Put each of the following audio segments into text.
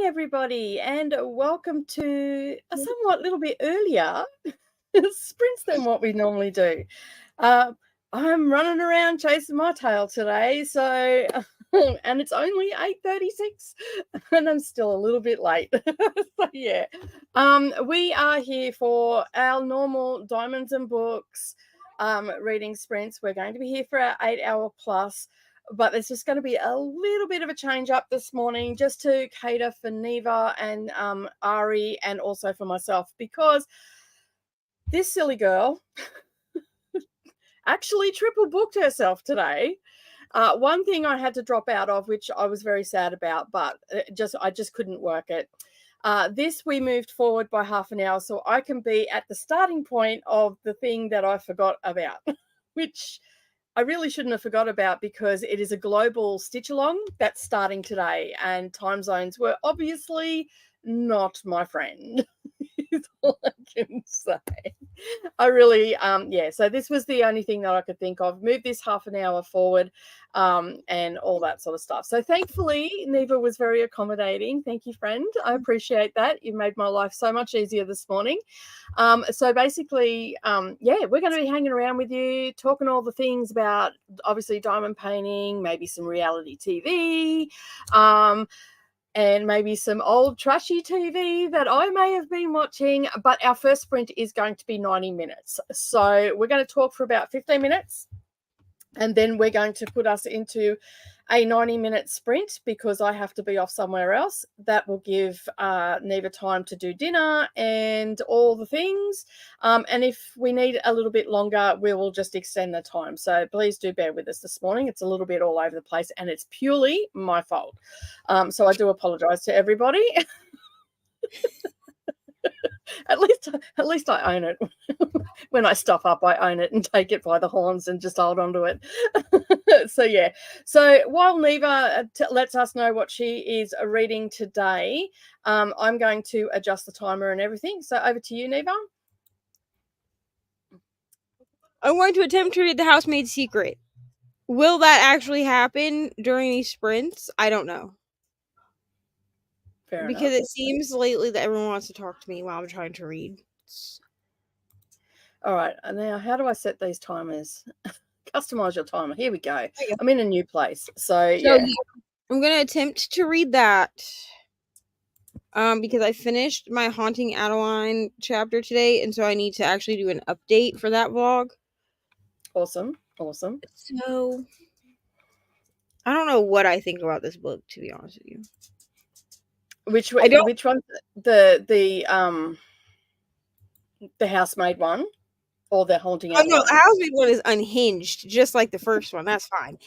everybody, and welcome to a somewhat little bit earlier sprints than what we normally do. I'm running around chasing my tail today, so and it's only 8:36, and I'm still a little bit late. So yeah, we are here for our normal Diamonds and Books reading sprints. We're going to be here for our 8-hour plus. But there's just going to be a little bit of a change up this morning just to cater for Neva and Ari and also for myself, because this silly girl actually triple booked herself today. One thing I had to drop out of, which I was very sad about, but I just couldn't work it. This we moved forward by half an hour so I can be at the starting point of the thing that I forgot about, which I really shouldn't have forgot about, because it is a global stitch along that's starting today, and time zones were obviously not my friend. Is all I can say. I really, so this was the only thing that I could think of. Move this half an hour forward, and all that sort of stuff. So thankfully, Neva was very accommodating. Thank you, friend. I appreciate that. You've made my life so much easier this morning. So basically, we're going to be hanging around with you, talking all the things about, obviously, diamond painting, maybe some reality TV, and maybe some old trashy TV that I may have been watching. But our first sprint is going to be 90 minutes. So we're going to talk for about 15 minutes, and then we're going to put us into a 90-minute sprint, because I have to be off somewhere else. That will give Neva time to do dinner and all the things. And if we need a little bit longer, we will just extend the time. So please do bear with us this morning. It's a little bit all over the place, and it's purely my fault. So I do apologize to everybody. At least I own it. When I stuff up, I own it and take it by the horns and just hold on to it. So yeah. So while Neva lets us know what she is reading today, I'm going to adjust the timer and everything. So over to you, Neva. I'm going to attempt to read The Housemaid's Secret. Will that actually happen during these sprints? I don't know. Fair because enough. It seems lately that everyone wants to talk to me while I'm trying to read. All right. Now, how do I set these timers? Customize your timer. Here we go. I'm in a new place. So yeah. I'm going to attempt to read that. Because I finished my Haunting Adeline chapter today, and so I need to actually do an update for that vlog. Awesome. So I don't know what I think about this book, to be honest with you. Which one? The housemaid one, or the Haunting Adeline? No, the housemaid one is unhinged, just like the first one. That's fine.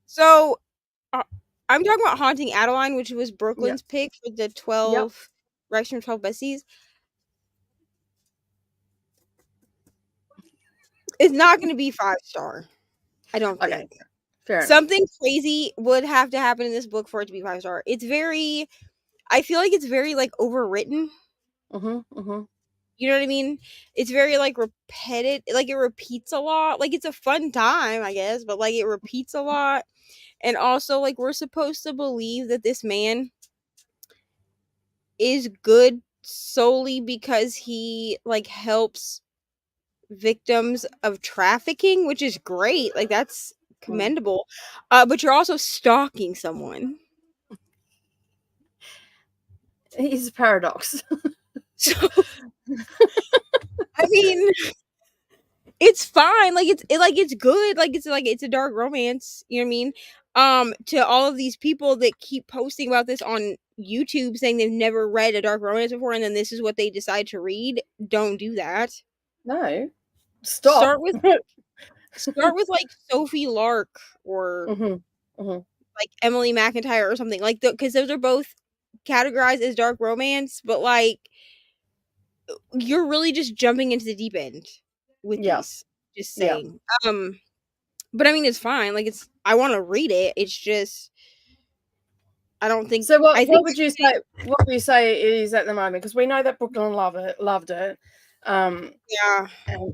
So I'm talking about Haunting Adeline, which was Brooklyn's pick for the 12 Wrexham 12 Besties. It's not going to be 5-star. I don't think. Okay. Fair enough. Something crazy would have to happen in this book for it to be 5-star. I feel like it's very like overwritten. You know what I mean? It's very like repetitive, like it repeats a lot. Like it's a fun time, I guess, but like it repeats a lot. And also, like, we're supposed to believe that this man is good solely because he like helps victims of trafficking, which is great. Like, that's commendable. But you're also stalking someone. He's a paradox. So, I mean, it's fine. Like, it's good. Like, it's a dark romance. You know what I mean? To all of these people that keep posting about this on YouTube, saying they've never read a dark romance before, and then this is what they decide to read. Don't do that. No. Stop. Start with like Sophie Lark or like Emily McIntyre or something, like, because those are both categorized as dark romance, but like you're really just jumping into the deep end with these. Just saying. But I mean, it's fine. Like, I want to read it. It's just I don't think. So what would you say? What would you say it is at the moment? Because we know that Brooklyn loved it. Yeah. And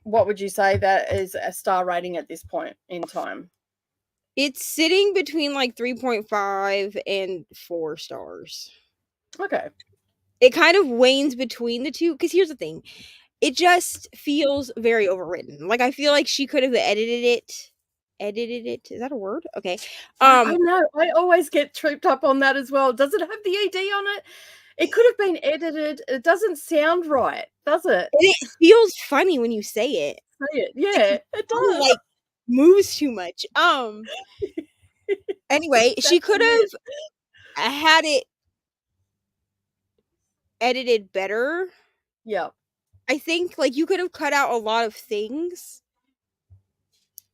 what would you say that is a star rating at this point in time? It's sitting between like 3.5 and 4 stars. Okay. It kind of wanes between the two, because here's the thing. It just feels very overwritten. Like, I feel like she could have edited it. Edited it? Is that a word? Okay. I know. I always get tripped up on that as well. Does it have the ED on it? It could have been edited. It doesn't sound right, does it? It feels funny when you say it. Say it. Yeah, it does. Like, moves too much. Anyway, she could have had it edited better. Yeah. I think, like, you could have cut out a lot of things.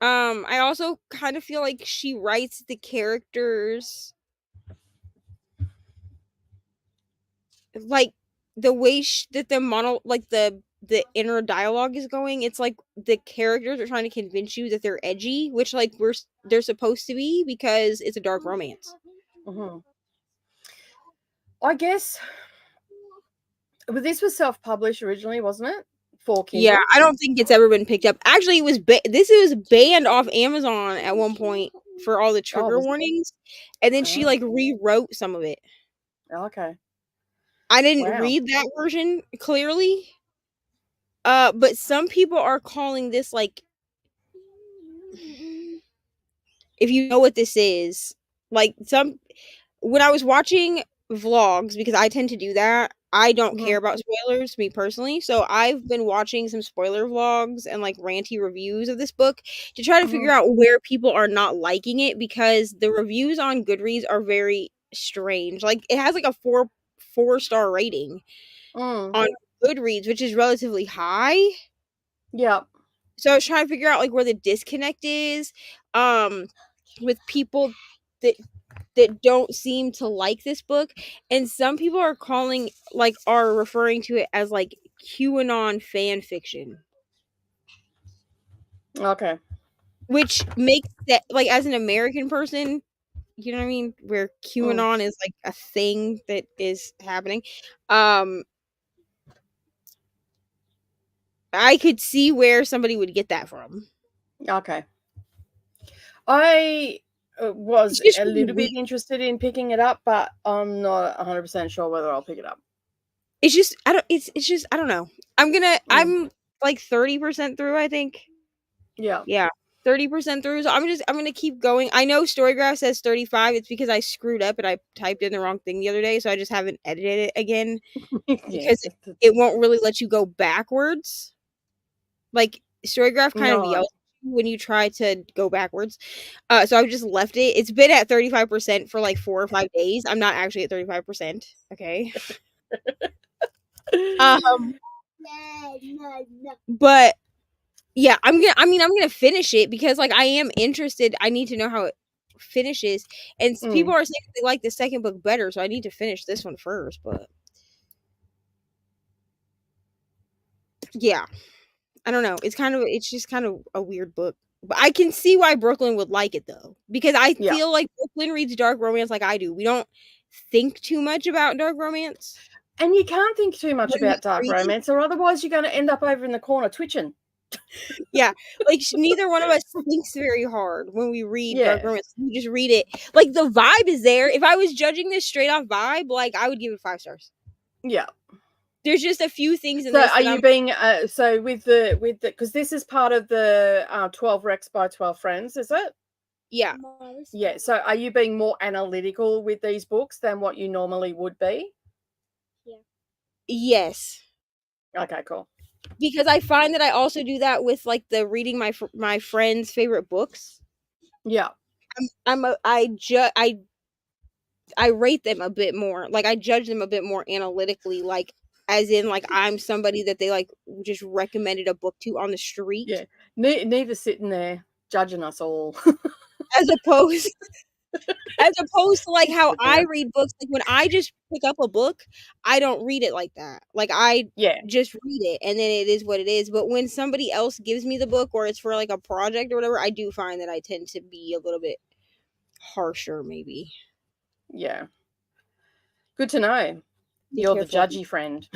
I also kind of feel like she writes the characters like the way that the inner dialogue is going. It's like the characters are trying to convince you that they're edgy, which like they're supposed to be because it's a dark romance. Mm-hmm. I guess, but this was self-published originally, wasn't it? For Kindle. Yeah, I don't think it's ever been picked up. Actually, it was this was banned off Amazon at one point for all the trigger warnings, and then she like rewrote some of it. Okay. I didn't read that version clearly. But some people are calling this like, if you know what this is, like when I was watching vlogs, because I tend to do that, I don't care about spoilers, me personally. So I've been watching some spoiler vlogs and like ranty reviews of this book to try to figure out where people are not liking it, because the reviews on Goodreads are very strange. Like, it has like a 4-star rating on Goodreads, which is relatively high. Yeah. So I was trying to figure out like where the disconnect is with people that don't seem to like this book, and some people are referring to it as like QAnon fan fiction. Okay. Which makes that, like, as an American person, you know what I mean, where QAnon is like a thing that is happening. I could see where somebody would get that from. Okay. I was a little bit interested in picking it up, but I'm not 100% sure whether I'll pick it up. It's just I don't know. I'm like 30% through, I think. Yeah. 30% through. So I'm gonna keep going. I know Storygraph says 35. It's because I screwed up and I typed in the wrong thing the other day, so I just haven't edited it again. Because it won't really let you go backwards. Like, Storygraph kind of yells when you try to go backwards. So I've just left it. It's been at 35% for like 4 or 5 days. I'm not actually at 35%. Okay. But yeah, I'm gonna finish it because like I am interested. I need to know how it finishes. And people are saying they like the second book better, so I need to finish this one first. But yeah, I don't know. It's just kind of a weird book. But I can see why Brooklyn would like it though, because I feel like Brooklyn reads dark romance like I do. We don't think too much about dark romance. And you can't think too much about dark romance, or otherwise you're going to end up over in the corner twitching. Yeah, like neither one of us thinks very hard when we read dark romance. We just read it. Like, the vibe is there. If I was judging this straight off vibe, like, I would give it 5 stars. Yeah. There's just a few things in this. So are you being so with the because this is part of the 12 Recs by 12 Friends, is it? Yeah. Yeah. So are you being more analytical with these books than what you normally would be? Yeah. Yes. Okay, cool. Because I find that I also do that with like the reading my friends' favorite books. Yeah. I rate them a bit more. Like, I judge them a bit more analytically, like, as in like I'm somebody that they like just recommended a book to on the street. Yeah. Neither sitting there judging us all. as opposed to like how I read books. Like, when I just pick up a book, I don't read it like that. Like, I just read it and then it is what it is. But when somebody else gives me the book, or it's for like a project or whatever, I do find that I tend to be a little bit harsher, maybe. Yeah. Good to know. You're the judgy friend.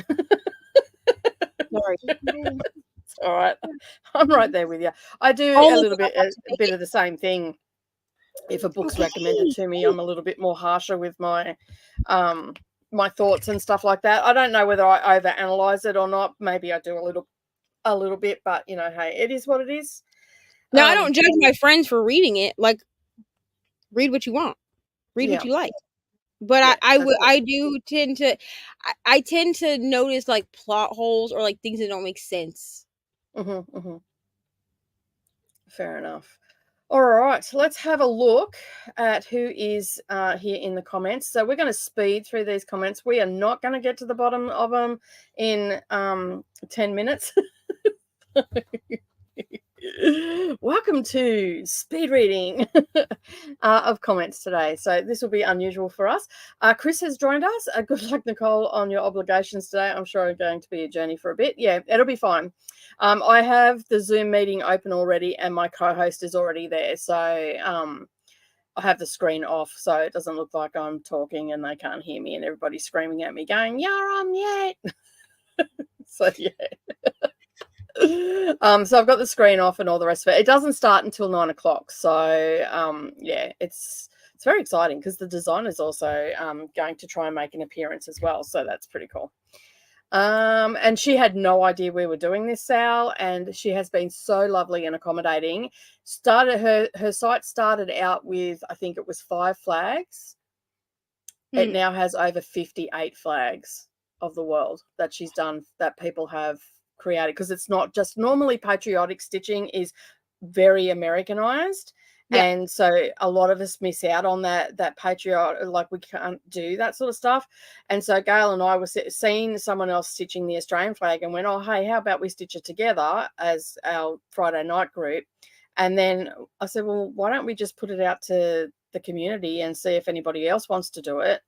Sorry. All right. I'm right there with you. I do a bit of the same thing. if a book's recommended to me, I'm a little bit more harsher with my my thoughts and stuff like that. I don't know whether I overanalyze it or not. Maybe I do a little bit, but you know, hey, it is what it is. Now, I don't judge my friends for reading it. Like, read what you want, read what you like. But Yeah, I do tend to, I tend to notice like plot holes or like things that don't make sense. Fair enough. All right, let's have a look at who is here in the comments. So we're going to speed through these comments. We are not going to get to the bottom of them in 10 minutes. Welcome to speed reading of comments today. So this will be unusual for us. Chris has joined us. Good luck, Nicole, on your obligations today. I'm sure it's going to be a journey for a bit. Yeah, it'll be fine. I have the Zoom meeting open already and my co-host is already there. So I have the screen off so it doesn't look like I'm talking and they can't hear me and everybody's screaming at me going, "You're on yet." So yeah. So I've got the screen off and all the rest of it. It doesn't start until 9 o'clock. So yeah, it's very exciting because the designer is also going to try and make an appearance as well. So that's pretty cool. And she had no idea we were doing this, Sal, and she has been so lovely and accommodating. Her site started out with, I think it was 5 flags. It now has over 58 flags of the world that she's done that people have created, because it's not just normally patriotic stitching is very Americanized. Yeah. And so a lot of us miss out on that patriotic, like we can't do that sort of stuff. And so Gail and I were seeing someone else stitching the Australian flag and went, "Oh, hey, how about we stitch it together as our Friday night group?" And then I said, "Well, why don't we just put it out to the community and see if anybody else wants to do it?"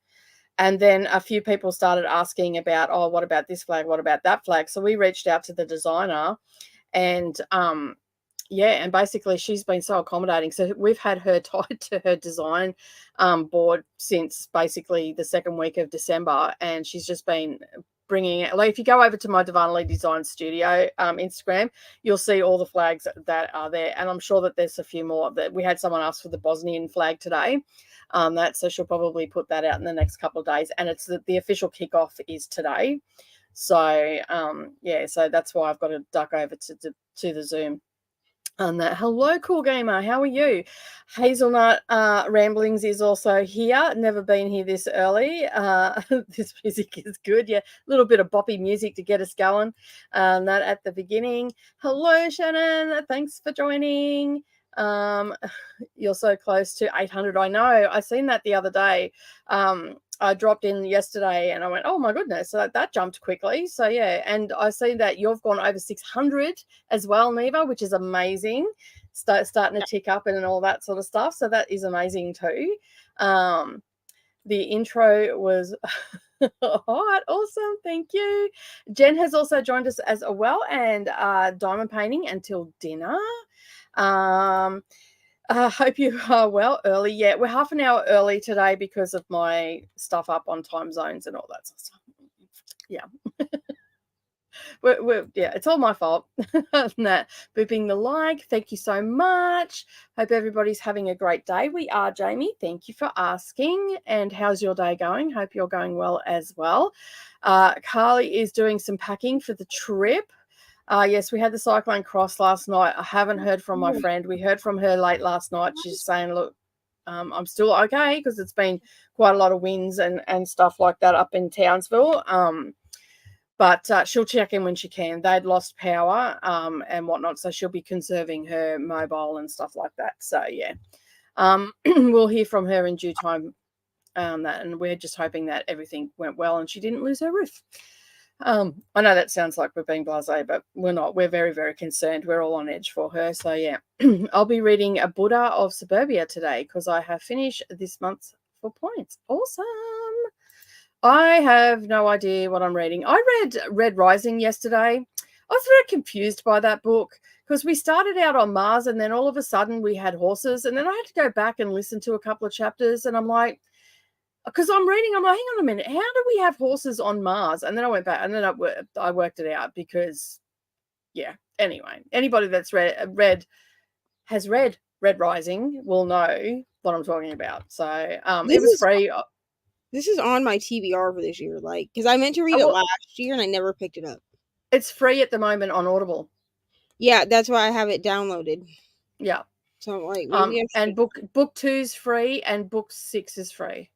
And then a few people started asking about, "Oh, what about this flag? What about that flag?" So we reached out to the designer and yeah, and basically she's been so accommodating. So we've had her tied to her design board since basically the second week of December. And she's just been bringing it. Like if you go over to my Divinely Design Studio Instagram, you'll see all the flags that are there. And I'm sure that there's a few more. That we had someone ask for the Bosnian flag today. So she'll probably put that out in the next couple of days. And it's the official kickoff is today. So yeah, so that's why I've got to duck over to the Zoom. And that, hello, Cool Gamer. How are you? Hazelnut Ramblings is also here. Never been here this early. This music is good. Yeah, a little bit of boppy music to get us going. That at the beginning. Hello, Shannon. Thanks for joining. You're so close to 800. I know. I seen that the other day. I dropped in yesterday and I went, "Oh my goodness." So that jumped quickly. So yeah. And I see that you've gone over 600 as well, Neva, which is amazing. Starting to tick up and all that sort of stuff. So that is amazing too. The intro was hot. Awesome. Thank you. Jen has also joined us as well, and diamond painting until dinner. I hope you are well early. Yeah, we're half an hour early today because of my stuff up on time zones and all that sort of stuff. Yeah. Yeah, it's all my fault. That booping the like. Thank you so much. Hope everybody's having a great day. We are, Jamie. Thank you for asking. And how's your day going? Hope you're going well as well. Carly is doing some packing for the trip. Yes, we had the cyclone cross last night. I haven't heard from my friend. We heard from her late last night. She's saying, "Look, I'm still okay," because it's been quite a lot of winds and stuff like that up in Townsville. But she'll check in when she can. They'd lost power and whatnot, so she'll be conserving her mobile and stuff like that. So yeah, we'll hear from her in due time. And we're just hoping that everything went well and she didn't lose her roof. I know that sounds like we're being blasé, but we're not. We're very, very concerned. We're all on edge for her. So yeah, I'll be reading A Buddha of Suburbia today because I have finished this month's 4 points. Awesome. I have no idea what I'm reading. I read Red Rising yesterday. I was very confused by that book because we started out on Mars and then all of a sudden we had horses, and then I had to go back and listen to a couple of chapters, and I'm like, because I'm like, hang on a minute, how do we have horses on Mars? And then I went back and then I worked it out because, yeah. Anyway, anybody that's read Red Rising will know what I'm talking about. So This it was is free. This is on my TBR for this year, like, because I meant to read it last year and I never picked it up. It's free at the moment on Audible. Yeah, that's why I have it downloaded. Yeah. So I'm like, maybe I should. And book 2 is free and book 6 is free.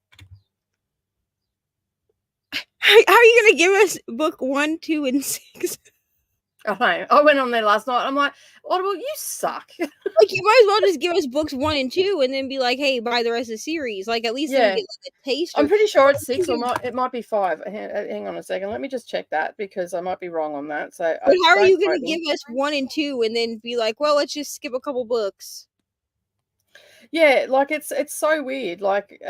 How are you gonna give us book 1, 2, and 6? I know. I went on there last night. I'm like, Audible, you suck. Like, you might as well just give us books 1 and 2, and then be like, hey, buy the rest of the series. Like, at least then we get like a taste. I'm pretty sure it's 6 or it might be 5. Hang on a second. Let me just check that because I might be wrong on that. So, but how are you going to give us 1 and 2 and then be like, well, let's just skip a couple books? Yeah, like it's so weird. Like,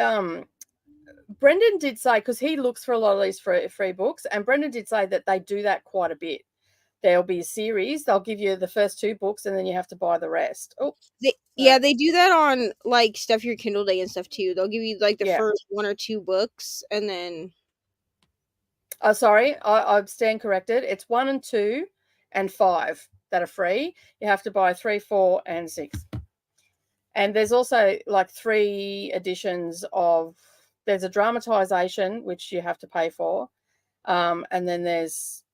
Brendan did say, because he looks for a lot of these free books, and Brendan did say that they do that quite a bit. There'll be a series. They'll give you the first 2 books, and then you have to buy the rest. Oh, yeah, they do that on like Stuff Your Kindle Day and stuff too. They'll give you like the first 1 or 2 books, and then. Oh, sorry, I stand corrected. It's 1 and 2 and 5 that are free. You have to buy 3, 4, and 6. And there's also like 3 editions of. There's a dramatization which you have to pay for, and then there's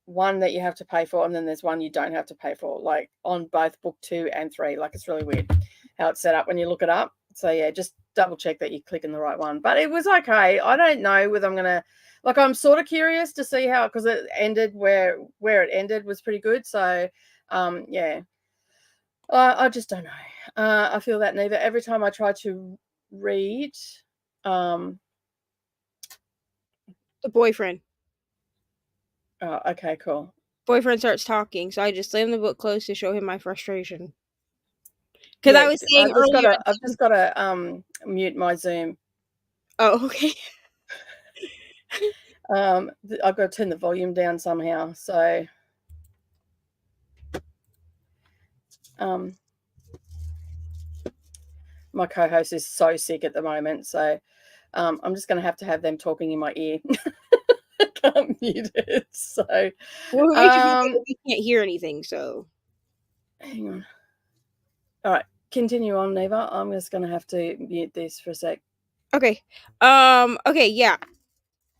one that you have to pay for, and then there's one you don't have to pay for, like on both book 2 and 3. Like, it's really weird how it's set up when you look it up. So yeah, just double check that you're clicking the right one. But it was okay. I don't know whether I'm gonna, like, I'm sort of curious to see how, because it ended where it ended was pretty good. So yeah, I just don't know. I feel that neither every time I try to read the boyfriend. Oh, okay, cool. Boyfriend starts talking, so I just slammed the book closed to show him my frustration. Because I was saying earlier, I've just got to mute my Zoom. Oh, okay. I've got to turn the volume down somehow. So, my co-host is so sick at the moment, so I'm just going to have them talking in my ear. I can't mute it. So, well, it makes you feel like we can't hear anything. So, hang on. All right, continue on, Neva. I'm just going to have to mute this for a sec. Okay. Okay. Yeah.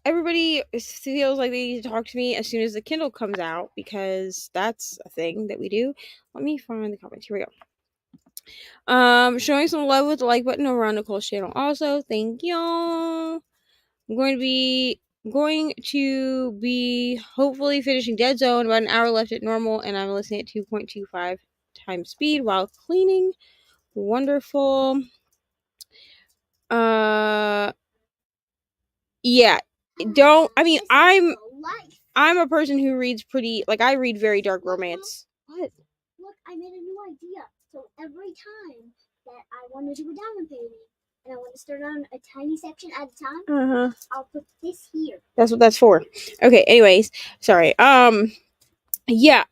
Everybody feels like they need to talk to me as soon as the Kindle comes out, because that's a thing that we do. Let me find the comments. Here we go. Showing some love with the like button over on Nicole's channel. Also, thank you. I'm going to be hopefully finishing Dead Zone. About an hour left at normal, and I'm listening at 2.25 times speed while cleaning. Wonderful. Yeah. I'm a person who reads pretty, like, I read very dark romance. What? Look, I made a new idea. So every time that I want to do a diamond painting and I want to start on a tiny section at a time, I'll put this here. That's what that's for. Okay, anyways, sorry. Yeah,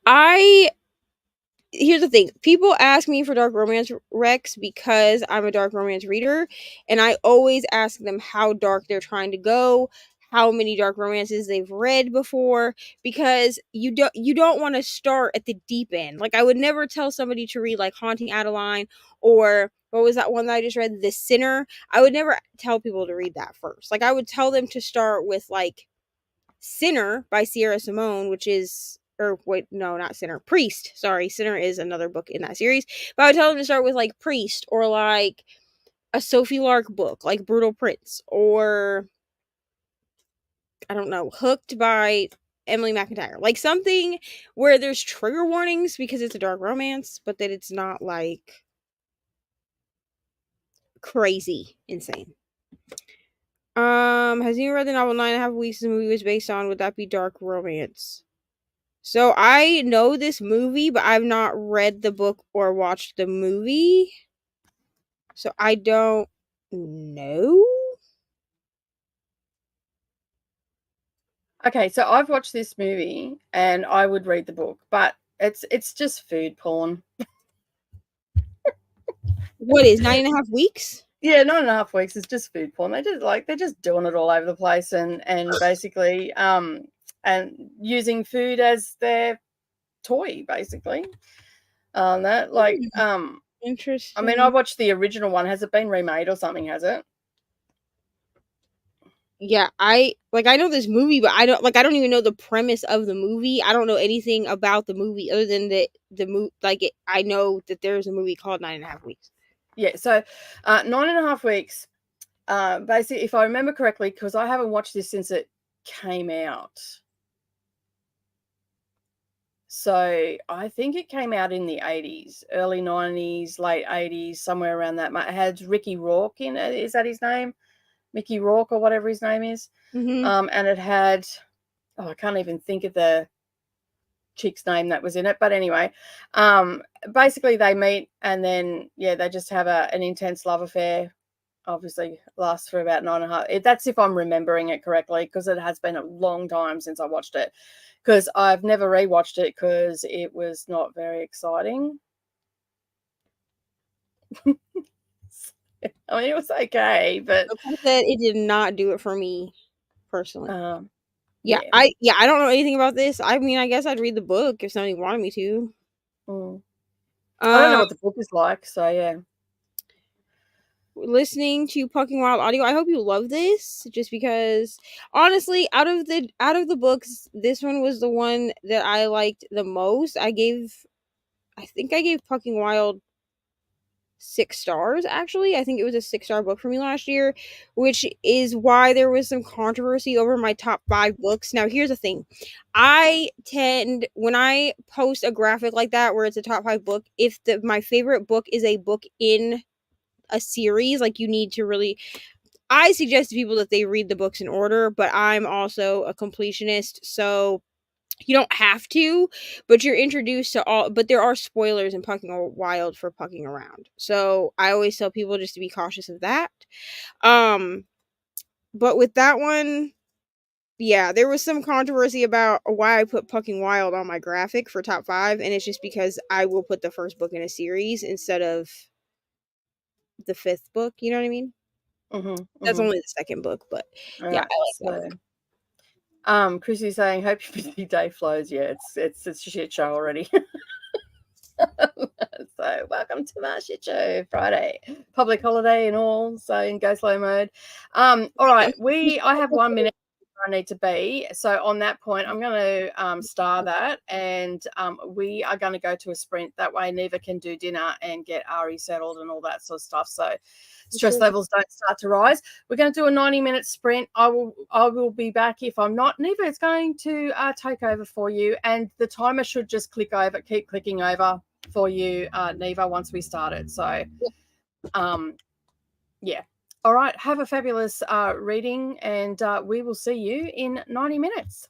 here's the thing. People ask me for dark romance recs because I'm a dark romance reader, and I always ask them how dark they're trying to go, how many dark romances they've read before, because you don't want to start at the deep end. Like, I would never tell somebody to read like Haunting Adeline, or what was that one that I just read, The Sinner. I would never tell people to read that first. Like, I would tell them to start with like Sinner by Sierra Simone, which is, or wait, no, not Sinner, Priest. Sorry, Sinner is another book in that series. But I would tell them to start with like Priest, or like a Sophie Lark book, like Brutal Prince, or I don't know, Hooked by Emily McIntyre. Like something where there's trigger warnings because it's a dark romance, but that it's not like crazy insane. Has anyone read the novel 9.5 Weeks the movie was based on? Would that be dark romance? So I know this movie, but I've not read the book or watched the movie. So I don't know. Okay, so I've watched this movie and I would read the book, but it's just food porn. What is 9.5 weeks? Yeah, 9.5 weeks is just food porn. They're just doing it all over the place and basically and using food as their toy, basically. That like Interesting. I mean, I watched the original one. Has it been remade or something? Has it? Yeah, I know this movie, but I don't even know the premise of the movie. I don't know anything about the movie other than the movie. I know that there's a movie called 9.5 Weeks. Yeah. So, 9.5 Weeks. Basically, if I remember correctly, because I haven't watched this since it came out. So I think it came out in the 80s, early 90s, late 80s, somewhere around that. It had Ricky Rourke in it. Is that his name? Mickey Rourke or whatever his name is. Mm-hmm. And it had, I can't even think of the chick's name that was in it. But anyway, basically they meet and then, yeah, they just have an intense love affair. Obviously lasts for about 9.5. That's if I'm remembering it correctly, because it has been a long time since I watched it. Because I've never rewatched it because it was not very exciting. I mean, it was okay, but Like I said, it did not do it for me personally. yeah. I don't know anything about this. I mean, I guess I'd read the book if somebody wanted me to. I don't know what the book is like, so yeah. Listening to Pucking Wild audio, I hope you love this, just because honestly, out of the books, this one was the one that I liked the most. I think I gave Pucking Wild 6 stars. Actually, I think it was a 6-star book for me last year, which is why there was some controversy over my top 5 books. Now here's the thing, I tend, when I post a graphic like that where it's a top 5 book, if my favorite book is a book in a series, like, you need to really, I suggest to people that they read the books in order, but I'm also a completionist, so you don't have to, but you're introduced to all, but there are spoilers in Pucking Wild for Pucking Around, so I always tell people just to be cautious of that. But with that one, yeah, there was some controversy about why I put Pucking Wild on my graphic for top 5, and it's just because I will put the first book in a series instead of the 5th book, you know what I mean? That's only the 2nd book, but yeah, Right, I like that so one. Chrissy's saying, hope your busy day flows. Yeah, it's a shit show already. So welcome to my shit show Friday, public holiday and all, so in go slow mode. All right, I have 1 minute where I need to be, so on that point I'm going to star that, and we are going to go to a sprint. That way Neva can do dinner and get Ari settled and all that sort of stuff, so stress levels don't start to rise. We're going to do a 90-minute sprint. I will be back. If I'm not, Neva is going to take over for you, and the timer should just keep clicking over for you, Neva, once we started. So yeah, all right, have a fabulous reading, and we will see you in 90 minutes.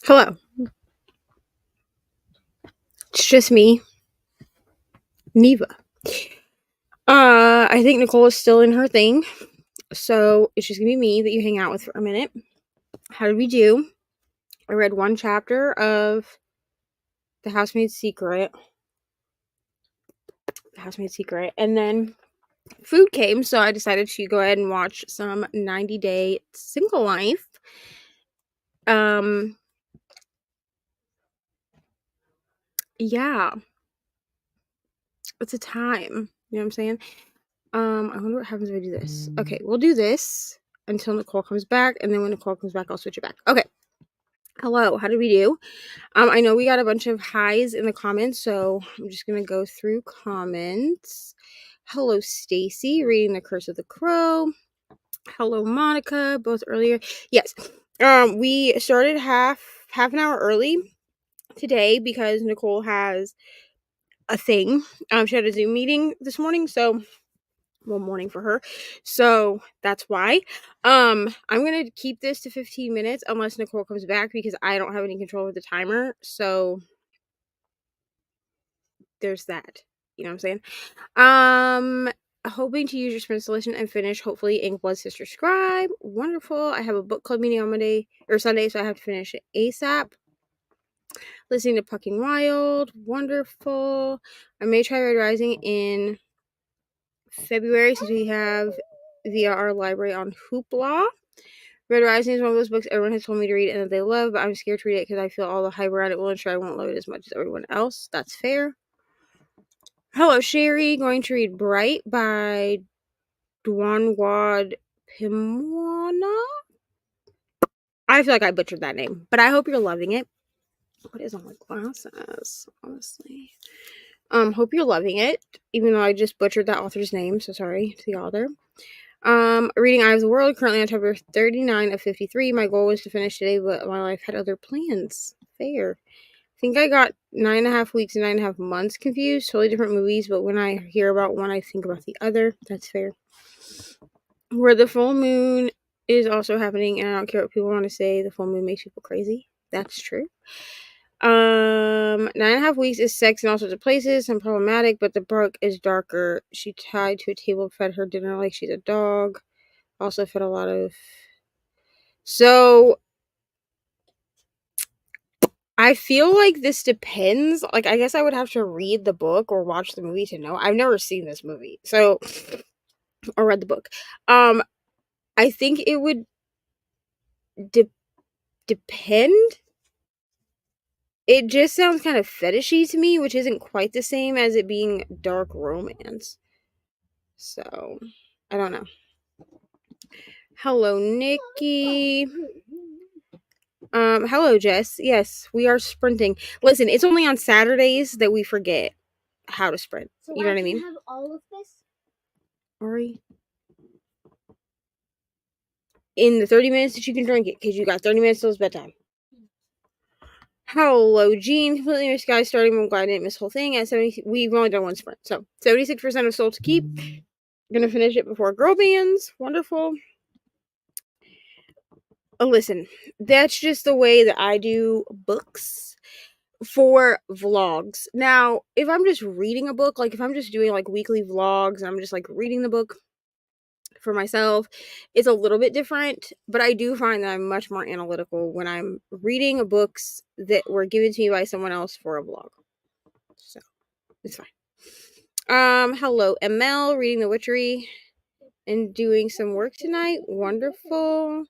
Hello. It's just me, Neva. I think Nicole is still in her thing, so it's just gonna be me that you hang out with for a minute. How did we do? I read one chapter of The Housemaid's Secret. And then food came, so I decided to go ahead and watch some 90 Day Single Life. Yeah. It's a time. You know what I'm saying? I wonder what happens if I do this. Okay, we'll do this until Nicole comes back, and then when Nicole comes back, I'll switch it back. Okay. Hello, how did we do? I know we got a bunch of highs in the comments, so I'm just gonna go through comments. Hello, Stacy, reading The Curse of the Crow. Hello, Monica, both earlier. Yes. We started half an hour early today because Nicole has a thing. She had a Zoom meeting this morning, so morning for her. So that's why. I'm gonna keep this to 15 minutes unless Nicole comes back because I don't have any control over the timer. So there's that. You know what I'm saying? Hoping to use your sprint solution and finish hopefully Inkblood Sister Scribe. Wonderful. I have a book club meeting on Monday or Sunday, so I have to finish it ASAP. Listening to Pucking Wild. Wonderful. I may try Red Rising in February since we have via our library on Hoopla. Red Rising is one of those books everyone has told me to read and that they love, but I'm scared to read it because I feel all the hype around it will ensure I won't love it as much as everyone else. That's fair. Hello, Sherry. Going to read Bright by Dwanwad Pimwana. I feel like I butchered that name, but I hope you're loving it. What is on my glasses? Honestly. Hope you're loving it, even though I just butchered that author's name, so sorry to the author. Reading Eye of the World, currently on chapter 39 of 53. My goal was to finish today, but my life had other plans. Fair. I think I got 9.5 weeks and 9.5 months confused. Totally different movies, but when I hear about one, I think about the other. That's fair. Where the full moon is also happening, and I don't care what people want to say, the full moon makes people crazy. That's true. 9.5 weeks is sex in all sorts of places and problematic, but the book is darker. She tied to a table, fed her dinner like she's a dog. Also fed a lot of... So I feel like this depends. Like, I guess I would have to read the book or watch the movie to know. I've never seen this movie, so... or read the book. I think it would depend. It just sounds kind of fetishy to me, which isn't quite the same as it being dark romance. So, I don't know. Hello, Nikki. Hello, Jess. Yes, we are sprinting. Listen, it's only on Saturdays that we forget how to sprint. So you know what I mean? Have all of this? Ori? In the 30 minutes that you can drink it, because you got 30 minutes till it's bedtime. Hello, Jean. Completely missed guys starting. I'm glad I didn't miss the whole thing. At 70, we've only done one sprint. So, 76% of Soul to Keep. Gonna finish it before girl bands. Wonderful. Listen, that's just the way that I do books for vlogs. Now, if I'm just reading a book, like if I'm just doing like weekly vlogs and I'm just like reading the book for myself, it's a little bit different, but I do find that I'm much more analytical when I'm reading books that were given to me by someone else for a vlog. So, it's fine. Hello, ML, reading The Witchery and doing some work tonight. Wonderful.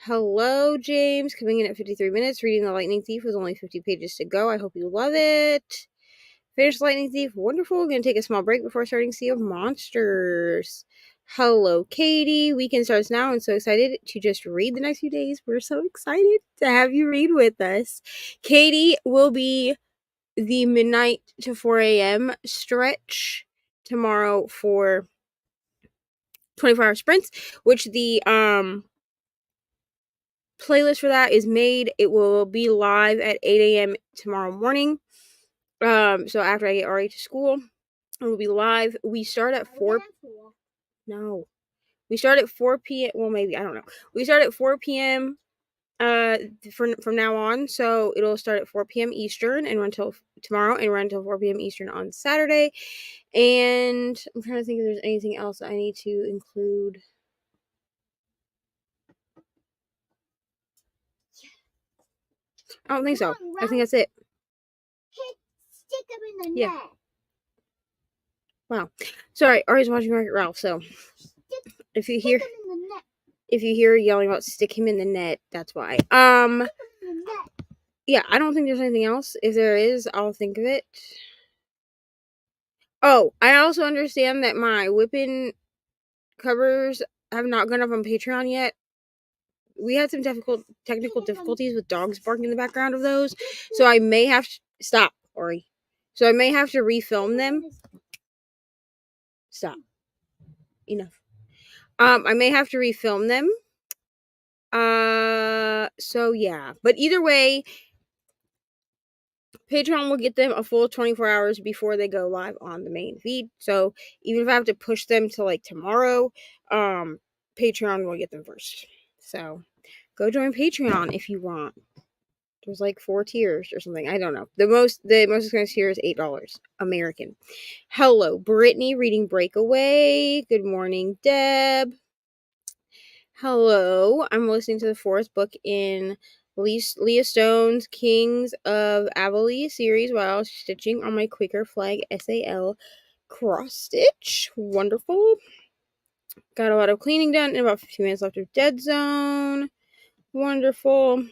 Hello, James, coming in at 53 minutes, reading The Lightning Thief with only 50 pages to go. I hope you love it. Finished Lightning Thief. Wonderful. Gonna take a small break before starting Sea of Monsters. Hello, Katie. Weekend starts now. I'm so excited to just read the next few days. We're so excited to have you read with us. Katie will be the midnight to 4 a.m. stretch tomorrow for 24-hour sprints, which the playlist for that is made. It will be live at 8 a.m. tomorrow morning. So after I get Ari to school, it will be live. We start at 4. No, We start at 4 p.m. Well, maybe, I don't know. We start at 4 p.m. From now on, so it'll start at 4 p.m. Eastern and run till tomorrow, and run until 4 p.m. Eastern on Saturday. And I'm trying to think if there's anything else I need to include. I don't think so. I think that's it. Stick them in the net. Wow. Sorry, Ari's watching Wreck-It Ralph, so if you hear yelling about stick him in the net, that's why. Yeah, I don't think there's anything else. If there is, I'll think of it. Oh, I also understand that my whipping covers have not gone up on Patreon yet. We had some technical difficulties with dogs barking in the background of those, so I may have to stop, Ori. So I may have to refilm them. Stop. Enough. I may have to refilm them. So yeah. But either way, Patreon will get them a full 24 hours before they go live on the main feed. So even if I have to push them to like tomorrow, Patreon will get them first. So go join Patreon if you want. There's like 4 tiers or something. I don't know. The most expensive tier is $8 American. Hello, Brittany reading Breakaway. Good morning, Deb. Hello, I'm listening to the 4th book in Leah Stone's Kings of Avonlea series while stitching on my Quaker Flag SAL cross stitch. Wonderful. Got a lot of cleaning done and about 15 minutes left of Dead Zone. Wonderful.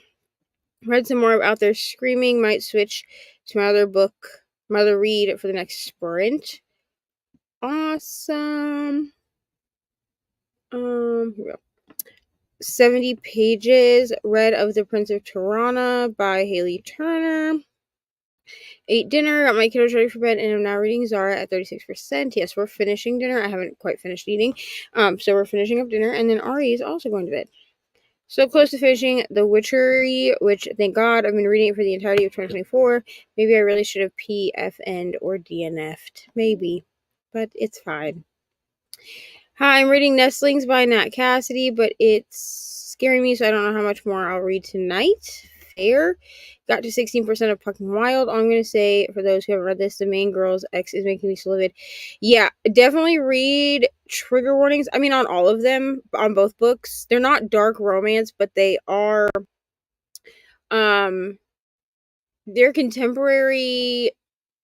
Read some more of Out There Screaming. Might switch to my other read for the next sprint. Awesome. Here we go. 70 pages read of The Prince of Tirana by Haley Turner. Ate dinner, got my kiddos ready for bed, and I'm now reading Zara at 36%. Yes, we're finishing dinner. I haven't quite finished eating. So we're finishing up dinner, and then Ari is also going to bed. So close to finishing The Witchery, which, thank God, I've been reading it for the entirety of 2024. Maybe I really should have PFN'd or DNF'd. Maybe. But it's fine. Hi, I'm reading Nestlings by Nat Cassidy, but it's scaring me, so I don't know how much more I'll read tonight. Fair. Got to 16% of Pucking Wild. All I'm going to say, for those who haven't read this, the main girl's ex is making me so livid. Yeah, definitely read trigger warnings. I mean, on all of them, on both books. They're not dark romance, but they are, they're contemporary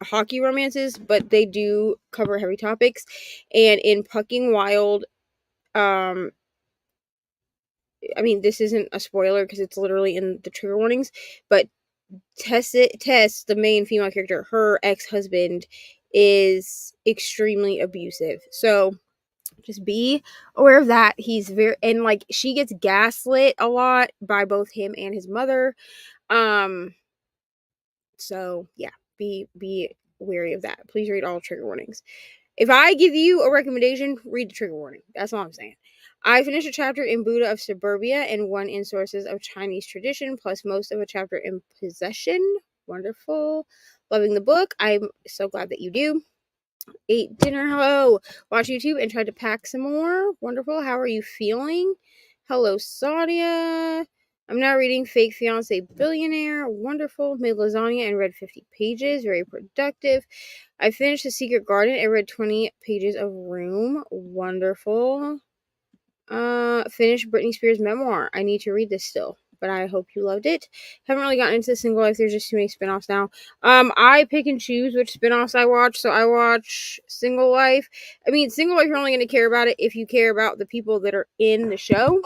hockey romances, but they do cover heavy topics. And in Pucking Wild, I mean, this isn't a spoiler because it's literally in the trigger warnings, but Tess, the main female character, her ex-husband is extremely abusive. So just be aware of that. He's and like she gets gaslit a lot by both him and his mother. So yeah, be wary of that. Please read all trigger warnings. If I give you a recommendation, read the trigger warning. That's all I'm saying. I finished a chapter in Buddha of Suburbia and one in Sources of Chinese Tradition, plus most of a chapter in Possession. Wonderful. Loving the book. I'm so glad that you do. Ate dinner. Hello. Watch YouTube and tried to pack some more. Wonderful. How are you feeling? Hello, Sadia. I'm now reading Fake Fiancé Billionaire. Wonderful. Made lasagna and read 50 pages. Very productive. I finished The Secret Garden and read 20 pages of Room. Wonderful. Finished Britney Spears' memoir. I need to read this still, but I hope you loved it. Haven't really gotten into Single Life. There's just too many spinoffs now. I pick and choose which spinoffs I watch. So I watch Single Life. I mean, Single Life, you're only going to care about it if you care about the people that are in the show.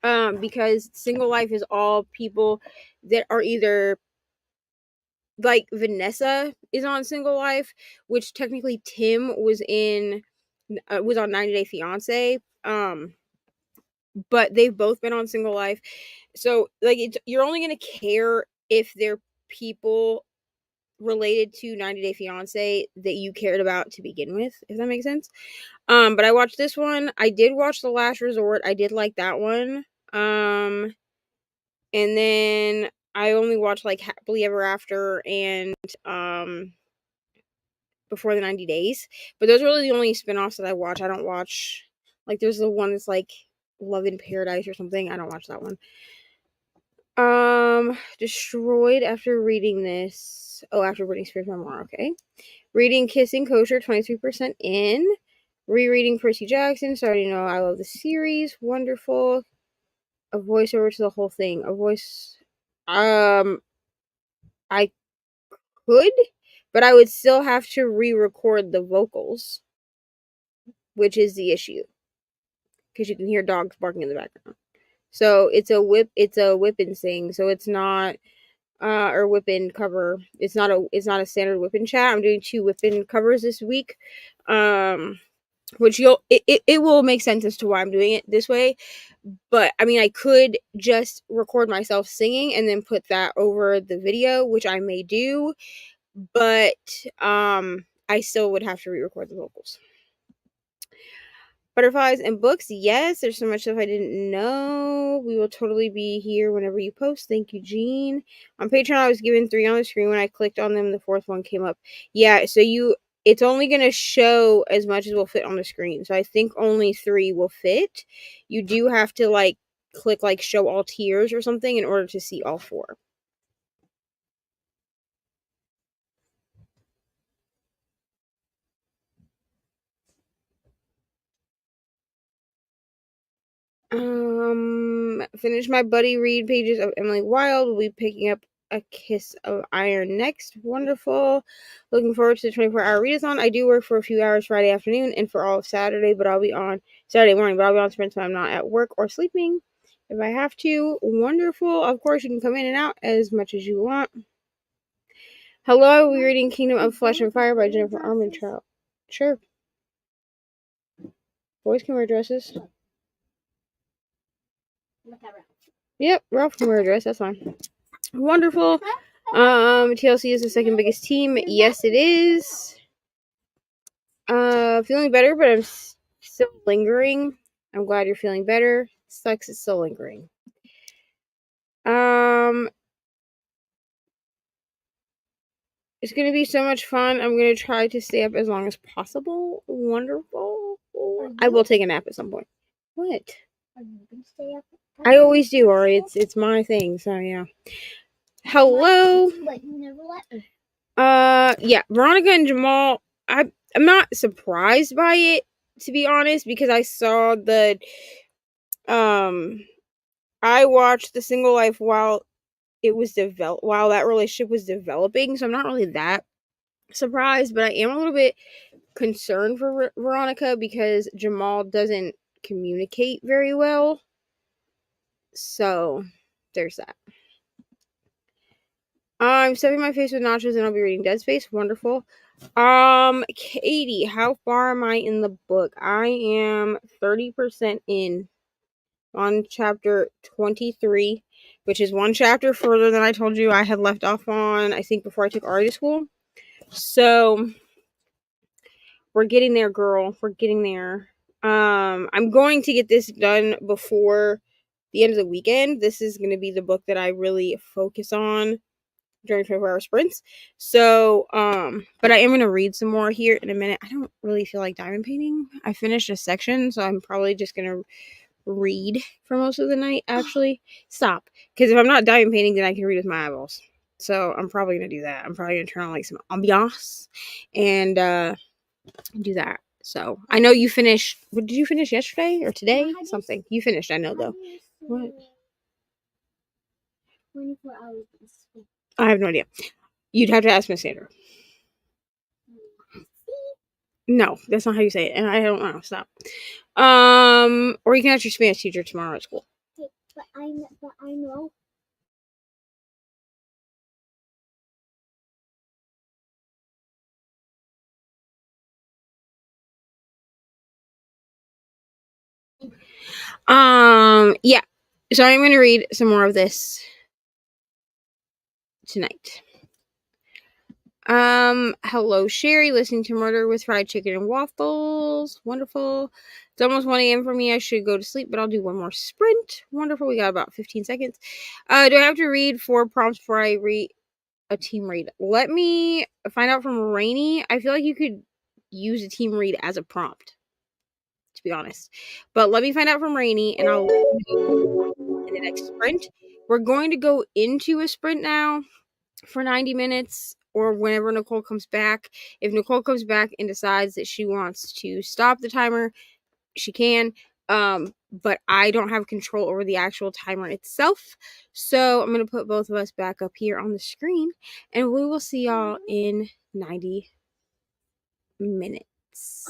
Because Single Life is all people that are either, like, Vanessa is on Single Life, which technically Tim was on 90 Day Fiancé. But they've both been on Single Life. So, like, you're only going to care if they're people related to 90 Day Fiancé that you cared about to begin with, if that makes sense. But I watched this one. I did watch The Last Resort. I did like that one. And then I only watched, like, Happily Ever After and, Before the 90 Days. But those are really the only spinoffs that I watch. I don't watch, Like there's the one that's like Love in Paradise or something. I don't watch that one. Destroyed after reading this. Oh, after reading Spirit Memoir, okay. Reading Kissing Kosher, 23% in. Rereading Percy Jackson, starting to know I love the series. Wonderful. A voiceover to the whole thing. A voice. I could, but I would still have to re-record the vocals, which is the issue. Because you can hear dogs barking in the background. So it's a whipping thing. So it's not or whipping cover. It's not a standard whipping chat. I'm doing 2 whipping covers this week. Which it will make sense as to why I'm doing it this way. But I mean I could just record myself singing and then put that over the video, which I may do, but I still would have to re-record the vocals. Butterflies and books, yes, there's so much stuff I didn't know. We will totally be here whenever you post. Thank you, Jean. On Patreon, I was given 3 on the screen. When I clicked on them, the 4th one came up. Yeah, so it's only going to show as much as will fit on the screen. So I think only 3 will fit. You do have to like click like show all tiers or something in order to see all 4. Finish my buddy read pages of Emily Wilde. We'll be picking up A Kiss of Iron next. Wonderful. Looking forward to the 24-hour readathon. I do work for a few hours Friday afternoon and for all of Saturday, but I'll be on Saturday morning, but I'll be on sprint so I'm not at work or sleeping if I have to. Wonderful. Of course, you can come in and out as much as you want. Hello, I will be reading Kingdom of Flesh and Fire by Jennifer Armentrout. Sure. Boys can wear dresses. Yep, Ralph can wear a dress. That's fine. Wonderful. TLC is the second biggest team. Yes, it is. Feeling better, but I'm still lingering. I'm glad you're feeling better. Sucks, it's still lingering. It's gonna be so much fun. I'm gonna try to stay up as long as possible. Wonderful. I will take a nap at some point. What? Are you gonna stay up? I always do, Ari. It's my thing, so yeah. Hello. But you never let me. Yeah, Veronica and Jamal. I'm not surprised by it, to be honest, because I saw the I watched The Single Life while it was while that relationship was developing, so I'm not really that surprised, but I am a little bit concerned for Veronica because Jamal doesn't communicate very well. So there's that. I'm stuffing my face with nachos and I'll be reading Dead Space. Wonderful. Katie, how far am I in the book? I am 30% in on chapter 23, which is 1 chapter further than I told you I had left off on, I think, before I took Ari to school. So we're getting there, girl. We're getting there. I'm going to get this done before the end of the weekend. This is going to be the book that I really focus on during 24-hour sprints. So, but I am going to read some more here in a minute. I don't really feel like diamond painting. I finished a section, so I'm probably just going to read for most of the night, actually. Stop. Because if I'm not diamond painting, then I can read with my eyeballs. So I'm probably going to do that. I'm probably going to turn on like some ambiance and do that. So I know you finished. What did you finish yesterday or today? Something. You finished, I know, though. What? 24 hours. I have no idea. You'd have to ask Miss Sandra. No, that's not how you say it, and I don't know. Stop. Or you can ask your Spanish teacher tomorrow at school. Hey, but I know. Yeah. So I'm going to read some more of this tonight. Hello, Sherry, listening to Murder with Fried Chicken and Waffles. Wonderful. It's almost 1 a.m. for me. I should go to sleep, but I'll do one more sprint. Wonderful. We got about 15 seconds. Do I have to read 4 prompts before I read a team read? Let me find out from Reni. I feel like you could use a team read as a prompt, to be honest. But let me find out from Reni, and I'll let you know in the next sprint. We're going to go into a sprint now for 90 minutes or whenever Nicole comes back. If Nicole comes back and decides that she wants to stop the timer, she can. But I don't have control over the actual timer itself. So I'm going to put both of us back up here on the screen, and we will see y'all in 90 minutes.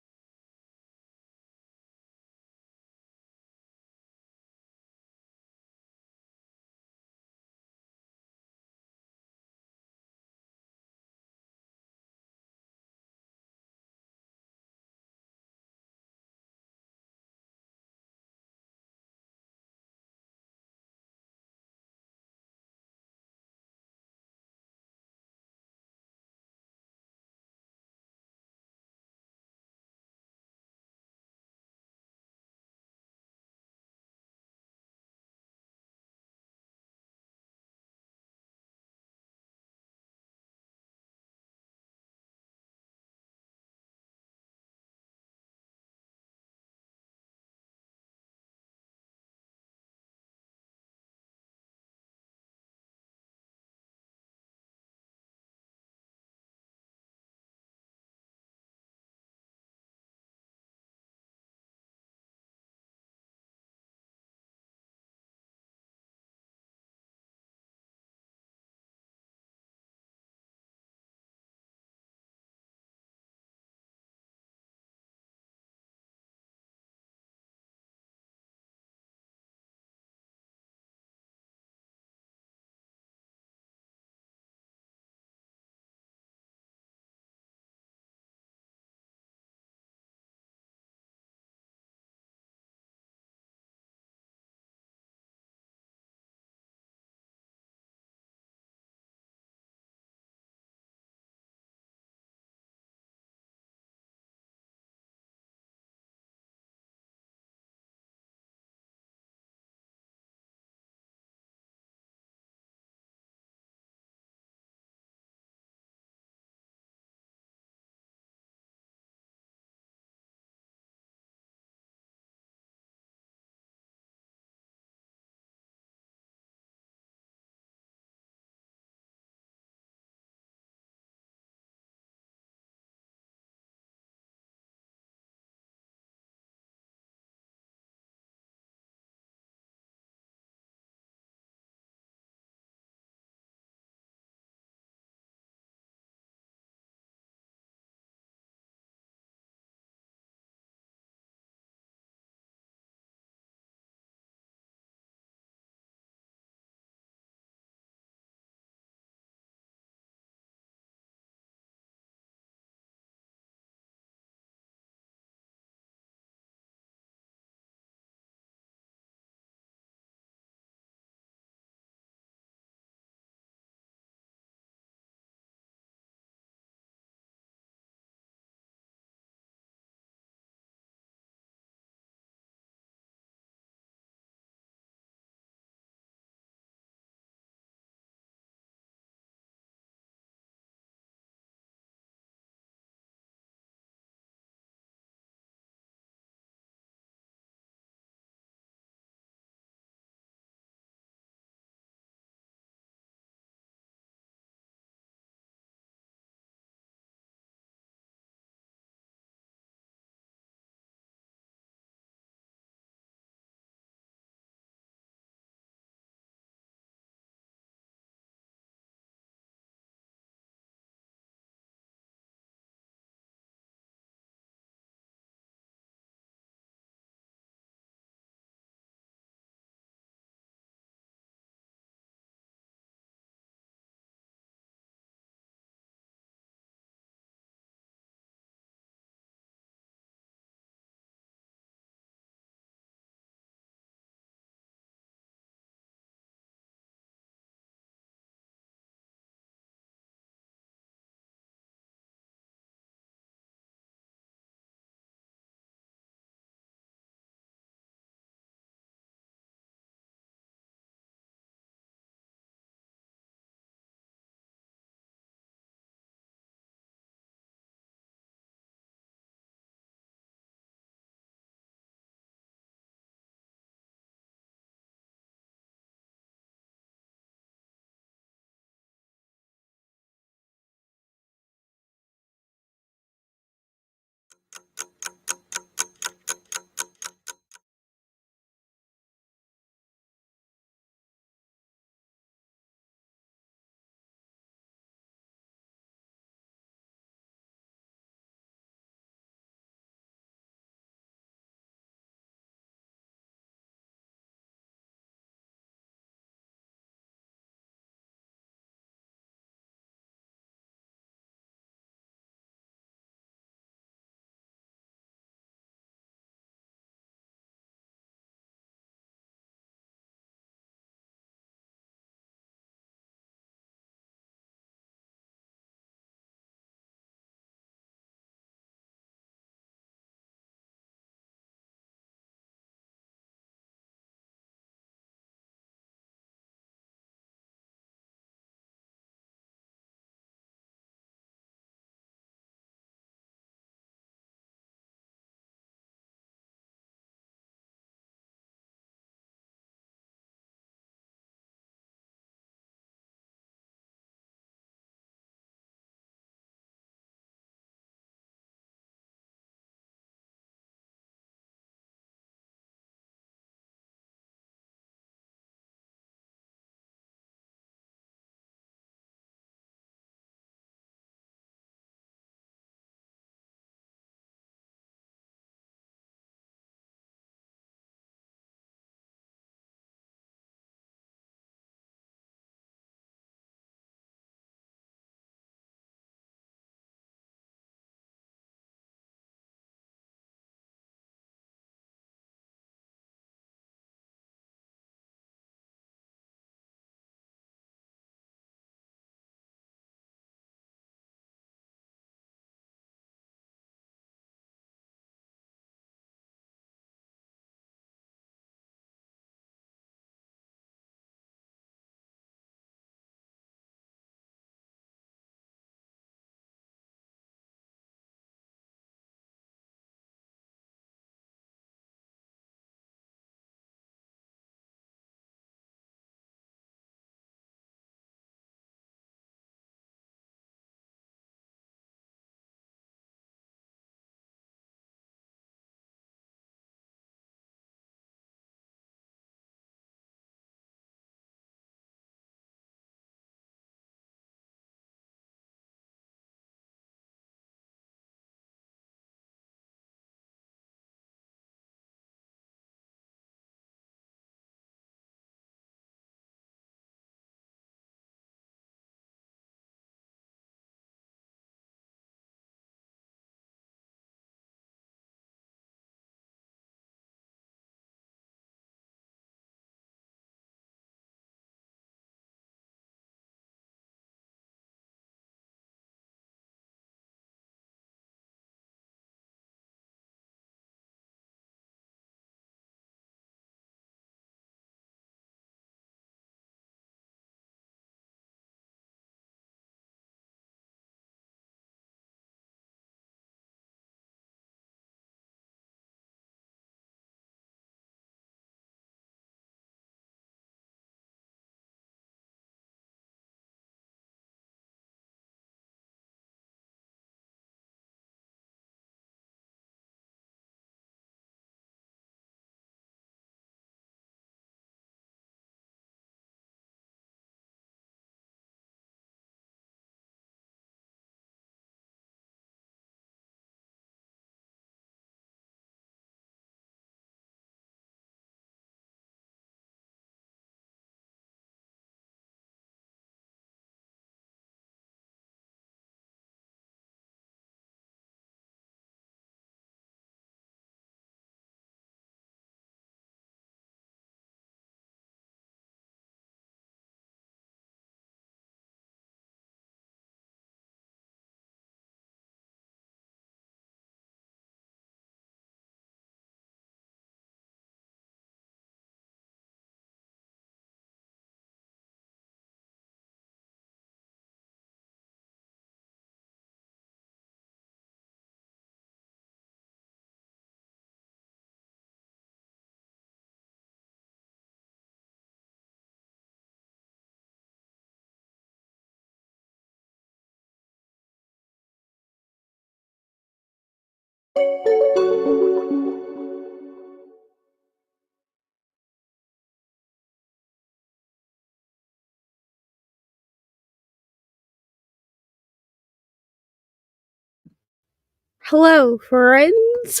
Hello, friends.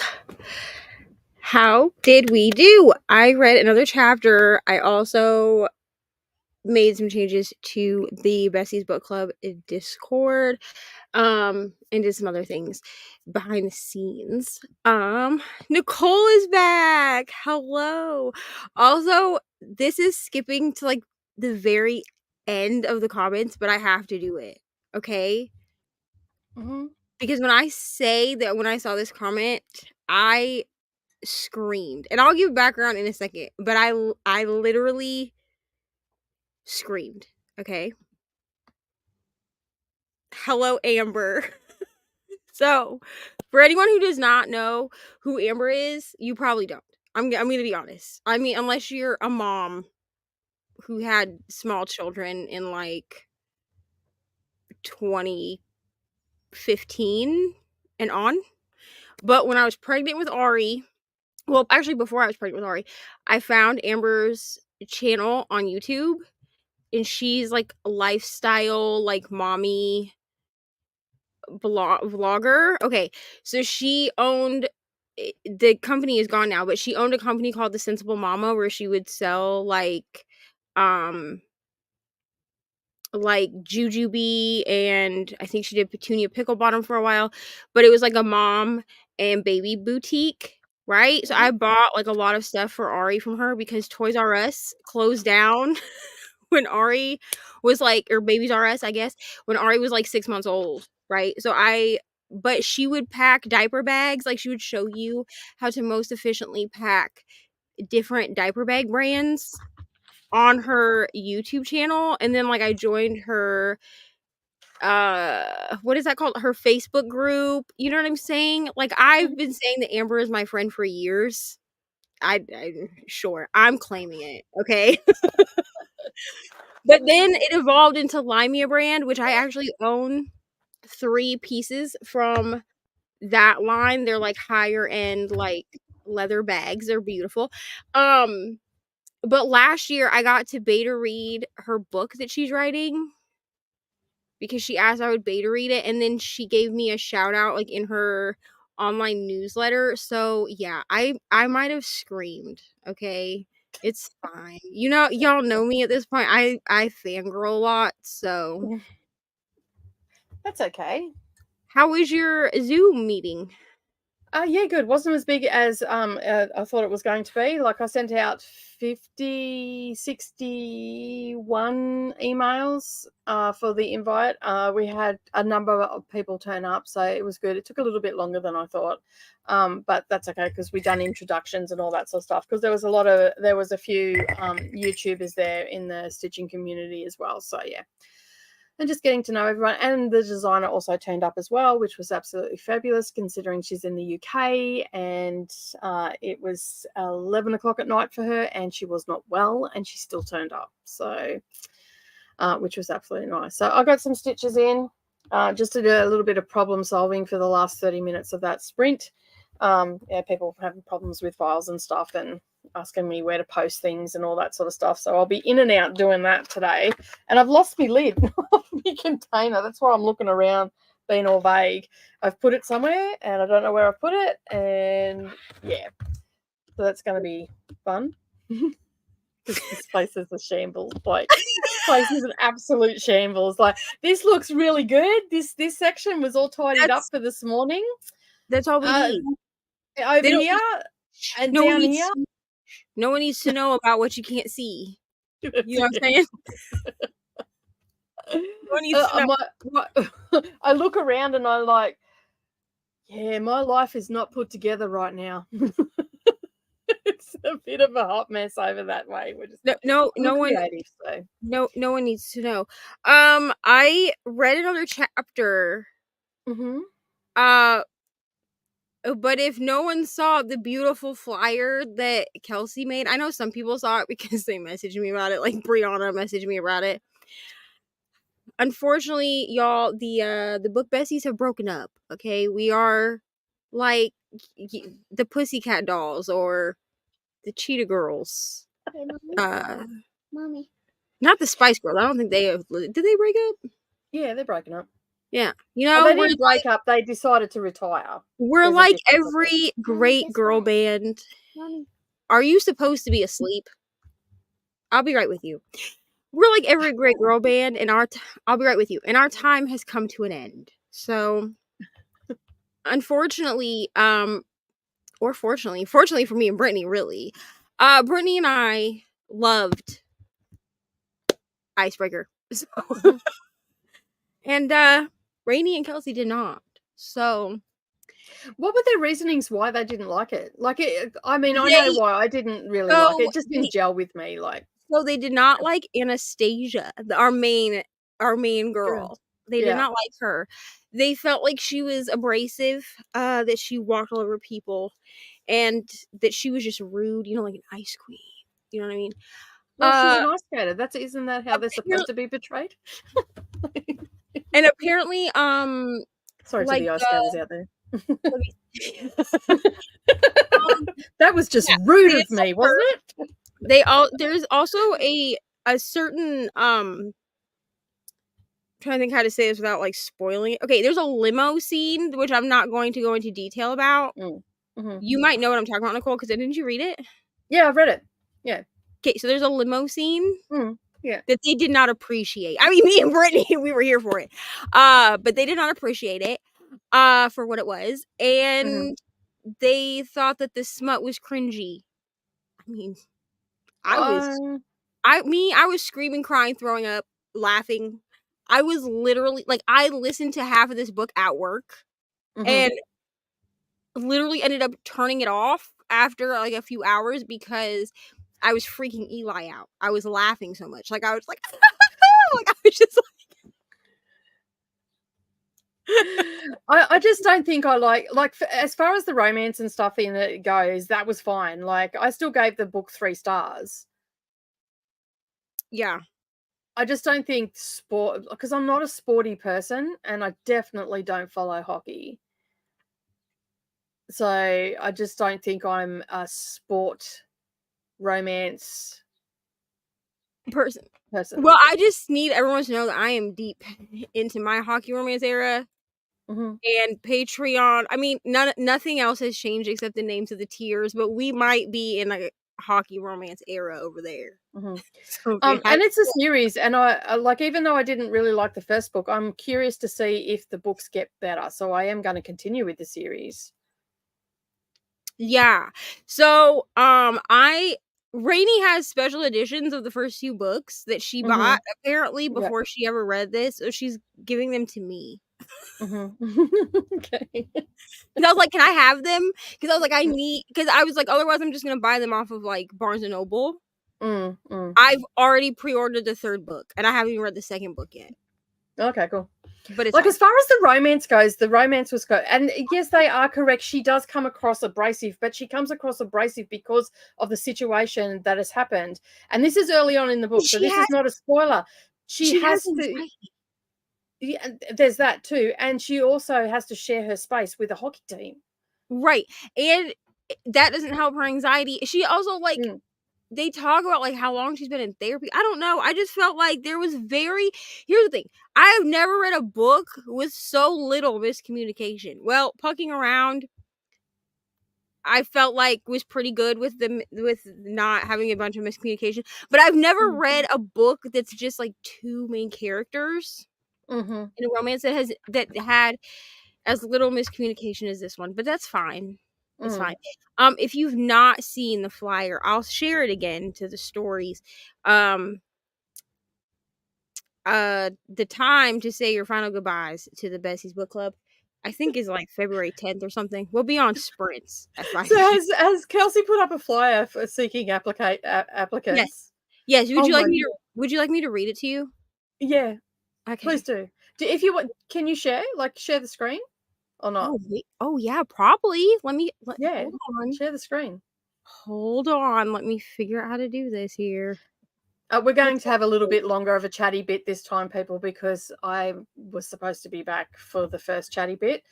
How did we do? I read another chapter. I also made some changes to the Bessie's Book Club Discord, and did some other things behind the scenes. Nicole is back. Hello. Also, this is skipping to like the very end of the comments, but I have to do it. Okay? Because when I say that when I saw this comment, I screamed. And I'll give background in a second, but I literally screamed. Okay? Hello, Amber. So, for anyone who does not know who Amber is, you probably don't. I'm going to be honest. I mean, unless you're a mom who had small children in like 2015 and on. But when I was pregnant with Ari, well, actually before I was pregnant with Ari, I found Amber's channel on YouTube, and she's like a lifestyle, like mommy vlogger. Okay, so she owned, the company is gone now, but she owned a company called The Sensible Mama, where she would sell like jujube, and I think she did Petunia Pickle Bottom for a while, but it was like a mom and baby boutique, right? So I bought like a lot of stuff for Ari from her because Toys R Us closed down when Ari was like, or Babies R Us, I guess, when Ari was like 6 months old, right? But she would pack diaper bags. Like, she would show you how to most efficiently pack different diaper bag brands on her YouTube channel. And then like I joined her what is that called, her Facebook group, you know what I'm saying? Like, I've been saying that Amber is my friend for years. I sure, I'm claiming it, okay? But then it evolved into Limea brand, which I actually own 3 pieces from that line. They're like higher end, like leather bags. They're beautiful. But last year I got to beta read her book that she's writing because she asked I would beta read it, and then she gave me a shout out like in her online newsletter. So yeah, I might have screamed, okay? It's fine. You know, y'all know me at this point. I fangirl a lot, so That's okay. how was your Zoom meeting? Yeah, good. Wasn't as big as I thought it was going to be. Like, I sent out 61 emails for the invite. We had a number of people turn up, so it was good. It took a little bit longer than I thought, but that's okay because we done introductions and all that sort of stuff. Because there was a few YouTubers there in the stitching community as well. So yeah. And just getting to know everyone. And the designer also turned up as well, which was absolutely fabulous considering she's in the UK, and it was 11 o'clock at night for her, and she was not well, and she still turned up. So, which was absolutely nice. So I got some stitches in just to do a little bit of problem solving for the last 30 minutes of that sprint. Yeah, people having problems with files and stuff, and asking me where to post things and all that sort of stuff. So I'll be in and out doing that today. And I've lost my lid of my container. That's why I'm looking around being all vague. I've put it somewhere and I don't know where I've put it. And yeah, so that's going to be fun. This place is a shambles. Like, this place is an absolute shambles. Like, this looks really good. This section was all tidied up for this morning. That's all we need. Over here and down here. No one needs to know about what you can't see. You know what I'm saying? No one needs to know. I look around and I'm like, yeah, my life is not put together right now. It's a bit of a hot mess over that way. We're just no one creative, so. No one needs to know. I read another chapter. But if no one saw the beautiful flyer that Kelsey made, I know some people saw it because they messaged me about it. Like, Brianna messaged me about it. Unfortunately, y'all, the book besties have broken up. Okay, we are like the Pussycat Dolls or the Cheetah Girls. Okay, Mommy. Mommy. Not the Spice Girls. I don't think they have. Did they break up? Yeah, they're breaking up. Yeah, they didn't break up. They decided to retire. We're like every great girl band. Mommy. Are you supposed to be asleep? I'll be right with you. We're like every great girl band, and I'll be right with you. And our time has come to an end. So, unfortunately, or fortunately for me and Brittany, really, Brittany and I loved Icebreaker. So, and Reni and Kelsey did not. So, what were their reasonings why they didn't like it? Like, I mean, I know why I didn't really like it. It just didn't gel with me. Like, so they did not like Anastasia, our main girl. They did not like her. They felt like she was abrasive, that she walked all over people, and that she was just rude. You know, like an ice queen. You know what I mean? Well, she's an ice skater. Isn't that how they're supposed to be portrayed? And apparently, sorry like to the ice skaters out there. That was just rude of me, wasn't it? There's also a certain trying to think how to say this without like spoiling it. Okay, there's a limo scene which I'm not going to go into detail about. Mm-hmm. You might know what I'm talking about, Nicole, because didn't you read it? Yeah, I've read it. Yeah. Okay, so there's a limo scene. Yeah. That they did not appreciate. I mean, me and Brittany, we were here for it. But they did not appreciate it for what it was. And they thought that the smut was cringy. I mean, I was screaming, crying, throwing up, laughing. I was literally like, I listened to half of this book at work and literally ended up turning it off after like a few hours because I was freaking Eli out. I was laughing so much. Like I was like, like I was just like I just don't think I like as far as the romance and stuff in it goes, that was fine. Like I still gave the book 3 stars. Yeah. I just don't think sport, because I'm not a sporty person and I definitely don't follow hockey. So I just don't think I'm a sport romance person. Well, I just need everyone to know that I am deep into my hockey romance era. And Patreon. I mean, nothing else has changed except the names of the tiers, but we might be in a hockey romance era over there. So and it's a series, and I like, even though I didn't really like the first book, I'm curious to see if the books get better. So I am going to continue with the series. Yeah. So Reni has special editions of the first 2 books that she bought apparently before she ever read this, so she's giving them to me. Okay. And I was like, can I have them? Because I was like, because I was like, otherwise I'm just gonna buy them off of like Barnes and Noble. I've already pre-ordered the 3rd book, and I haven't even read the 2nd book yet. Okay, cool. But it's like fine. As far as the romance goes, the romance was good. And yes, they are correct. She does come across abrasive, but she comes across abrasive because of the situation that has happened. And this is early on in the book, so this is not a spoiler. She has to. Yeah, there's that too. And she also has to share her space with a hockey team. Right. And that doesn't help her anxiety. She also like they talk about like how long she's been in therapy. I don't know. I just felt like there was here's the thing. I have never read a book with so little miscommunication. Well, Pucking Around, I felt like was pretty good with not having a bunch of miscommunication. But I've never read a book that's just like 2 main characters in a romance that had as little miscommunication as this one. But that's fine. It's fine. If you've not seen the flyer, I'll share it again to the stories. The time to say your final goodbyes to the Bessie's Book Club, I think, is like February 10th or something. We'll be on sprints. So has Kelsey put up a flyer for seeking applicants? Yes. Would you like me to read it to you? Yeah. Okay. Please do. If you want, can you share the screen? Or not? Oh yeah, probably. Hold on. Share the screen. Hold on, let me figure out how to do this here. We're going to have a little bit longer of a chatty bit this time, people, because I was supposed to be back for the first chatty bit.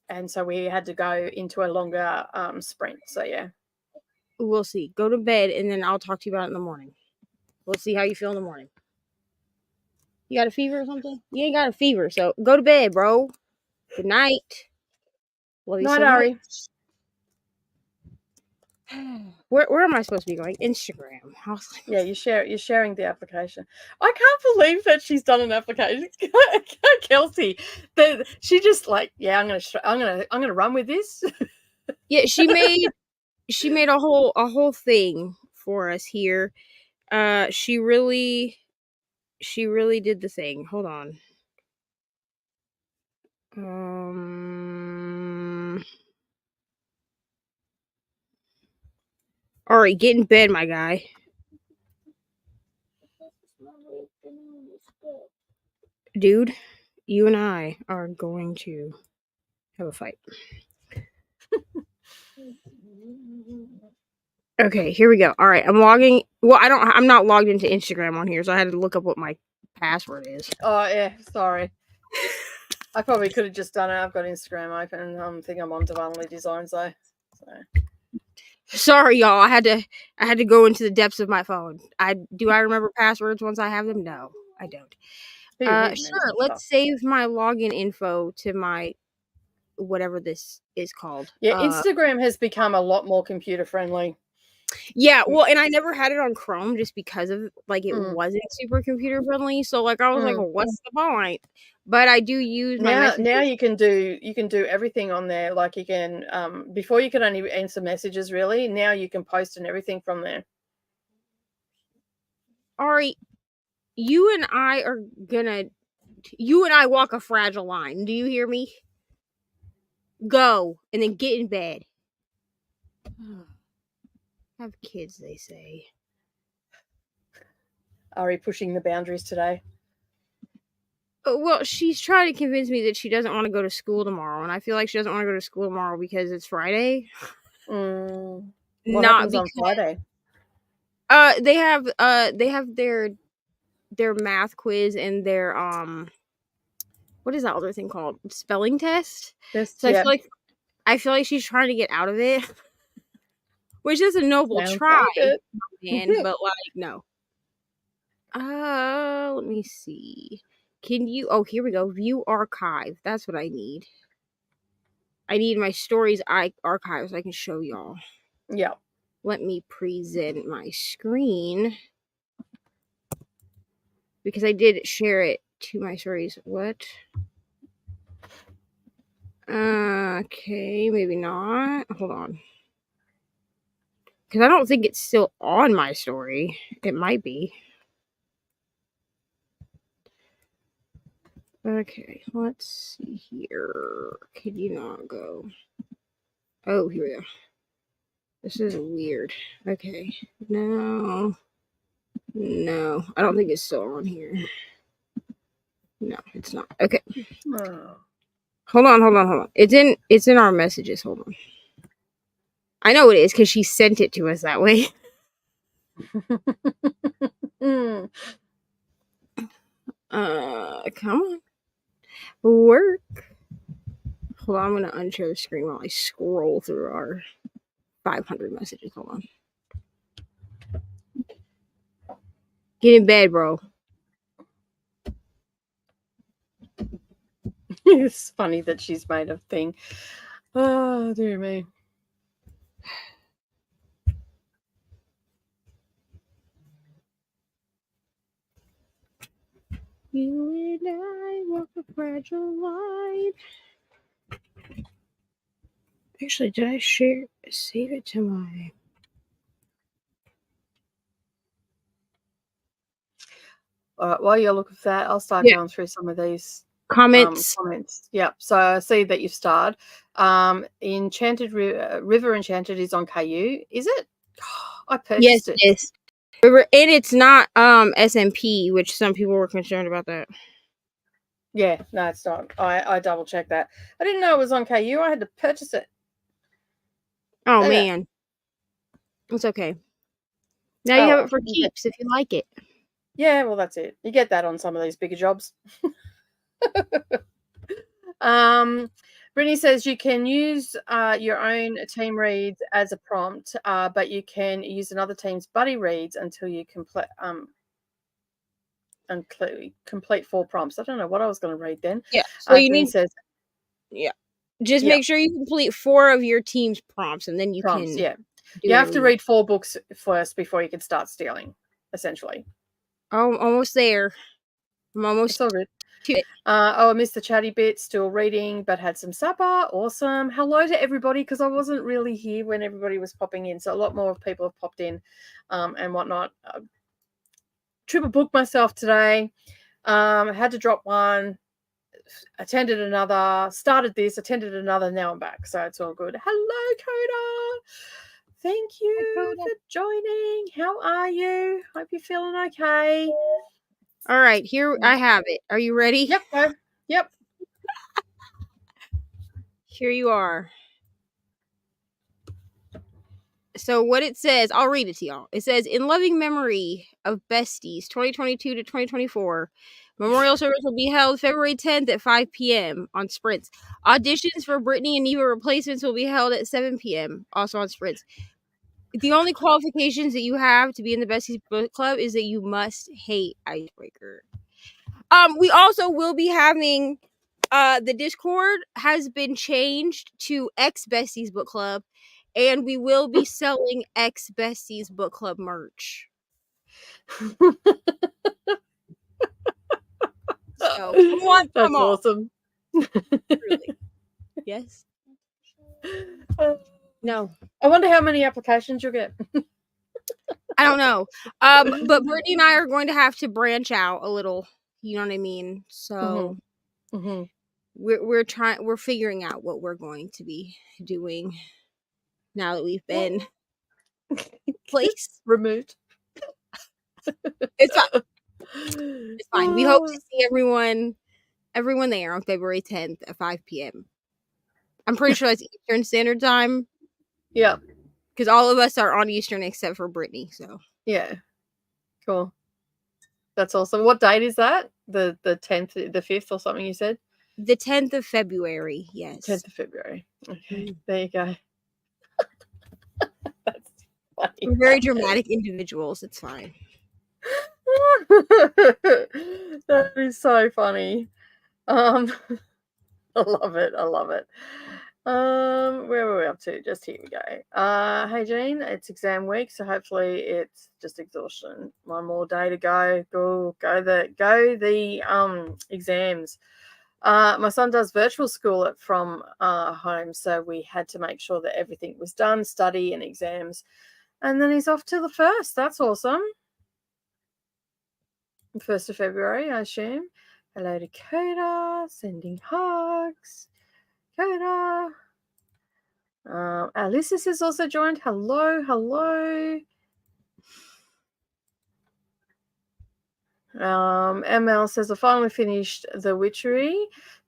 and so we had to go into a longer sprint. So yeah, we'll see. Go to bed, and then I'll talk to you about it in the morning. We'll see how you feel in the morning. You got a fever or something? You ain't got a fever, so go to bed, bro. Good night. Love you night, so Ari. much. Where am I supposed to be going? Instagram. Yeah, you're sharing the application. I can't believe that she's done an application. Kelsey, she just like, yeah, I'm gonna run with this. Yeah, she made a whole thing for us here. She really did the thing. Hold on. All right, get in bed, my guy. Dude, you and I are going to have a fight. Okay, here we go. All right, I'm logging. Well, I'm not logged into Instagram on here, so I had to look up what my password is. Oh yeah, sorry. I probably could have just done it. I've got Instagram open. I think I'm on Divinely Designs though. So. Sorry, y'all. I had to go into the depths of my phone. Do I remember passwords once I have them? No, I don't. Sure. Let's save my login info to my whatever this is called. Yeah, Instagram has become a lot more computer friendly. Yeah, well, and I never had it on Chrome just because of like it wasn't super computer friendly. So like I was like, well, what's the point? But I do use my messages. Now you can do everything on there. Like you can before you could only answer messages really. Now you can post and everything from there. Ari, you and I walk a fragile line. Do you hear me? Go and then get in bed. Have kids, they say. Ari pushing the boundaries today. Well, she's trying to convince me that she doesn't want to go to school tomorrow, and I feel like she doesn't want to go to school tomorrow because it's Friday. What Not happens on Friday? They have their math quiz and their what is that other thing called? Spelling test. So yeah. I feel like she's trying to get out of it, which is a noble try, man. But like, no. Let me see. Can you? Oh, here we go. View archive. That's what I need. I need my stories archive so I can show y'all. Yeah. Let me present my screen because I did share it to my stories. What? Okay, maybe not. Hold on. Because I don't think it's still on my story. It might be. Okay, let's see here. Could you not go? Oh, here we go. This is weird. Okay. No, I don't think it's still on here. No, it's not. Okay. Hold on. It's in our messages. Hold on. I know it is because she sent it to us that way. Come on. Work. Hold on, I'm gonna unshare the screen while I scroll through our 500 messages. Hold on. Get in bed, bro. It's funny that she's made a thing. Oh, dear me. You and I walk a fragile line. Actually, did I save it to my... All right, while you're looking for that, I'll start going through some of these comments. Yep. So I see that you've starred. Enchanted River Enchanted is on KU. Is it? I purchased it. Yes. River, and it's not SMP, which some people were concerned about that. Yeah, no, it's not. I double checked that. I didn't know it was on KU. I had to purchase it. Oh man, it's okay. Now you have it for keeps if you like it. Yeah, well, that's it. You get that on some of these bigger jobs. Brittany says you can use your own team reads as a prompt, but you can use another team's buddy reads until you complete 4 prompts. I don't know what I was going to read then. Yeah. So you Brittany need. says, Yeah. Just make sure you complete 4 of your team's prompts, and then you prompts, can. Yeah. You have to read 4 books first before you can start stealing, essentially. Oh, almost there. I'm almost. It's all good. To it. I missed the chatty bit, still reading, but had some supper. Awesome. Hello to everybody, because I wasn't really here when everybody was popping in. So a lot more people have popped in and whatnot. Triple booked myself today. I had to drop one, attended another, started this, attended another. Now I'm back. So it's all good. Hello, Coda. Thank you for joining. How are you? Hope you're feeling okay. All right, here I have it. Are you ready? Yep. Go. Yep. Here you are. So what it says, I'll read it to y'all. It says, in loving memory of Besties 2022 to 2024, memorial service will be held February 10th at 5 p.m. on Sprints. Auditions for Brittany and Eva replacements will be held at 7 p.m. also on Sprints. The only qualifications that you have to be in the Besties Book Club is that you must hate Icebreaker. We also will be having the Discord has been changed to Ex Besties Book Club, and we will be selling Ex Besties Book Club merch. So that's awesome. Really. Yes. No. I wonder how many applications you'll get. I don't know. But Brittany and I are going to have to branch out a little. You know what I mean? So we're figuring out what we're going to be doing now that we've been placed. Removed. It's fine. It's fine. We hope to see everyone there on February 10th at 5 p.m. I'm pretty sure that's Eastern Standard Time. Yeah. Because all of us are on Eastern except for Brittany. So yeah. Cool. That's awesome. What date is that? The 10th, the 5th or something you said? The 10th of February, yes. 10th of February. Okay. There you go. That's funny. We're very dramatic individuals. It's fine. That is so funny. I love it. Where were we up to? Just here we go. Hey Jean, it's exam week, so hopefully it's just exhaustion. One more day to go. Go the exams. My son does virtual school from home, so we had to make sure that everything was done, study and exams, and then he's off to the 1st. That's awesome. 1st of February, I assume. Hello to Coda, sending hugs. Coda. Alice has also joined. Hello. ML says, I finally finished The Witchery,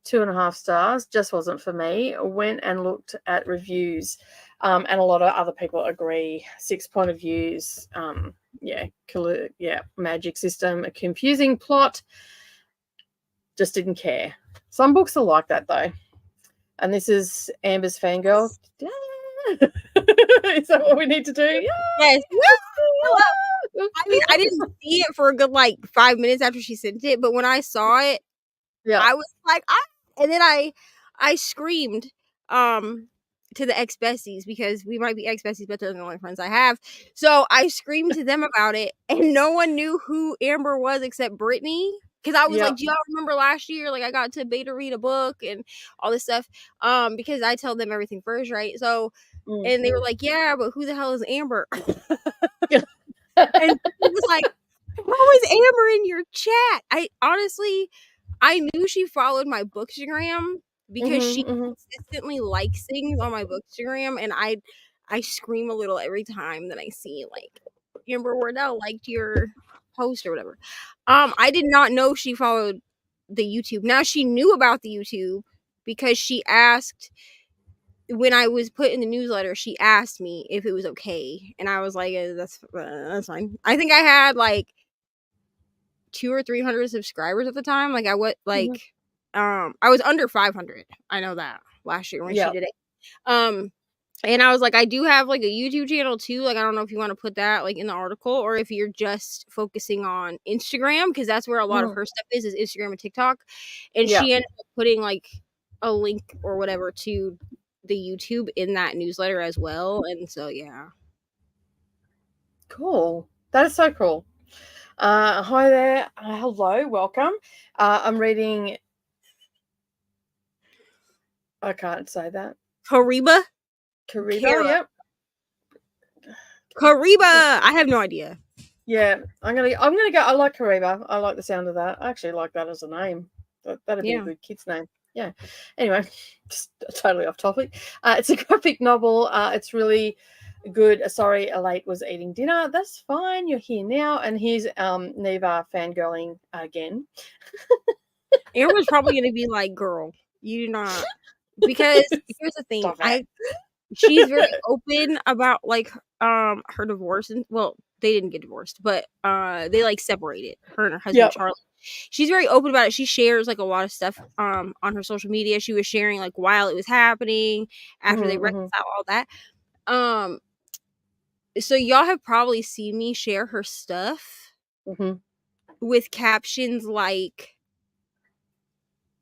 2.5 stars. Just wasn't for me. Went and looked at reviews, and a lot of other people agree. 6 point of views. Magic system, a confusing plot. Just didn't care. Some books are like that though. And this is Amber's fangirl. Is that what we need to do? Yes. I mean, I didn't see it for a good 5 minutes after she sent it, but when I saw it, I was like, and then I screamed to the ex besties, because we might be ex besties, but they're the only friends I have. So I screamed to them about it, and no one knew who Amber was except Brittany. Because I was like, do y'all remember last year? I got to beta read a book and all this stuff. Because I tell them everything first, right? So, and they were like, yeah, but who the hell is Amber? And he was like, how is Amber in your chat? I knew she followed my Bookstagram because she consistently likes things on my Bookstagram, and I scream a little every time that I see Amber Wardell liked your post or whatever. I did not know she followed the YouTube. Now she knew about the YouTube because she asked when I was put in the newsletter. She asked me if it was okay, and I was like, "That's fine." I think I had 200 or 300 subscribers at the time. I was under 500. I know that. last year when she did it. And I was like, I do have like a YouTube channel too. Like, I don't know if you want to put that like in the article or if you're just focusing on Instagram, because that's where a lot of her stuff is Instagram and TikTok. And she ended up putting like a link or whatever to the YouTube in that newsletter as well. And so, yeah. Cool. That is so cool. Hi there. Hello. Welcome. I'm reading. I can't say that. Kariba? Yep. Kariba. I have no idea. Yeah, I'm gonna go. I like Kariba. I like the sound of that. I actually like that as a name. That'd be a good kid's name. Yeah. Anyway, just totally off topic. It's a graphic novel. It's really good. Sorry, Elate was eating dinner. That's fine. You're here now. And here's Neva fangirling again. Amber's probably gonna be like, "Girl, you do not." Because here's the thing, she's very open about like her divorce, and well, they didn't get divorced, but they like separated, her and her husband Charlie. She's very open about it. She shares like a lot of stuff on her social media. She was sharing like while it was happening, after they reconciled, all that. So y'all have probably seen me share her stuff with captions like,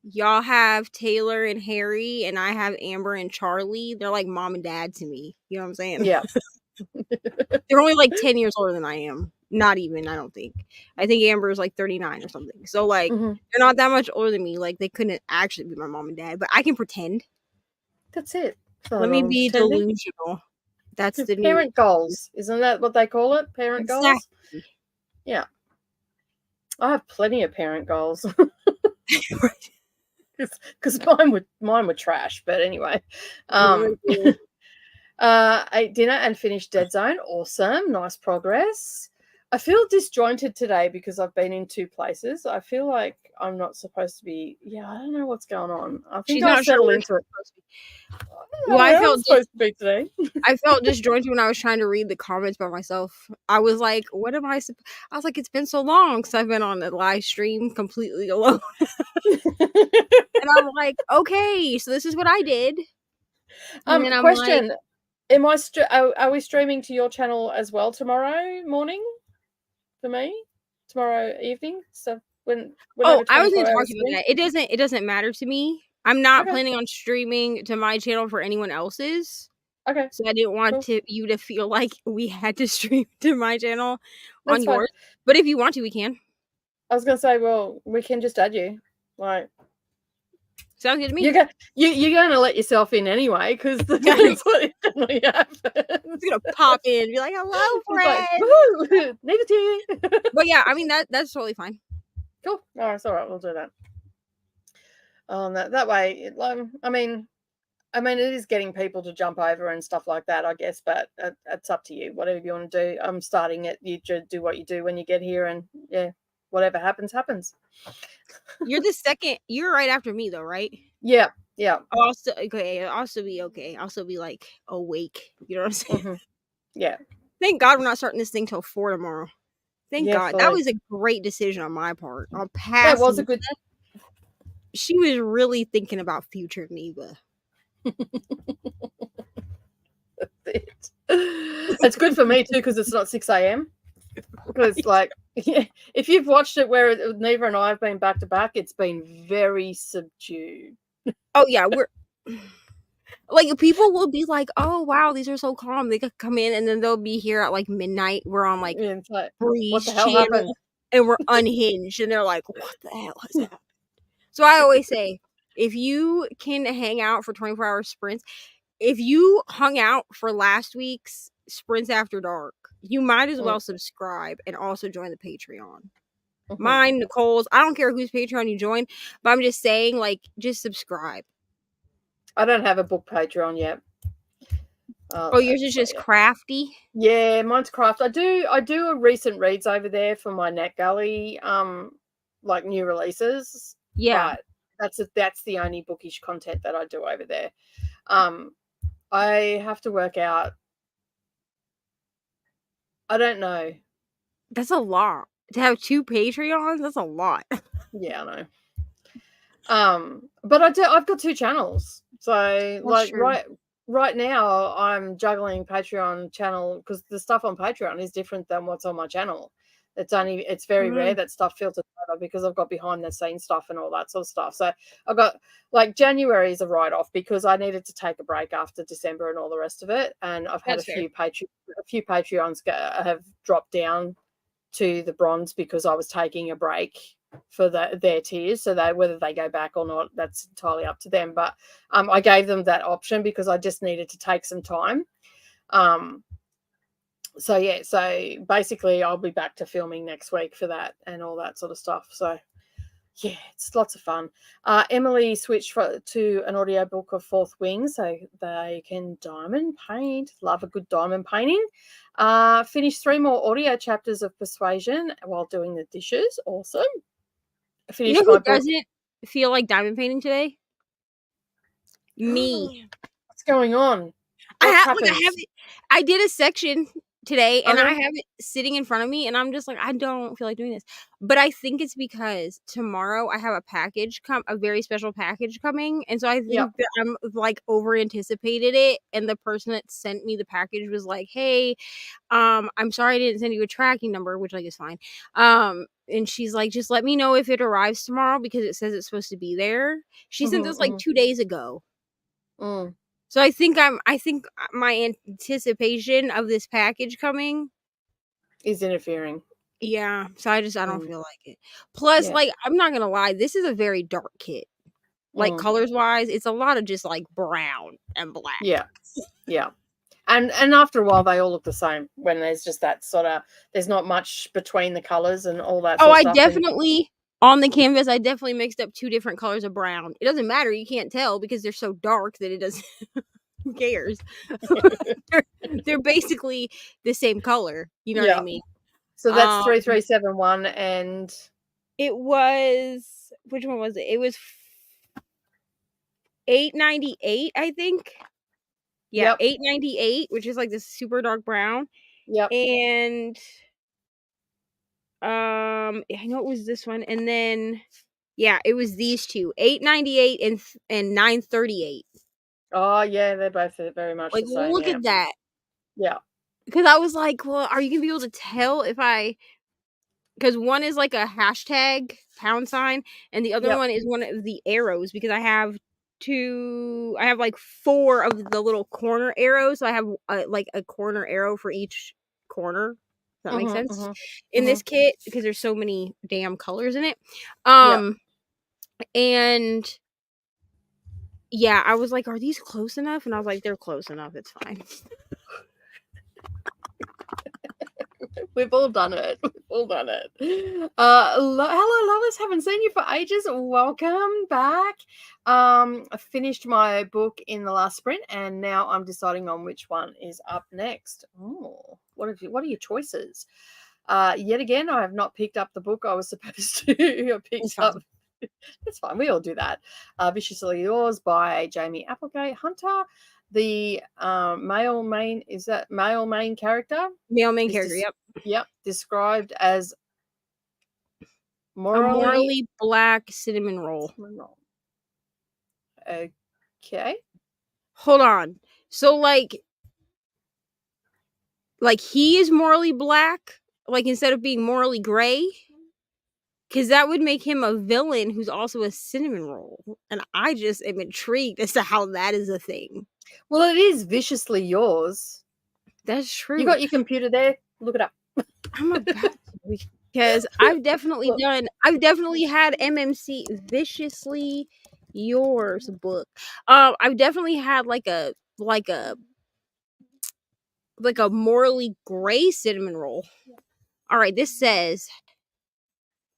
y'all have Taylor and Harry, and I have Amber and Charlie. They're like mom and dad to me. You know what I'm saying? Yeah. They're only like 10 years older than I am. Not even, I don't think. I think Amber is like 39 or something. So, like, they're not that much older than me. Like, they couldn't actually be my mom and dad, but I can pretend. That's it. Let me be delusional. That's the parent goals. Isn't that what they call it? Parent goals? Yeah. I have plenty of parent goals. Because mine were trash, but anyway. Ate dinner and finished Dead Zone. Awesome. Nice progress. I feel disjointed today because I've been in two places. I feel like I'm not supposed to be. Yeah, I don't know what's going on. I think I'll settle into it. Well, I felt supposed to be today. I felt disjointed when I was trying to read the comments by myself. I was like, what am I was like, it's been so long because I've been on a live stream completely alone. And I'm like, okay, so this is what I did. And then I'm question, like, am I are we streaming to your channel as well tomorrow morning for me? Tomorrow evening? So I was going to talk about that. It doesn't matter to me. I'm not planning on streaming to my channel for anyone else's. Okay. So I didn't want you to feel like we had to stream to my channel on yours. Fine. But if you want to, we can. I was going to say, well, we can just add you. Like, sounds good to me. You're going to let yourself in anyway, because that's what generally happens. It's going to pop in and be like, hello, friend. Like, need a tea. But yeah, I mean, that's totally fine. Cool. All right, it's all right. We'll do that. That way, I mean, it is getting people to jump over and stuff like that, I guess, but it's up to you. Whatever you want to do. I'm starting it. You do what you do when you get here, and yeah, whatever happens, happens. You're right after me, though, right? Yeah. I'll also be okay. I'll still be like awake. You know what I'm saying? Yeah. Thank God we're not starting this thing till 4 tomorrow. Thank God. Fully. That was a great decision on my part. I'll pass. That was a good. She was really thinking about future Neva. It's good for me too because it's not 6 a.m. Because like, if you've watched it where Neva and I have been back to back, it's been very subdued. Oh yeah, we're like, people will be like, "Oh wow, these are so calm." They could come in and then they'll be here at like midnight. We're on like what the hell happened? And we're unhinged, and they're like, "What the hell is that?" So I always say, if you can hang out for 24-hour sprints, if you hung out for last week's Sprints After Dark, you might as well subscribe and also join the Patreon. Mine, Nicole's, I don't care whose Patreon you join, but I'm just saying, like, just subscribe. I don't have a book Patreon yet. Yours is just crafty? Yeah, mine's craft. I do a recent reads over there for my NetGalley, like new releases. Yeah. But that's the only bookish content that I do over there. I have to work out. I don't know. That's a lot. To have 2 Patreons, that's a lot. Yeah, I know. But I've got 2 channels. So like right now I'm juggling Patreon channel because the stuff on Patreon is different than what's on my channel. It's very rare that stuff filters over because I've got behind the scenes stuff and all that sort of stuff. So I've got like January is a write-off because I needed to take a break after December and all the rest of it. And I've had a few Patreons have dropped down to the bronze because I was taking a break for their tiers. So whether they go back or not, that's entirely up to them. But I gave them that option because I just needed to take some time. So yeah, so basically I'll be back to filming next week for that and all that sort of stuff. So yeah, it's lots of fun. Emily switched to an audiobook of Fourth Wing so they can diamond paint. Love a good diamond painting. Finished 3 more audio chapters of Persuasion while doing the dishes. Awesome. Finished who doesn't feel like diamond painting today? Me. What's going on? I did a section today and I have it sitting in front of me and I'm just like, I don't feel like doing this. But I think it's because tomorrow I have a very special package coming. And so I think that I'm like over anticipated it. And the person that sent me the package was like, hey, I'm sorry I didn't send you a tracking number, which like is fine. And she's like, just let me know if it arrives tomorrow because it says it's supposed to be there. She sent this like 2 days ago. So I think my anticipation of this package coming is interfering. Yeah, so I don't feel like it. Plus, like, I'm not gonna lie, this is a very dark kit. Like colors wise, it's a lot of just like brown and black. Yeah. And after a while they all look the same when there's just that sort of there's not much between the colors and all that sort of stuff. Definitely on the canvas I definitely mixed up 2 different colors of brown. It doesn't matter, you can't tell because they're so dark that it doesn't who cares? they're basically the same color, you know what I mean? So that's 3371 and it was which one was it? It was $8.98, I think. Yeah, $8.98, which is like this super dark brown. And I know it was this one, and then it was these two, $8.98 and $9.38. Oh yeah, they're both very much like the same. Look at that. Yeah. Because I was like, well, are you gonna be able to tell if because one is like a hashtag $, and the other one is one of the arrows because I have like 4 of the little corner arrows. So I have like a corner arrow for each corner. Does that make sense? In this kit because there's so many damn colors in it. And I was like, are these close enough? And I was like, they're close enough. It's fine. We've all done it. Hello, lovers. Haven't seen you for ages. Welcome back. I finished my book in the last sprint, and now I'm deciding on which one is up next. Oh, what are your choices? Yet again, I have not picked up the book I was supposed to pick up. It's fine. We all do that. Viciously Yours by Jamie Applegate Hunter. The male main character? Male main character, Yep. Described as a morally black cinnamon roll. Okay. Hold on. So like he is morally black, like instead of being morally gray? Because that would make him a villain who's also a cinnamon roll. And I just am intrigued as to how that is a thing. Well, it is Viciously Yours. That's true. You got your computer there? Look it up. I'm about to because I've definitely had MMC Viciously Yours book. I've definitely had like a morally gray cinnamon roll. All right, this says,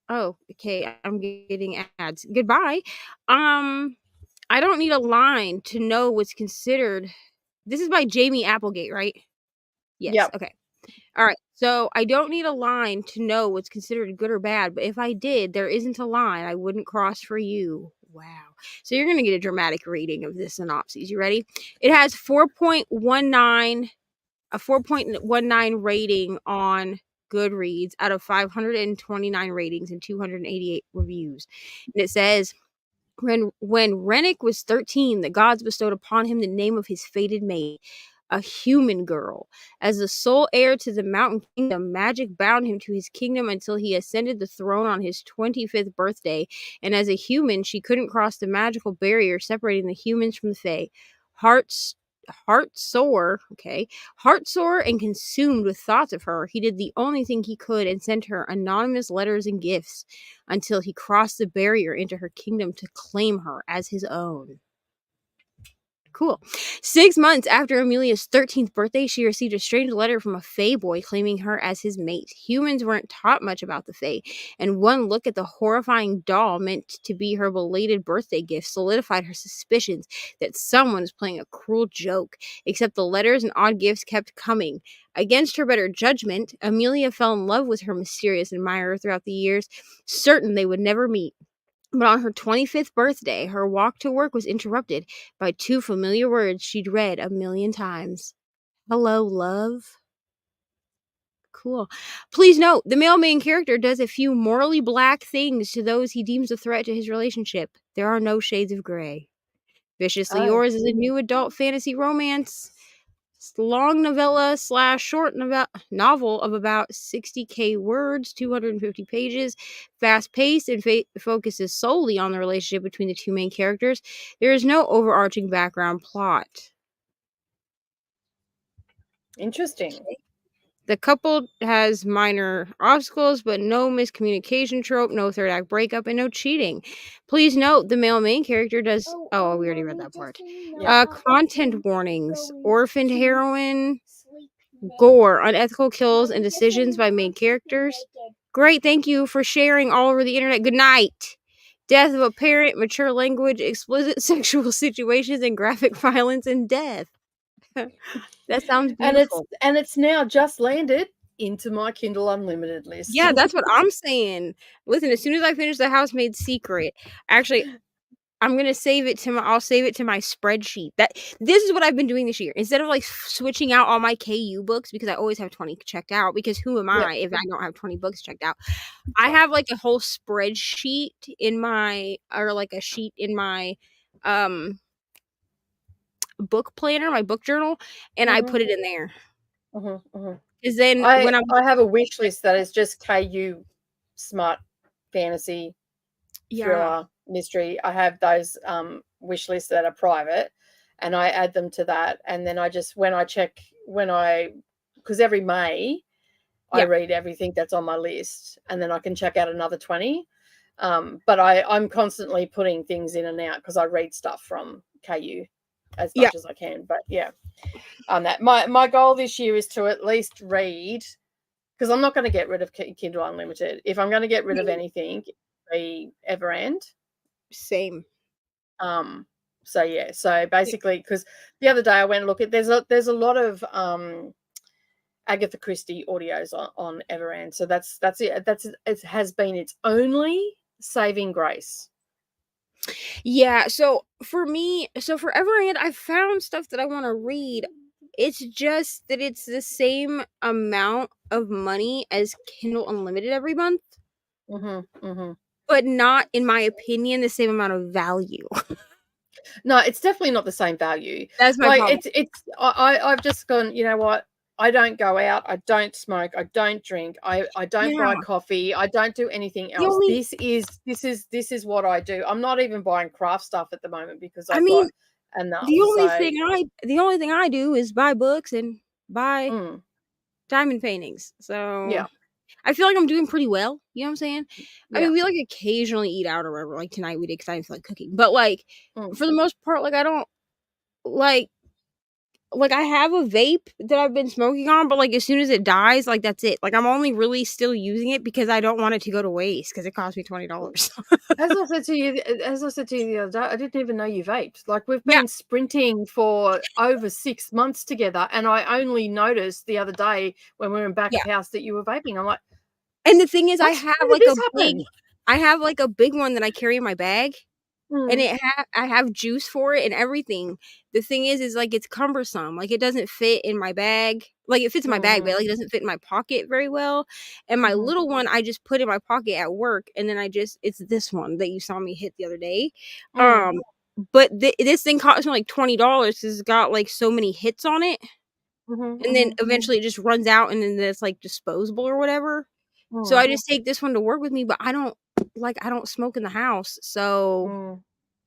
oh, okay, I'm getting ads. Goodbye. I don't need a line to know what's considered. This is by Jamie Applegate, right? Yes. Yep. Okay. All right. So I don't need a line to know what's considered good or bad, but if I did, there isn't a line I wouldn't cross for you. Wow. So you're going to get a dramatic reading of this synopsis. You ready? It has 4.19 rating on Goodreads out of 529 ratings and 288 reviews. And it says, When Renick was 13, the gods bestowed upon him the name of his fated mate, a human girl. As the sole heir to the mountain kingdom, magic bound him to his kingdom until he ascended the throne on his 25th birthday, and as a human, she couldn't cross the magical barrier separating the humans from the fae. Heartsore and consumed with thoughts of her, he did the only thing he could and sent her anonymous letters and gifts until he crossed the barrier into her kingdom to claim her as his own. Cool. 6 months after Amelia's 13th birthday, she received a strange letter from a Fae boy claiming her as his mate. Humans weren't taught much about the Fae, and one look at the horrifying doll meant to be her belated birthday gift solidified her suspicions that someone was playing a cruel joke, except the letters and odd gifts kept coming. Against her better judgment, Amelia fell in love with her mysterious admirer throughout the years, certain they would never meet. But on her 25th birthday, her walk to work was interrupted by 2 familiar words she'd read a million times. Hello, love. Cool. Please note, the male main character does a few morally black things to those he deems a threat to his relationship. There are no shades of gray. Viciously Yours is a new adult fantasy romance. Long novella / short novel of about 60k words, 250 pages, fast-paced, and focuses solely on the relationship between the 2 main characters. There is no overarching background plot. Interesting. The couple has minor obstacles, but no miscommunication trope, no third act breakup, and no cheating. Please note, the male main character does... Oh, we already read that part. Content warnings. Orphaned heroine. Gore. Unethical kills and decisions by main characters. Great, thank you for sharing all over the internet. Good night. Death of a parent, mature language, explicit sexual situations, and graphic violence and death. That sounds beautiful. And it's now just landed into my Kindle Unlimited list. Yeah, that's what I'm saying. Listen, as soon as I finish The Housemaid's Secret, actually, I'm gonna save it to my spreadsheet. This is what I've been doing this year. Instead of like switching out all my KU books, because I always have 20 checked out, because who am I if I don't have 20 books checked out? I have like a whole spreadsheet in my, or like a sheet in my book planner, my book journal, and I put it in there. Because then I have a wish list that is just KU smart fantasy, thriller, mystery. I have those wish lists that are private, and I add them to that. And then I just, because every May I read everything that's on my list, and then I can check out another 20. But I'm constantly putting things in and out because I read stuff from KU as much as I can. But on that, my goal this year is to at least read, because I'm not going to get rid of Kindle Unlimited. If I'm going to get rid of anything, be Everend. Same. So basically, because the other day I went and looked at, there's a lot of Agatha Christie audios on Everend. So that's it. It has been its only saving grace. Yeah, so for Everend, I found stuff that I want to read. It's just that it's the same amount of money as Kindle Unlimited every month. But not, in my opinion, the same amount of value. No, it's definitely not the same value. That's my problem. I've just gone, you know what? I don't go out. I don't smoke. I don't drink. I don't buy coffee. I don't do anything else. This is what I do. I'm not even buying craft stuff at the moment because I've got enough. The only thing I do is buy books and buy diamond paintings. So yeah, I feel like I'm doing pretty well. You know what I'm saying? Yeah. I mean, we like occasionally eat out or whatever. Like tonight we did because I didn't feel like cooking. But like for the most part, like I don't like I have a vape that I've been smoking on, but like as soon as it dies, like that's it. Like I'm only really still using it because I don't want it to go to waste because it cost me $20. As I said to you the other day, I didn't even know you vaped. Like we've been sprinting for over 6 months together, and I only noticed the other day when we were in back of house that you were vaping. I'm like, and the thing is, I have like a big one that I carry in my bag. And I have juice for it and everything. The thing is like it's cumbersome. Like it doesn't fit in my bag. Like, it fits in my bag, but, like, it doesn't fit in my pocket very well, and my little one, I just put in my pocket at work, and then it's this one that you saw me hit the other day, but this thing cost me, like, $20 'cause it's got, like, so many hits on it, and then eventually it just runs out, and then it's, like, disposable or whatever, so I just take this one to work with me, but I don't smoke in the house, so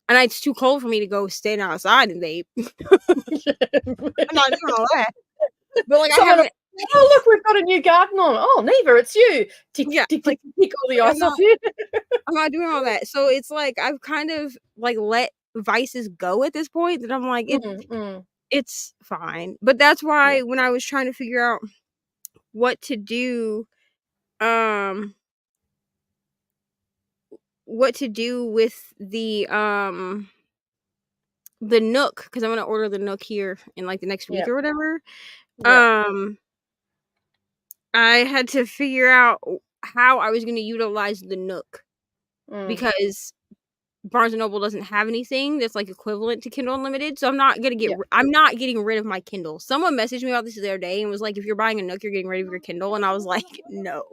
and it's too cold for me to go stand outside and vape. I'm not doing all that. But, like, I haven't. Oh, look, we've got a new garden on. Oh, Neva, it's you. Tick, Yeah, tick, like, tick, tick all the ice off you. I'm not doing all that. So it's like I've kind of like let vices go at this point that I'm like, it's fine. But that's why when I was trying to figure out what to do with the Nook, because I'm gonna order the Nook here in like the next week or whatever. I had to figure out how I was going to utilize the Nook because Barnes & Noble doesn't have anything that's like equivalent to Kindle Unlimited, so I'm not going to I'm not getting rid of my Kindle. Someone messaged me about this the other day and was like, if you're buying a Nook, you're getting rid of your Kindle, and I was like, no.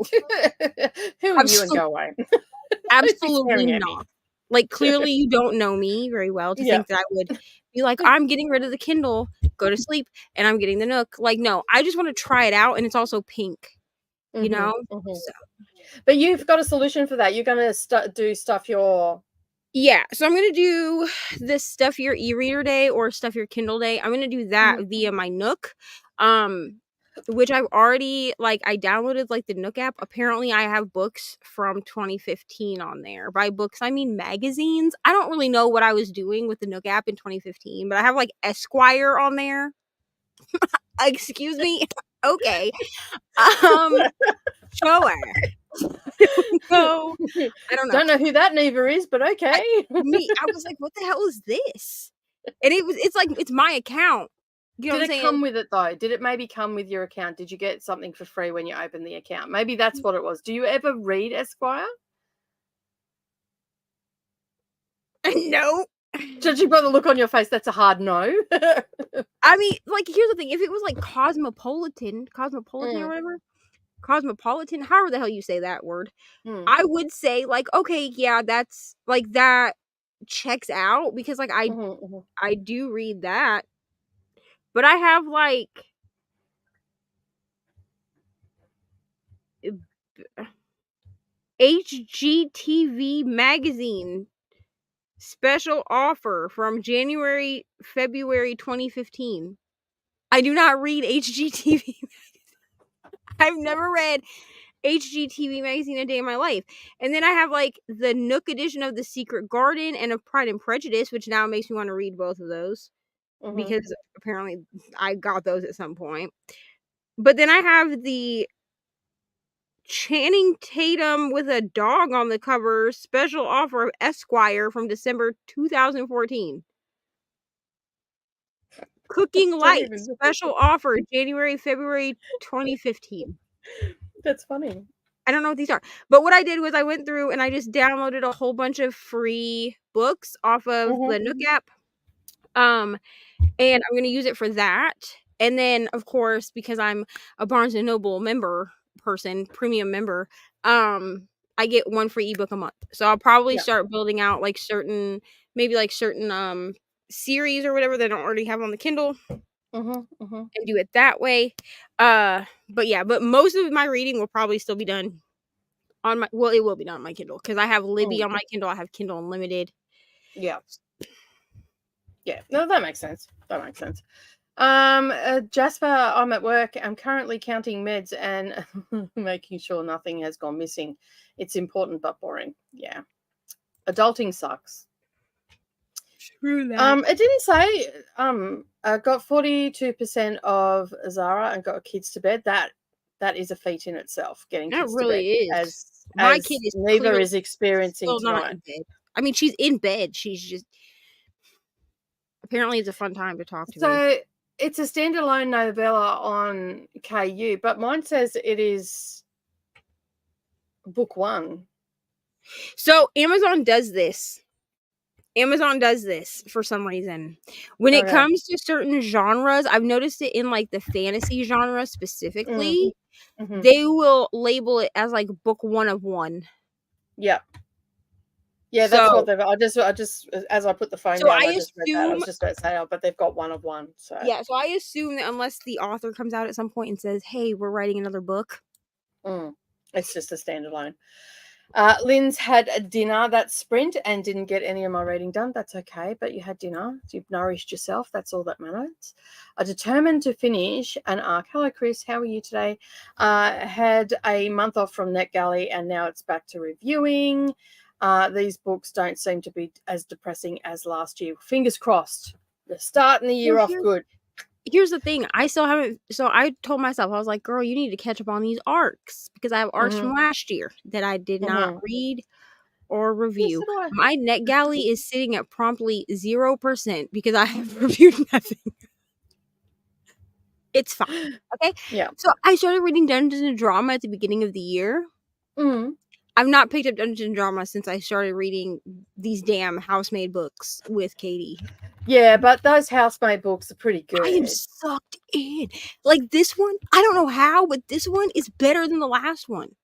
Who are you and go away? Absolutely not. Like, clearly you don't know me very well to think that I would be like, I'm getting rid of the Kindle, go to sleep, and I'm getting the Nook. Like, no, I just want to try it out, and it's also pink, you know? So. But you've got a solution for that. You're going to do Stuff Your... Yeah, so I'm going to do this Stuff Your e-reader day or Stuff Your Kindle day. I'm going to do that via my Nook. Which I've already, like, I downloaded, like, the Nook app. Apparently, I have books from 2015 on there. By books, I mean magazines. I don't really know what I was doing with the Nook app in 2015, but I have, like, Esquire on there. Excuse me? Okay. Sure. So, I don't know. Don't know who that Neva is, but okay. I was like, what the hell is this? And it's my account. You know Did it come with it, though? Did it maybe come with your account? Did you get something for free when you opened the account? Maybe that's what it was. Do you ever read Esquire? No. Judging by the look on your face, that's a hard no. I mean, like, here's the thing. If it was, like, Cosmopolitan or whatever, Cosmopolitan, however the hell you say that word, I would say, like, okay, yeah, that's, like, that checks out, because, like, I do read that. But I have, like, HGTV magazine special offer from February 2015. I do not read HGTV. I've never read HGTV magazine a day in my life. And then I have, like, the Nook edition of The Secret Garden and of Pride and Prejudice, which now makes me want to read both of those. Because apparently I got those at some point. But then I have the Channing Tatum with a dog on the cover special offer of Esquire from December 2014. Cooking Light special offer February 2015. That's funny. I don't know what these are. But what I did was I went through and I just downloaded a whole bunch of free books off of the Nook app. And I'm going to use it for that. And then, of course, because I'm a Barnes & Noble premium member, I get one free ebook a month. So I'll probably start building out, like, certain series or whatever that I don't already have on the Kindle and do it that way. But most of my reading will probably still be done on it will be done on my Kindle, because I have Libby on my Kindle. I have Kindle Unlimited. Yeah. No, that makes sense. Jasper, I'm at work. I'm currently counting meds and making sure nothing has gone missing. It's important but boring. Yeah. Adulting sucks. True that. It didn't say I got 42% of Zara and got kids to bed. That is a feat in itself, getting kids to bed. That really is. My kid is Neva is experiencing tonight. In bed. I mean, she's in bed. She's just apparently it's a fun time to talk to me. So it's a standalone novella on KU, but mine says it is book 1. So Amazon does this. Amazon does this for some reason. When it comes to certain genres, I've noticed it in like the fantasy genre specifically. They will label it as like book 1 of 1. Yeah. Yeah, that's what they've. I just as I put the phone down, I just read that. I was just about to say, but they've got 1 of 1. So yeah, so I assume that unless the author comes out at some point and says, "Hey, we're writing another book," it's just a standalone. Lynn's had a dinner that sprint and didn't get any of my reading done. That's okay, but you had dinner. You've nourished yourself. That's all that matters. I determined to finish an arc. Hello, Chris. How are you today? Had a month off from NetGalley and now it's back to reviewing. These books don't seem to be as depressing as last year. Fingers crossed. They're starting the year off good. Here's the thing. I still haven't. So I told myself, I was like, girl, you need to catch up on these arcs because I have arcs from last year that I did not read or review. Yes, my NetGalley is sitting at promptly 0% because I have reviewed nothing. It's fine. Okay. Yeah. So I started reading Dungeons and Drama at the beginning of the year. I've not picked up Dungeons and Drama since I started reading these damn housemaid books with Katie. Yeah, but those housemaid books are pretty good. I am sucked in. Like this one, I don't know how, but this one is better than the last one.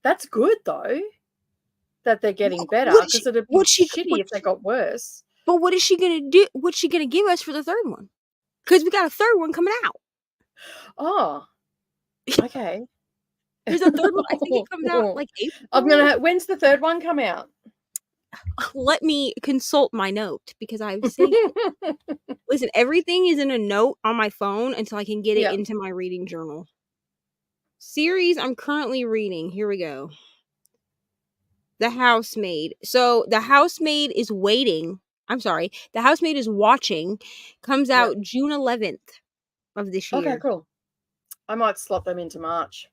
That's good though. That they're getting better because it'd be shitty if they got worse. But what is she gonna do? What's she gonna give us for the third one? Because we got a third one coming out. Oh, okay. There's a third one. I think it comes out like April. When's the third one come out? Let me consult my note because I've saved it. Listen, everything is in a note on my phone until I can get it into my reading journal. Series I'm currently reading. Here we go. The Housemaid. So The Housemaid is waiting. I'm sorry. The Housemaid is watching. Comes out June 11th of this year. Okay, cool. I might slot them into March.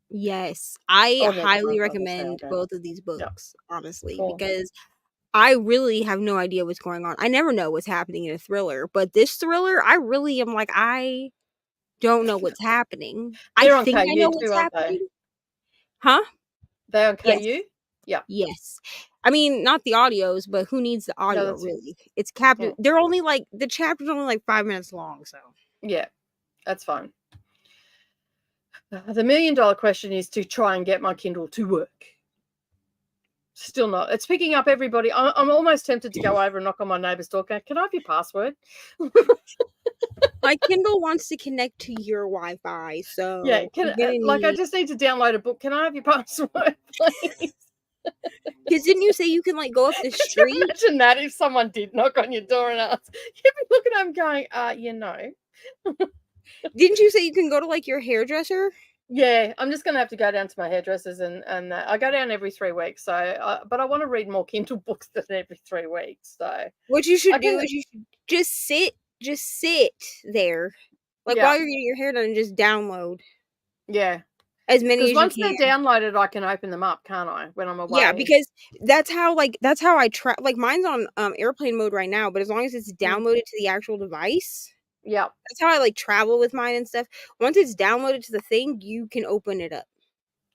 Yes. I highly recommend both of these books, honestly, because I really have no idea what's going on. I never know what's happening in a thriller, but this thriller, I really am like, I don't know what's happening. I think I know what's happening. Huh? They're on KU? Yeah. Yes. I mean, not the audios, but who needs the audio, really? It's captive. They're only like, the chapter's only like 5 minutes long, so. Yeah, that's fine. The $1 million question is to try and get my Kindle to work. Still not. It's picking up everybody. I'm almost tempted to go over and knock on my neighbour's door. Can I have your password? My Kindle wants to connect to your Wi-Fi, so yeah. I just need to download a book. Can I have your password, please? Because didn't you say you can like go up the street? You imagine that if someone did knock on your door and ask, you'd be looking at them going, no. Didn't you say you can go to like your hairdresser? Yeah, I'm just gonna have to go down to my hairdressers and I go down every 3 weeks. So, but I want to read more Kindle books than every 3 weeks. So, what you should do is you should just sit there, like while you're getting your hair done, and just download. Yeah, as many as you can. Once they're downloaded, I can open them up, can't I? When I'm away. Yeah, because that's how I like mine's on airplane mode right now. But as long as it's downloaded to the actual device. Yeah. That's how I like travel with mine and stuff. Once it's downloaded to the thing, you can open it up.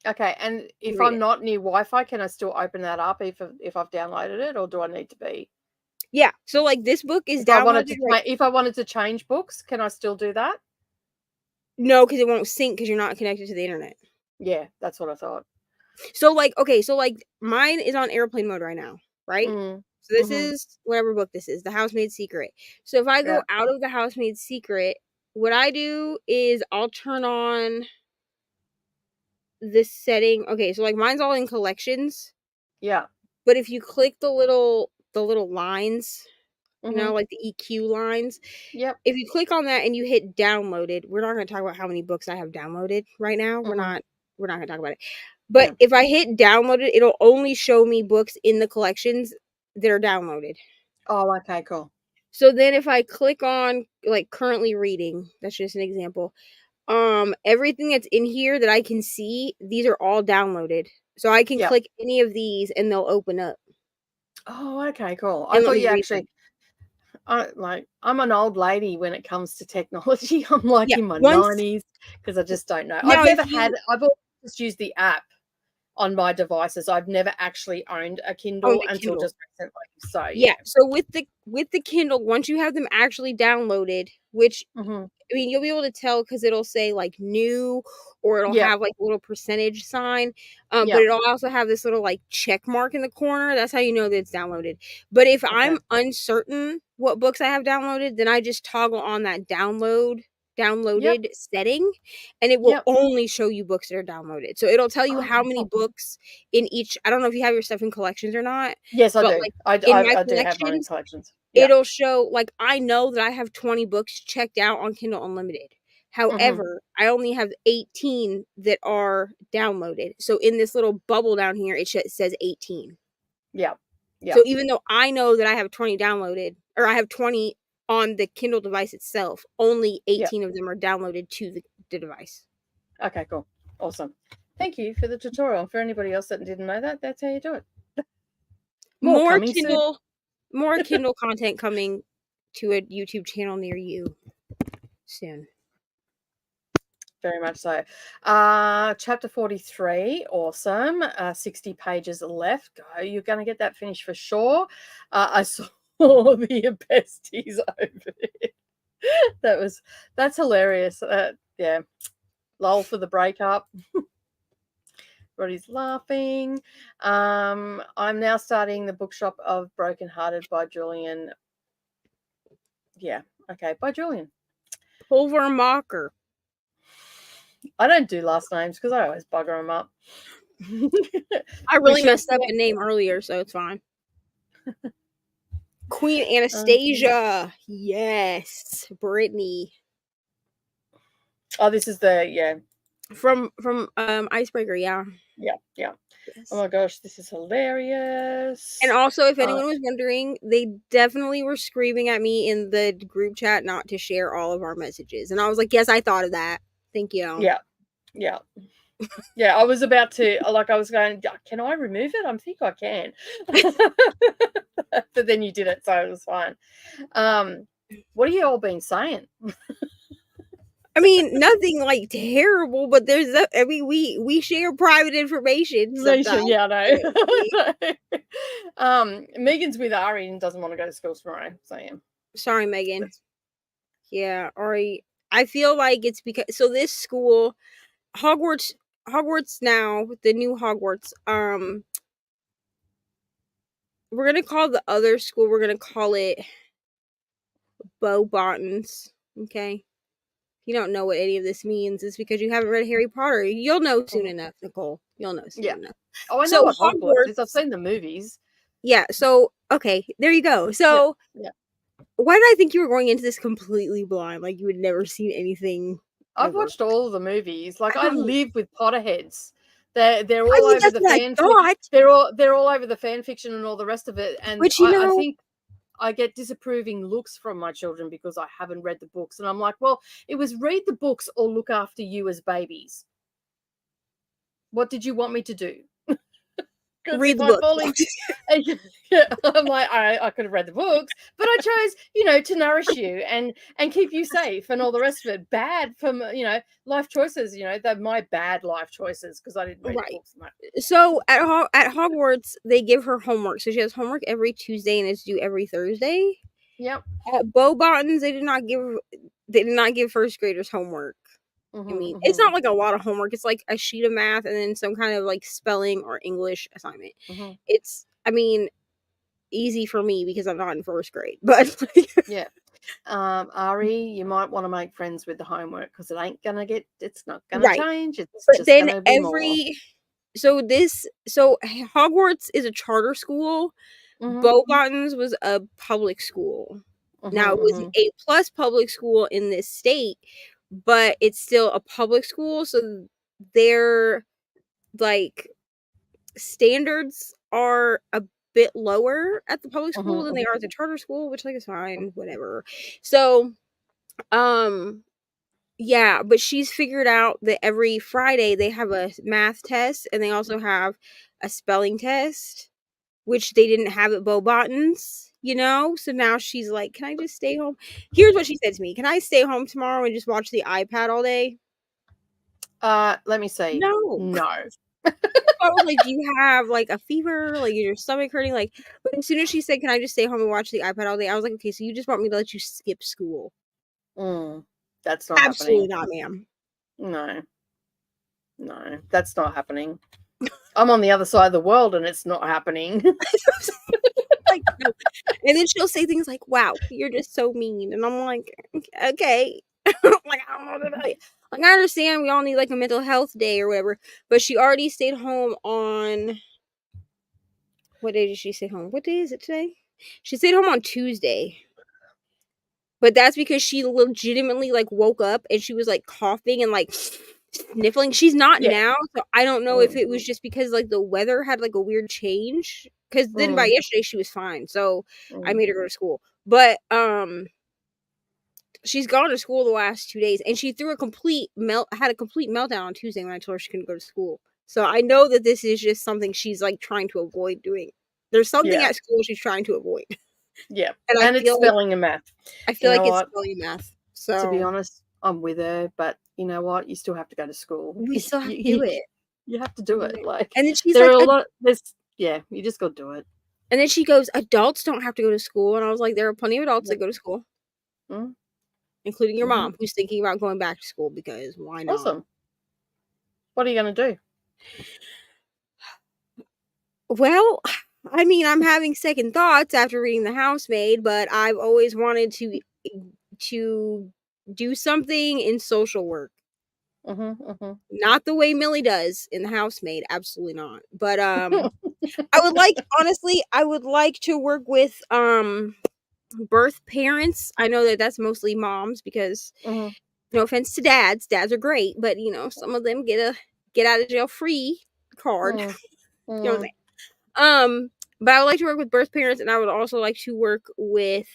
Okay. And if I'm not near Wi-Fi, can I still open that up if I've downloaded it, or do I need to be? Yeah. So like this book is downloaded. If I wanted to change books, can I still do that? No, because it won't sync because you're not connected to the internet. Yeah, that's what I thought. So like, okay, so like mine is on airplane mode right now, right? So this is whatever book this is, The Housemaid's Secret. So if I go out of The Housemaid's Secret, what I do is I'll turn on this setting. Okay, so like mine's all in collections. Yeah. But if you click the little lines, you know, like the EQ lines. Yep. If you click on that and you hit downloaded, we're not going to talk about how many books I have downloaded right now. We're not going to talk about it. But if I hit downloaded, it'll only show me books in the collections that are downloaded. Oh, okay, cool. So then if I click on like currently reading, that's just an example. Everything that's in here that I can see, these are all downloaded. So I can click any of these and they'll open up. Oh, okay, cool. I thought you actually I'm an old lady when it comes to technology. I'm like in my 90s because I just don't know. I've always just used the app on my devices. I've never actually owned a Kindle until just recently. So yeah. So with the Kindle, once you have them actually downloaded, which I mean, you'll be able to tell because it'll say like new, or it'll have like a little percentage sign. But it'll also have this little like check mark in the corner. That's how you know that it's downloaded. But if I'm uncertain what books I have downloaded, then I just toggle on that downloaded setting, and it will only show you books that are downloaded. So it'll tell you how many books in each. I don't know if you have your stuff in collections or not. Yes, I do. Like, I do have mine in collections. It'll show, like, I know that I have 20 books checked out on Kindle Unlimited. However, I only have 18 that are downloaded. So in this little bubble down here, it says 18. Yeah. So even though I know that I have 20 downloaded, or I have 20 on the Kindle device itself, only 18 of them are downloaded to the device. Okay, cool. Awesome. Thank you for the tutorial. For anybody else that didn't know that, that's how you do it. More Kindle content coming to a YouTube channel near you soon. Very much so. Chapter 43, awesome. 60 pages left. Go. You're going to get that finished for sure. I saw the besties over there. That's hilarious. Yeah. Lol for the breakup. Everybody's laughing. I'm now starting The Bookshop of Brokenhearted by Julian. Yeah. Okay. By Julian. Pulver Mocker. I don't do last names because I always bugger them up. I really messed up a name earlier, so it's fine. Queen Anastasia. Yes. Brittany. Oh, this is from Icebreaker, yeah. Yeah. Yes. Oh my gosh, this is hilarious. And also, if anyone was wondering, they definitely were screaming at me in the group chat not to share all of our messages. And I was like, yes, I thought of that. Thank you. Yeah. I was about to, I was going, can I remove it? I think I can. But then you did it, so it was fine. What have you all been saying? I mean, nothing like terrible, but we share private information. Yeah, I know. Megan's with Ari and doesn't want to go to school tomorrow. So yeah. Sorry, Megan. Yeah, Ari. I feel like it's because this school, Hogwarts now, the new Hogwarts. We're gonna call the other school. We're gonna call it Beauxbatons. Okay. You don't know what any of this means. It's because you haven't read Harry Potter. You'll know soon enough, Nicole. You'll know soon enough. Oh, I know what Hogwarts is. I've seen the movies. Yeah. So okay, there you go. So why did I think you were going into this completely blind? Like you had never seen anything. I've watched all of the movies. Like I live with Potterheads. They're all over the fan. They're all over the fan fiction and all the rest of it. And I think I get disapproving looks from my children because I haven't read the books. And I'm like, well, it was read the books or look after you as babies. What did you want me to do? Read the books. I'm like, I could have read the books, but I chose, to nourish you and keep you safe and all the rest of it. Bad from, life choices, they're my bad life choices because I didn't read the books. So at Hogwarts, they give her homework. So she has homework every Tuesday and it's due every Thursday. Yep. At Beauxbatons, they did not give first graders homework. I mean, it's not like a lot of homework. It's like a sheet of math and then some kind of like spelling or English assignment. It's, I mean, easy for me because I'm not in first grade. But yeah, Ari, you might want to make friends with the homework because it's not gonna change. It's but just then gonna be more. So Hogwarts is a charter school. Beauxbatons was a public school. Now it was an A+ public school in this state, but it's still a public school, so their like standards are a bit lower at the public school than they are at the charter school, which like is fine, whatever. So yeah, but she's figured out that every Friday they have a math test and they also have a spelling test, which they didn't have at Beauxbatons. So now she's like, can I just stay home? Here's what she said to me. Can I stay home tomorrow and just watch the iPad all day? Let me see. No. I was like, do you have like a fever? Like, is your stomach hurting? Like, but as soon as she said, can I just stay home and watch the iPad all day? I was like, okay, so you just want me to let you skip school? That's not Absolutely happening. not, ma'am. No, that's not happening. I'm on the other side of the world and it's not happening. Like, no. And then she'll say things like, wow, you're just so mean. And I'm like, okay. Like, I don't know what to tell you. Like, I understand we all need like a mental health day or whatever, but she already stayed home on, what day did she stay home? What day is it today? She stayed home on Tuesday. But that's because she legitimately like woke up and she was like coughing and like sniffling. She's not now, so I don't know if it was just because like the weather had like a weird change. Because then by yesterday she was fine, so I made her go to school. But she's gone to school the last 2 days, and she had a complete meltdown on Tuesday when I told her she couldn't go to school. So I know that this is just something she's like trying to avoid doing. There's something at school she's trying to avoid. Yeah, and it's spelling and math. I feel like it's spelling and math. So to be honest, I'm with her, but you know what? You still have to go to school. We still have to do it. You have to do it. Like, and then she's there like, are a lot. You just got to do it. And then she goes, adults don't have to go to school, and I was like, there are plenty of adults that go to school, including your mom, who's thinking about going back to school because why not? Awesome. What are you going to do? Well, I mean, I'm having second thoughts after reading The Housemaid, but I've always wanted to do something in social work. Not the way Millie does in The Housemaid, absolutely not. But I would like to work with birth parents. I know that that's mostly moms because no offense to dads are great, but you know, some of them get a get out of jail free card. You know what I'm saying? But I would like to work with birth parents, and I would also like to work with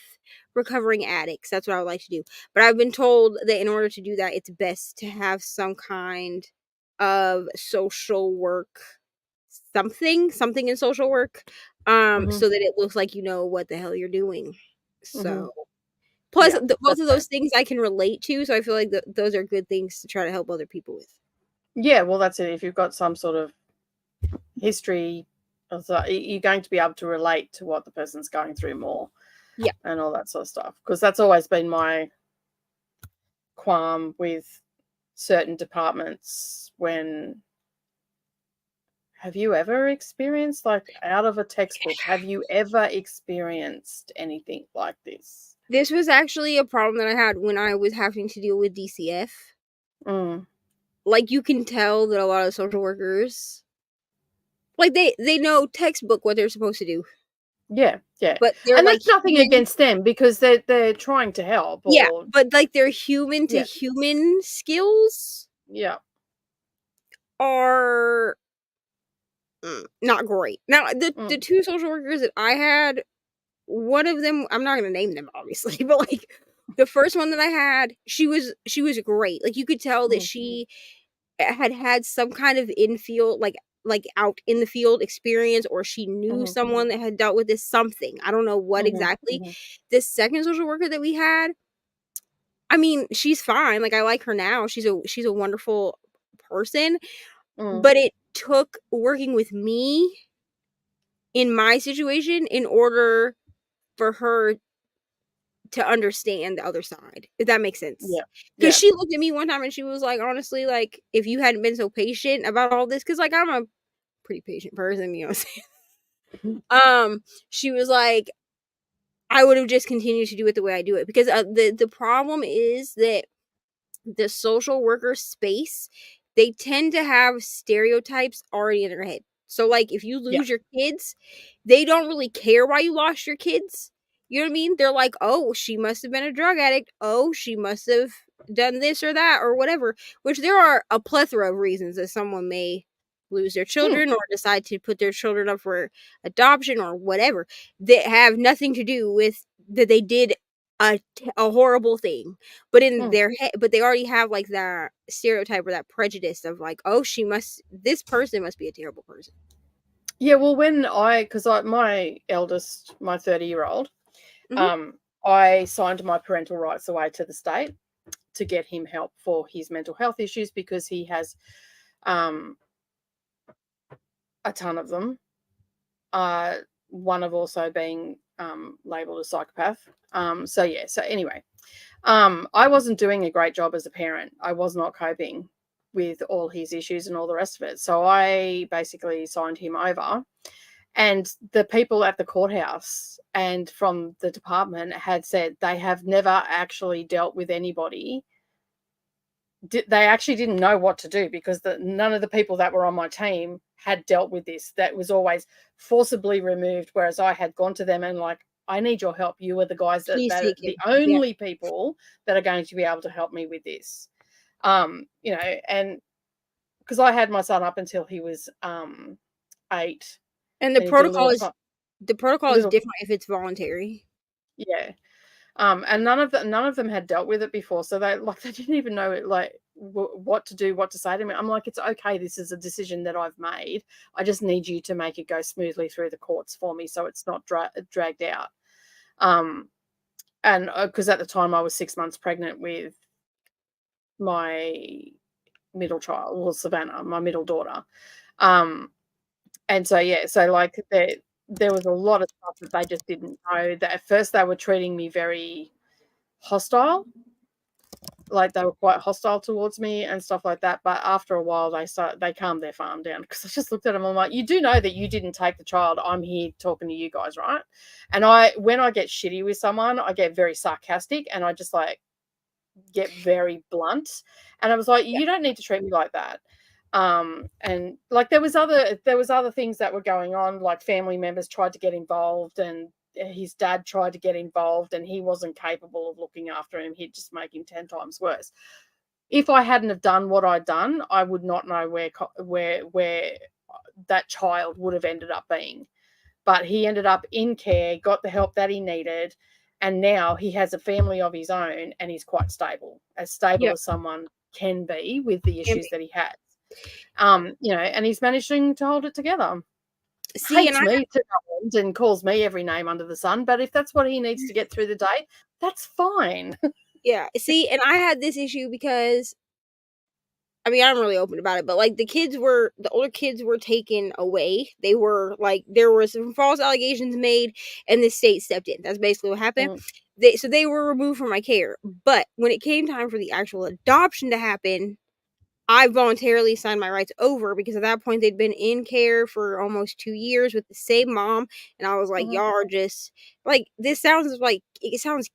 recovering addicts. That's what I would like to do. But I've been told that in order to do that, it's best to have some kind of social work, something in social work, so that it looks like you know what the hell you're doing. So, plus both of those things I can relate to, so I feel like those are good things to try to help other people with. Yeah, well, that's it. If you've got some sort of history, you're going to be able to relate to what the person's going through more. Yeah. And all that sort of stuff. Because that's always been my qualm with certain departments when... Have you ever experienced, like, out of a textbook, have you ever experienced anything like this? This was actually a problem that I had when I was having to deal with DCF. Like, you can tell that a lot of social workers, like, they know textbook what they're supposed to do. Yeah. But they're and like that's nothing against them because they're trying to help. Yeah, but like their human to human skills are not great. Now, the two social workers that I had, one of them, I'm not going to name them obviously, but like the first one that I had, she was great. Like, you could tell that she had some kind of in-field, like out in the field experience, or she knew someone that had dealt with this something. I don't know what exactly. This second social worker that we had, I mean, she's fine. Like, I like her now. She's a wonderful person. But it took working with me in my situation in order for her to understand the other side, if that makes sense. Yeah. Because she looked at me one time and she was like, honestly, like, if you hadn't been so patient about all this, because like I'm a pretty patient person, you know what I'm saying? She was like, I would have just continued to do it the way I do it. Because the problem is that the social worker space, they tend to have stereotypes already in their head. So like, if you lose your kids, they don't really care why you lost your kids. You know what I mean? They're like, oh, she must have been a drug addict. Oh, she must have done this or that or whatever. Which there are a plethora of reasons that someone may lose their children or decide to put their children up for adoption or whatever, that have nothing to do with that they did a horrible thing. But in their head, but they already have like that stereotype or that prejudice of like, oh, this person must be a terrible person. Yeah, well, because my eldest, my 30-year-old, I signed my parental rights away to the state to get him help for his mental health issues because he has A ton of them. One of also being labeled a psychopath. So anyway, I wasn't doing a great job as a parent. I was not coping with all his issues and all the rest of it. So I basically signed him over. And the people at the courthouse and from the department had said they have never actually dealt with anybody. They actually didn't know what to do because none of the people that were on my team had dealt with this. That was always forcibly removed, whereas I had gone to them and like, I need your help. You are the guys that are the only people that are going to be able to help me with this. You know, and because I had my son up until he was 8. And the protocol is different if it's voluntary. Yeah. And none of them had dealt with it before, so they didn't even know like what to do, what to say to me. I'm like, it's okay. This is a decision that I've made. I just need you to make it go smoothly through the courts for me, so it's not dragged out. And because at the time I was 6 months pregnant with my middle child, well, Savannah, my middle daughter. And so like there was a lot of stuff that they just didn't know. That at first they were treating me very hostile, like they were quite hostile towards me and stuff like that. But after a while, they calmed their farm down because I just looked at them. I'm like, you do know that you didn't take the child. I'm here talking to you guys, right? And when I get shitty with someone, I get very sarcastic and I just like get very blunt. And I was like, you don't need to treat me like that. And like there was other things that were going on, like family members tried to get involved and his dad tried to get involved and he wasn't capable of looking after him. He'd just make him 10 times worse. If I hadn't have done what I'd done, I would not know where that child would have ended up being. But he ended up in care, got the help that he needed, and now he has a family of his own and he's quite stable as someone can be with the issues that he has. You know, and he's managing to hold it together. Hates me to no end and calls me every name under the sun, but if that's what he needs to get through the day, that's fine. Yeah. See, and I had this issue because, I mean, I'm really open about it, but like the older kids were taken away. They were like, there were some false allegations made and the state stepped in. That's basically what happened. So they were removed from my care. But when it came time for the actual adoption to happen, I voluntarily signed my rights over because at that point they'd been in care for almost 2 years with the same mom. And I was like, y'all are just like, it sounds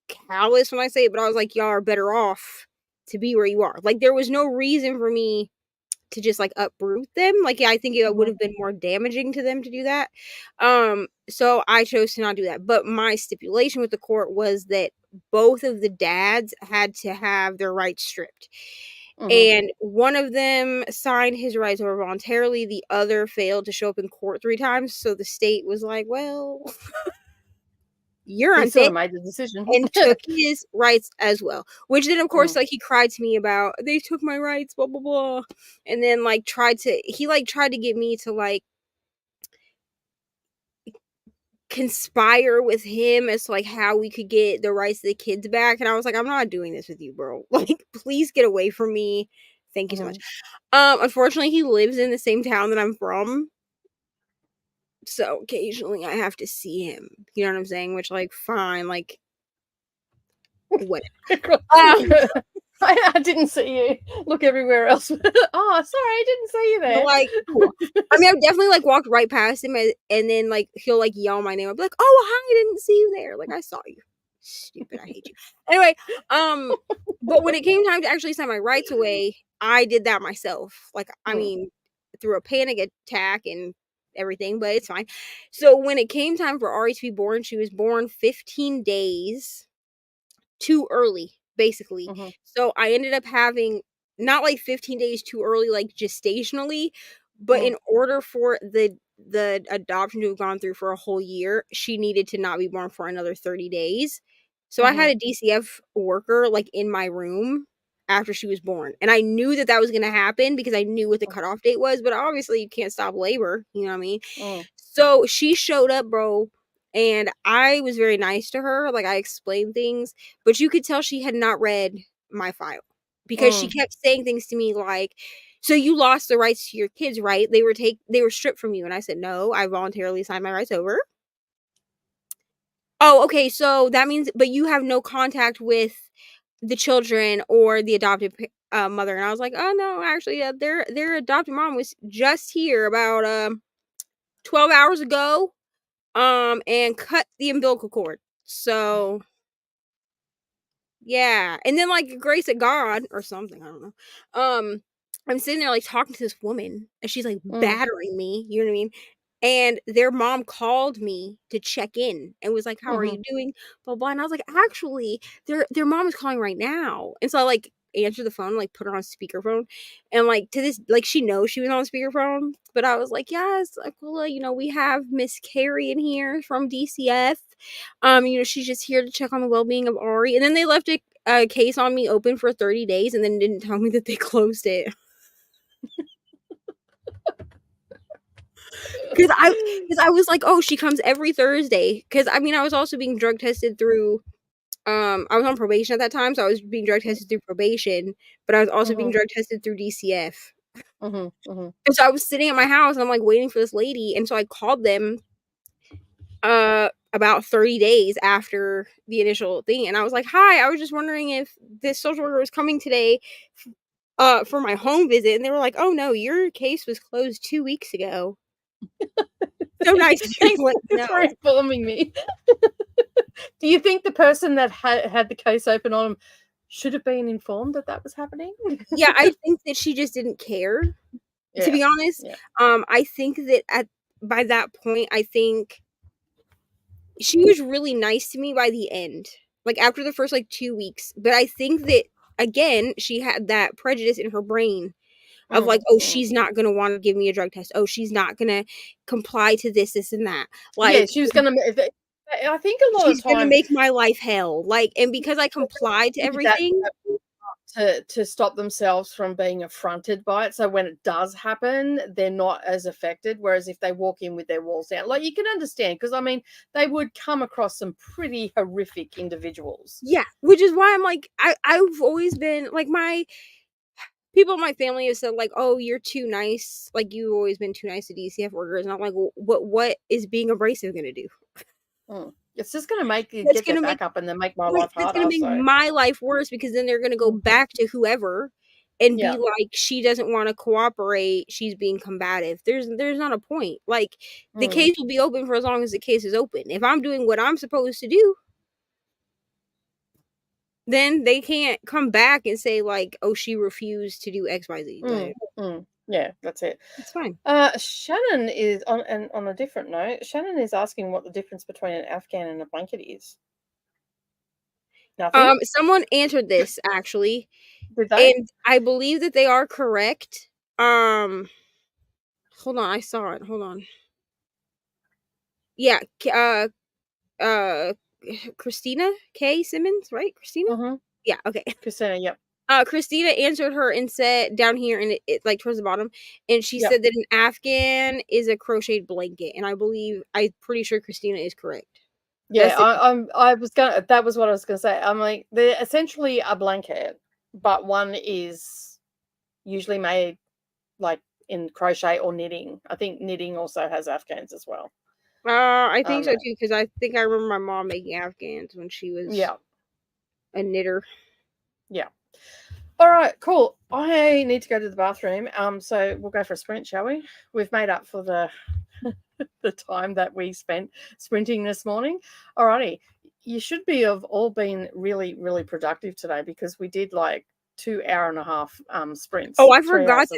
callous when I say it, but I was like, y'all are better off to be where you are. Like, there was no reason for me to just like uproot them. Like, yeah, I think it would have been more damaging to them to do that. So I chose to not do that. But my stipulation with the court was that both of the dads had to have their rights stripped. And one of them signed his rights over voluntarily. The other failed to show up in court 3 times. So the state was like, well, you're unfit. Made the decision. And took his rights as well. Which then, of course, like, he cried to me about, they took my rights, blah, blah, blah. And then, like, tried to get me to, like, conspire with him as to like how we could get the rights of the kids back, and I was like, I'm not doing this with you, bro. Like, please get away from me. Thank you so much. Unfortunately, he lives in the same town that I'm from, so occasionally I have to see him, you know what I'm saying, which, like, fine, like, whatever. I didn't see you. Look everywhere else. Oh, sorry, I didn't see you there. Like, cool. I mean, I've definitely like walked right past him, and then like he'll like yell my name. I'll be like, "Oh, hi! I didn't see you there. Like, I saw you. Stupid. I hate you." Anyway, but when it came time to actually sign my rights away, I did that myself. Like, I mean, through a panic attack and everything, but it's fine. So when it came time for Ari to be born, she was born 15 days too early. Basically. So I ended up having not like 15 days too early, like gestationally, but in order for the adoption to have gone through for a whole year, she needed to not be born for another 30 days. So I had a DCF worker like in my room after she was born. And I knew that was going to happen because I knew what the cutoff date was, but obviously you can't stop labor, you know what I mean? So she showed up, bro. And I was very nice to her. Like, I explained things, but you could tell she had not read my file because she kept saying things to me like, so you lost the rights to your kids, right? They were stripped from you. And I said, no, I voluntarily signed my rights over. Oh, okay, so that means, but you have no contact with the children or the adopted mother. And I was like, oh no, actually, their adopted mom was just here about 12 hours ago, and cut the umbilical cord. So yeah, and then like grace of God or something, I don't know. I'm sitting there like talking to this woman, and she's like battering me. You know what I mean? And their mom called me to check in and was like, "How are you doing?" Blah blah. And I was like, "Actually, their mom is calling right now." And so I like answered the phone, like put her on speakerphone, and like to this, like she knows she was on speakerphone, but I was like, "Yes, Aquila, we have Miss Carrie in here from DCF. She's just here to check on the well-being of Ari." And then they left a case on me open for 30 days, and then didn't tell me that they closed it. Because I was like, oh, she comes every Thursday. Because I was also being drug tested through. I was on probation at that time, so I was being drug tested through probation, but I was also being drug tested through DCF. And so I was sitting at my house, and I'm like waiting for this lady, and so I called them about 30 days after the initial thing, and I was like, hi, I was just wondering if this social worker was coming today for my home visit. And they were like, oh no, your case was closed 2 weeks ago. So nice of you to let me know. For informing me. Do you think the person that had the case open on him should have been informed that was happening? Yeah, I think that she just didn't care. Yeah. To be honest, I think that by that point, I think she was really nice to me by the end, like after the first like 2 weeks. But I think that again, she had that prejudice in her brain of like, oh, she's not gonna want to give me a drug test. Oh, she's not gonna comply to this and that. Like, yeah, she was gonna. I think a lot of time gonna make my life hell. Like, and because I complied to everything. To stop themselves from being affronted by it. So when it does happen, they're not as affected. Whereas if they walk in with their walls down, like you can understand, because they would come across some pretty horrific individuals. Yeah, which is why I'm like, I've always been like, my people in my family have said like, oh, you're too nice. Like you've always been too nice to DCF workers. And I'm like, well, what is being abrasive gonna do? It's just going to make you get their back up and then make my life harder. It's going to make my life worse, because then they're going to go back to whoever and be like, she doesn't want to cooperate. She's being combative. There's not a point. Like the case will be open for as long as the case is open. If I'm doing what I'm supposed to do, then they can't come back and say like, oh, she refused to do X, Y, Z. Yeah, that's it. It's fine. Shannon is on a different note. Shannon is asking what the difference between an Afghan and a blanket is. Nothing. Someone answered this actually. Did they? And I believe that they are correct. Hold on, I saw it. Hold on. Yeah, Christina K. Simmons, right? Christina? Yeah, okay. Christina, yep. Christina answered her and said down here, and it like towards the bottom, and she said that an Afghan is a crocheted blanket, and I'm pretty sure Christina is correct. Yeah, that was what I was gonna say. I'm like, they're essentially a blanket, but one is usually made like in crochet or knitting. I think knitting also has Afghans as well. I think so too, because I think I remember my mom making Afghans when she was a knitter. Yeah. All right, cool. I need to go to the bathroom. So we'll go for a sprint, shall we? We've made up for the the time that we spent sprinting this morning. Alrighty. You should have all been really, really productive today, because we did like 2 hour-and-a-half sprints. Oh, I forgot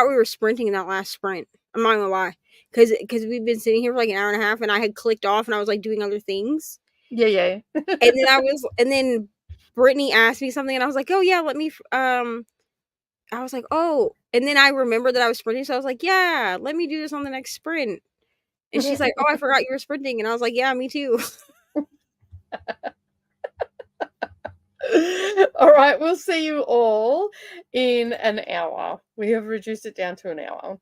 we were sprinting in that last sprint. I'm not gonna lie, because we've been sitting here for like an hour and a half, and I had clicked off, and I was like doing other things. Yeah. and then Brittany asked me something, and I was like, oh yeah, let me. I was like, oh, and then I remembered that I was sprinting, so I was like, yeah, let me do this on the next sprint. And she's like, oh, I forgot you were sprinting, and I was like, yeah, me too. All right, we'll see you all in an hour. We have reduced it down to an hour.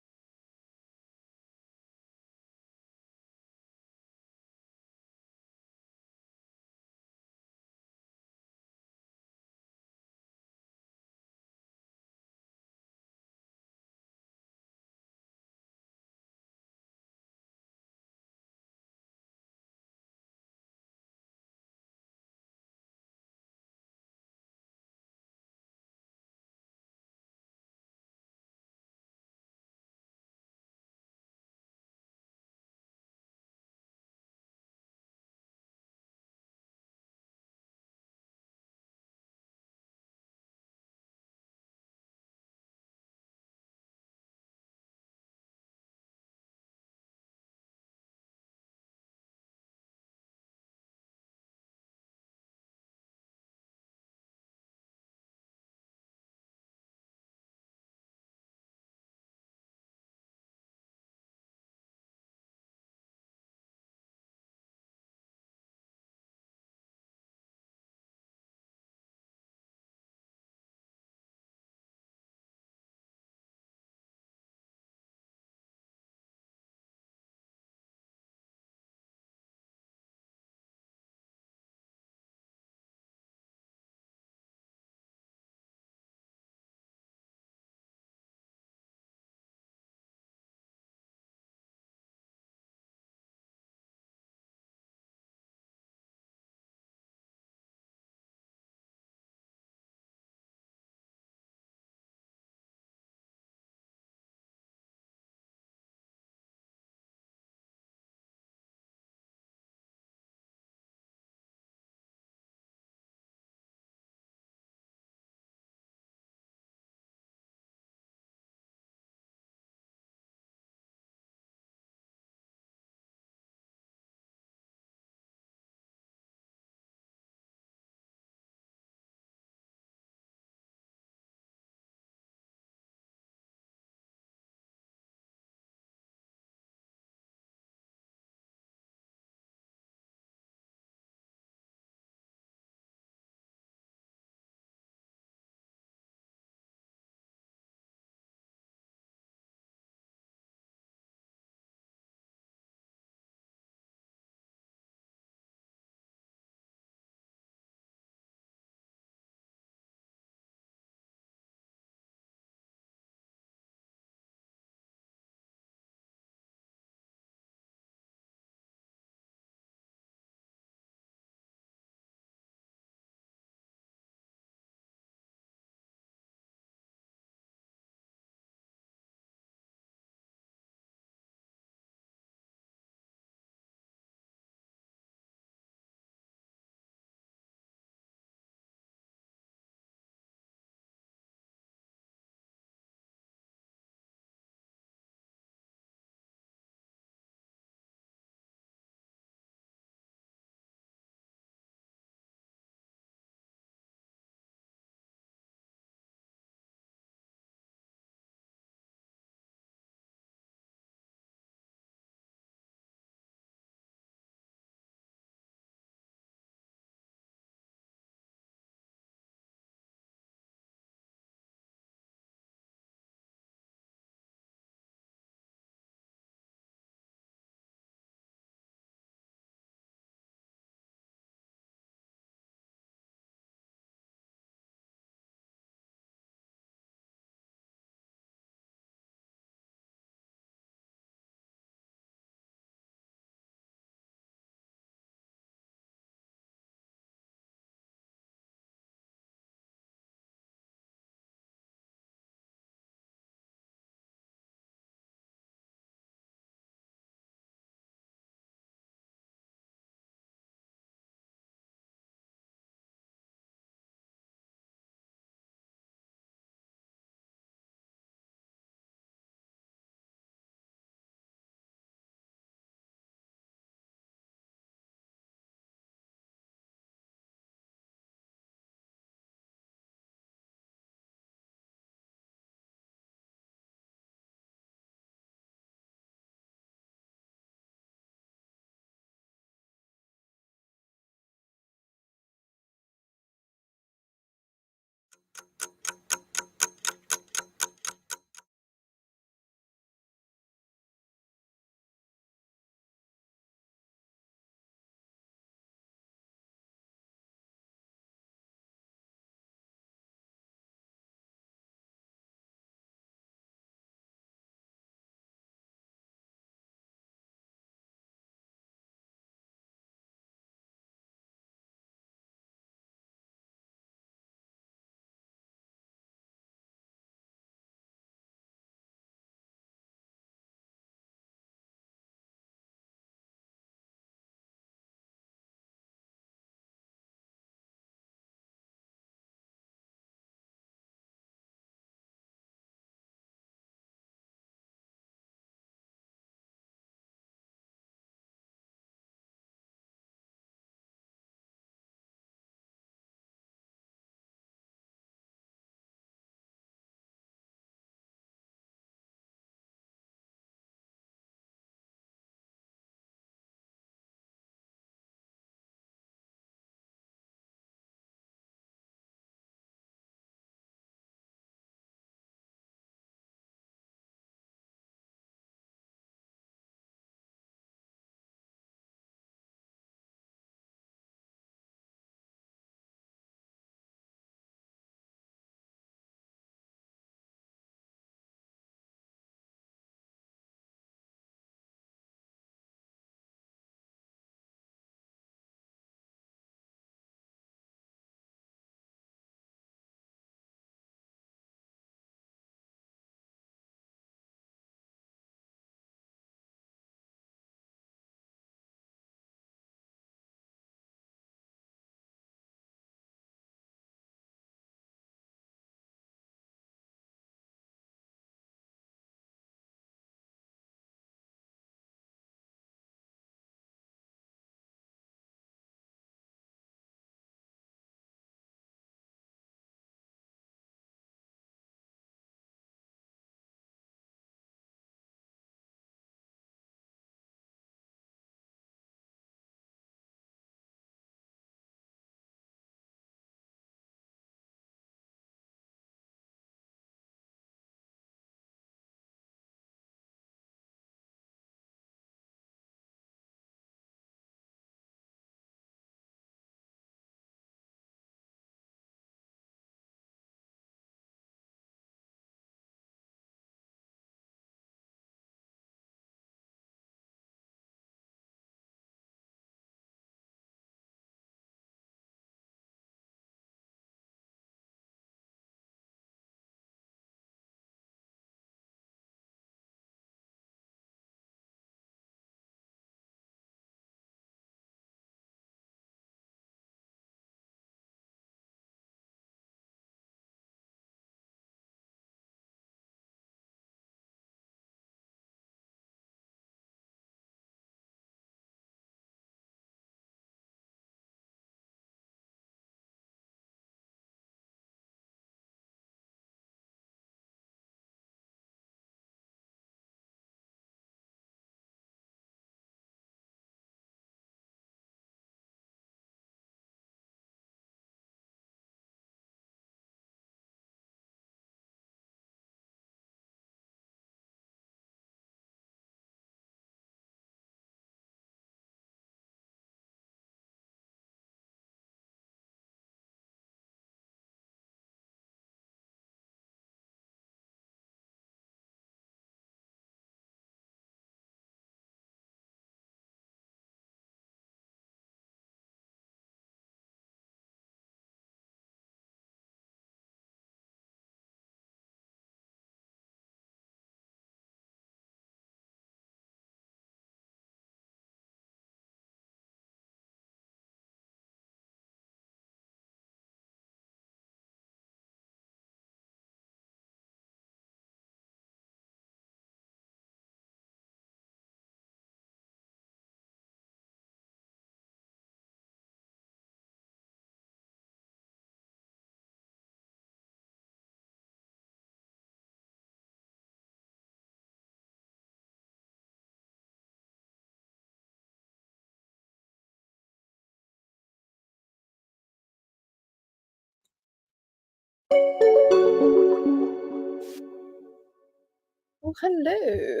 Well, hello.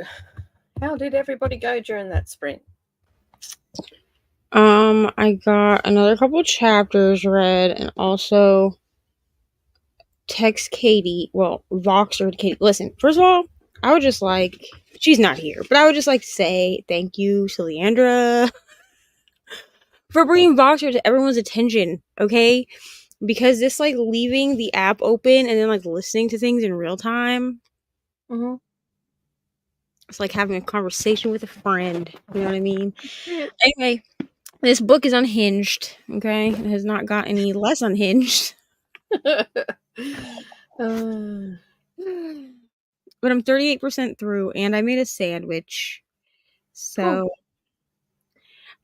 How did everybody go during that sprint? I got another couple chapters read and also text Katie. Well, Voxer to Katie. Listen, first of all, I would just like, she's not here, but I would just like to say thank you to Leandra for bringing Voxer to everyone's attention, okay? Because this, like, leaving the app open and then, like, listening to things in real time, it's like having a conversation with a friend. You know what I mean? Yeah. Anyway, this book is unhinged, okay? It has not got any less unhinged. But I'm 38% through, and I made a sandwich. So,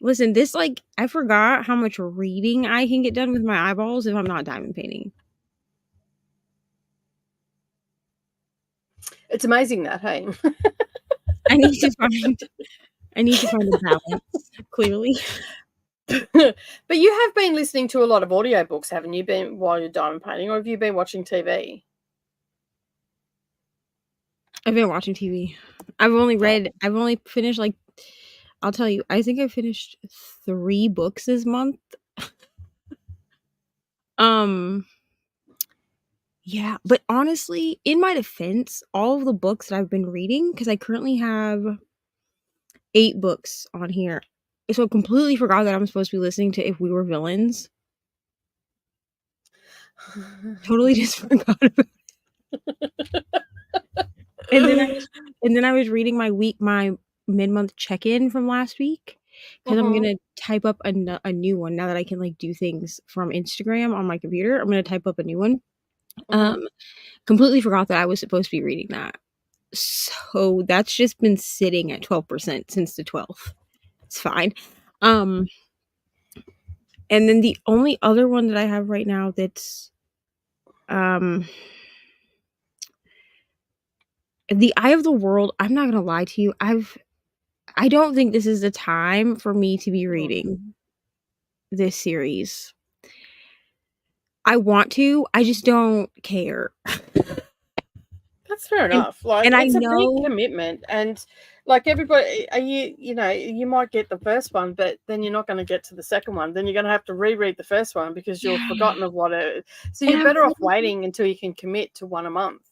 listen, this, like, I forgot how much reading I can get done with my eyeballs if I'm not diamond painting. It's amazing that, hey? I need to find a balance, clearly. But you have been listening to a lot of audiobooks, haven't you, been while you're diamond painting, or have you been watching TV? I've been watching TV. I've only finished, like, I'll tell you, I think I finished 3 books this month. Yeah, but honestly, in my defense, all of the books that I've been reading, because I currently have 8 books on here. So I completely forgot that I'm supposed to be listening to If We Were Villains. Totally just forgot about it. And then I was reading my mid-month check-in from last week, because I'm gonna type up a new one now that I can, like, do things from Instagram on my computer. I'm gonna type up a new one. Completely forgot that I was supposed to be reading that. So that's just been sitting at 12% since the 12th. It's fine. And then the only other one that I have right now that's The Eye of the World. I'm not gonna lie to you. I don't think this is the time for me to be reading this series. I want to, I just don't care. That's fair enough. Like, and it's I a know, big commitment, and like everybody, you know, you might get the first one, but then you're not going to get to the second one. Then you're going to have to reread the first one because you've forgotten of what it. So you're better off waiting until you can commit to one a month.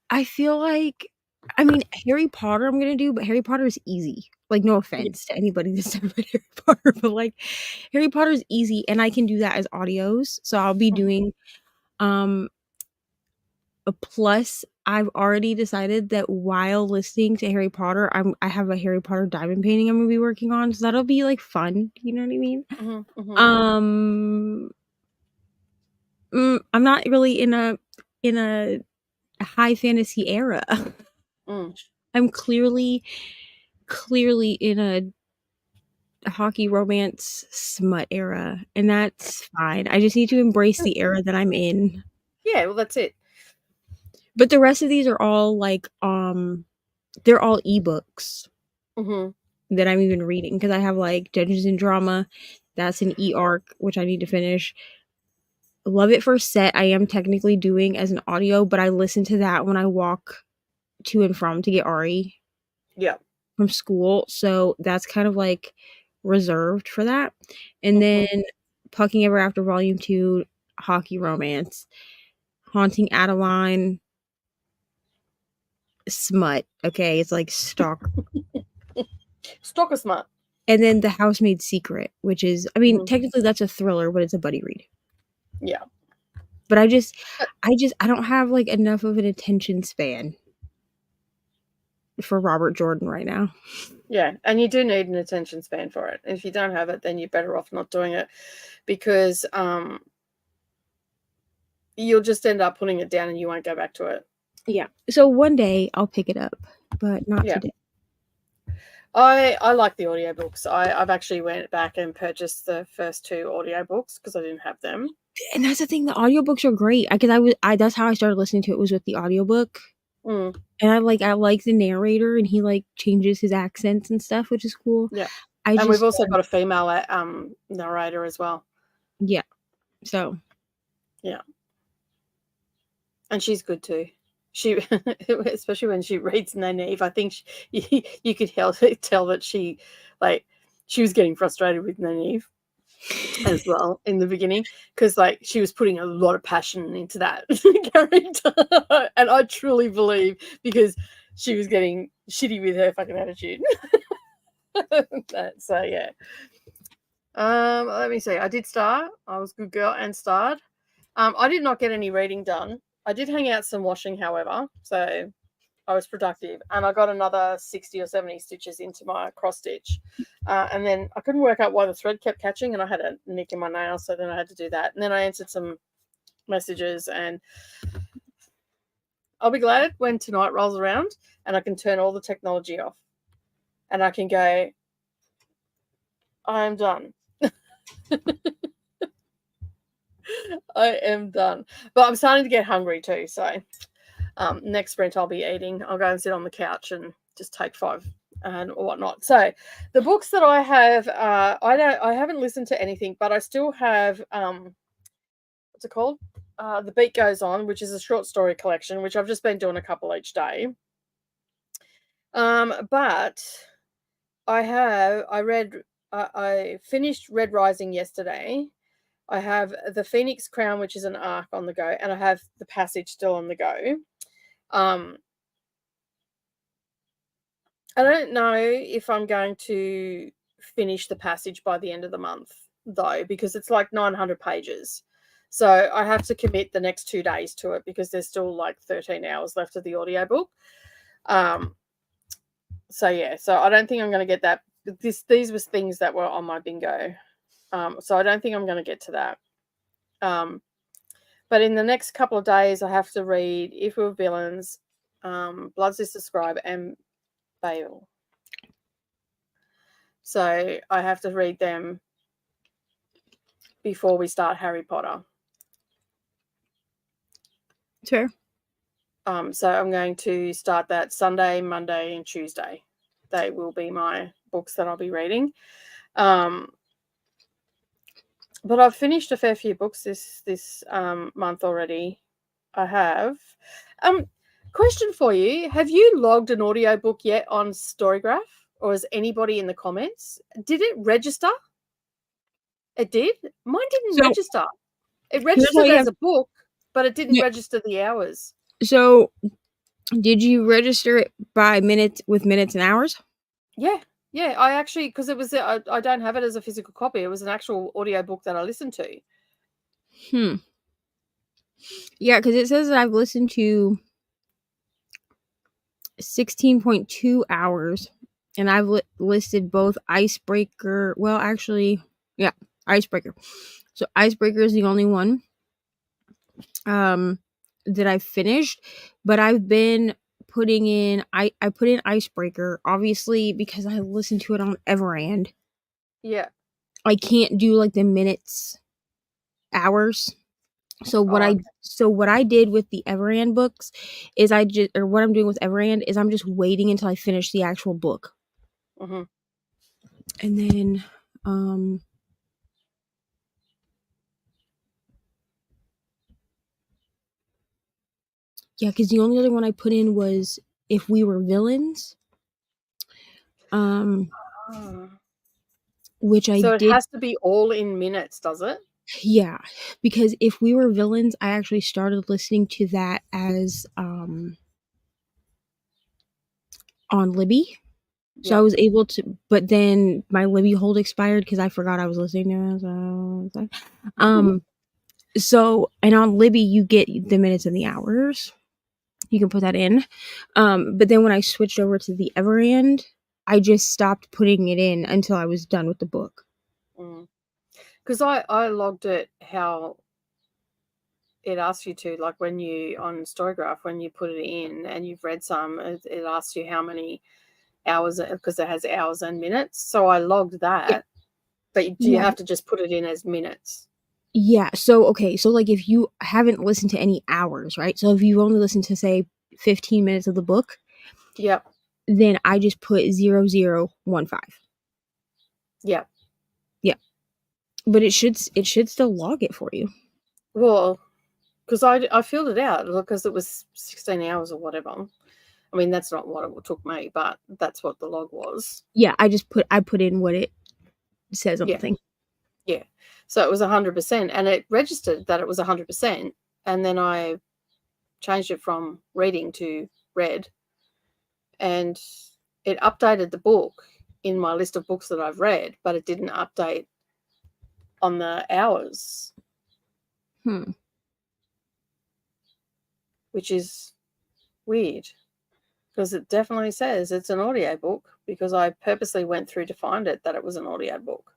I feel like, I mean, Harry Potter I'm gonna do, but Harry Potter is easy. Like, no offense to anybody that's ever read Harry Potter, but, like, Harry Potter is easy, and I can do that as audios. So I'll be doing, plus I've already decided that while listening to Harry Potter, I have a Harry Potter diamond painting I'm gonna be working on, so that'll be, like, fun. You know what I mean? I'm not really in a high fantasy era. I'm clearly in a hockey romance smut era, and that's fine. I just need to embrace the era that I'm in. Yeah, well, that's it. But the rest of these are all, like, they're all ebooks that I'm even reading, because I have, like, Dungeons and Drama. That's an e-arc, which I need to finish. Love It First Set, I am technically doing as an audio, but I listen to that when I walk to and from to get Ari from school. So that's kind of, like, reserved for that. And then Pucking Ever After Volume 2, hockey romance. Haunting Adeline, smut. Okay, it's like stalker smut. And then The Housemaid's Secret, which is, I mean, technically that's a thriller, but it's a buddy read. Yeah. But I don't have, like, enough of an attention span for Robert Jordan right now. Yeah, and you do need an attention span for it. If you don't have it, then you're better off not doing it, because you'll just end up putting it down and you won't go back to it. Yeah. So one day I'll pick it up, but not today. I like the audiobooks. I've actually went back and purchased the first 2 audiobooks because I didn't have them. And that's the thing, the audiobooks are great. Because that's how I started listening to it, was with the audiobook. And I like the narrator, and he, like, changes his accents and stuff, which is cool. Yeah. And we've also got a female narrator as well. Yeah. So. Yeah. And she's good too. She, especially when she reads Nynaeve, I think you could tell that she was getting frustrated with Nynaeve as well in the beginning, because like she was putting a lot of passion into that character, and I truly believe because she was getting shitty with her fucking attitude. So yeah. Let me see. I did start. I was a good girl and starred. I did not get any reading done. I did hang out some washing, however, so I was productive, and I got another 60 or 70 stitches into my cross stitch, and then I couldn't work out why the thread kept catching, and I had a nick in my nail, so then I had to do that, and then I answered some messages, and I'll be glad when tonight rolls around and I can turn all the technology off, and I can go, I am done. I am done. But I'm starting to get hungry too, so next sprint I'll be eating. I'll go and sit on the couch and just take 5 and whatnot. So the books that I have, I haven't listened to anything, but I still have what's it called? The Beat Goes On, which is a short story collection, which I've just been doing a couple each day. But I finished Red Rising yesterday. I have the Phoenix Crown, which is an arc on the go, and I have the Passage still on the go. I don't know if I'm going to finish the Passage by the end of the month, though, because it's like 900 pages. So I have to commit the next 2 days to it because there's still like 13 hours left of the audiobook. So yeah, so I don't think I'm going to get that. These was things that were on my bingo. So I don't think I'm going to get to that. But in the next couple of days, I have to read If We Were Villains, Blood Sister Scribe, and Bale. So I have to read them before we start Harry Potter. Sure. So I'm going to start that Sunday, Monday, and Tuesday. They will be my books that I'll be reading. But I've finished a fair few books this month already. I have. Question for you. Have you logged an audiobook yet on Storygraph? Or is anybody in the comments? Did it register? It did? Mine didn't register. It registered as a book, but it didn't register the hours. So did you register it by minutes and hours? Yeah. Yeah, I actually, because it was, I don't have it as a physical copy. It was an actual audiobook that I listened to. Yeah, because it says that I've listened to 16.2 hours, and I've listed both Icebreaker. Well, actually, yeah, Icebreaker. So Icebreaker is the only one that I've finished, but I've been putting in, I put in Icebreaker, obviously, because I listened to it on Everand. Yeah. I can't do like the minutes, hours. So what I did with the Everand books is what I'm doing with Everand is I'm just waiting until I finish the actual book. Mm-hmm. And then yeah, because the only other one I put in was If We Were Villains. Which I did. So it has to be all in minutes, does it? Yeah, because If We Were Villains, I actually started listening to that as on Libby. So I was able to, but then my Libby hold expired because I forgot I was listening to it. So, and on Libby, you get the minutes and the hours. You can put that in. But then when I switched over to the Everand, I just stopped putting it in until I was done with the book. Because I logged it how it asks you to, like when you, on Storygraph, when you put it in and you've read some, it asks you how many hours, because it has hours and minutes. So I logged that. Yeah. But do you have to just put it in as minutes? Yeah. So, okay. So, like, if you haven't listened to any hours, right? So, if you've only listened to, say, 15 minutes of the book, yep, then I just put 0015. Yep. Yeah. But it should still log it for you. Well, because I filled it out because it was 16 hours or whatever. I mean, that's not what it took me, but that's what the log was. Yeah, I put in what it says on the thing. Yeah. So it was 100%, and it registered that it was 100%, and then I changed it from reading to read, and it updated the book in my list of books that I've read, but it didn't update on the hours. Which is weird, because it definitely says it's an audio book, because I purposely went through to find it that it was an audio book.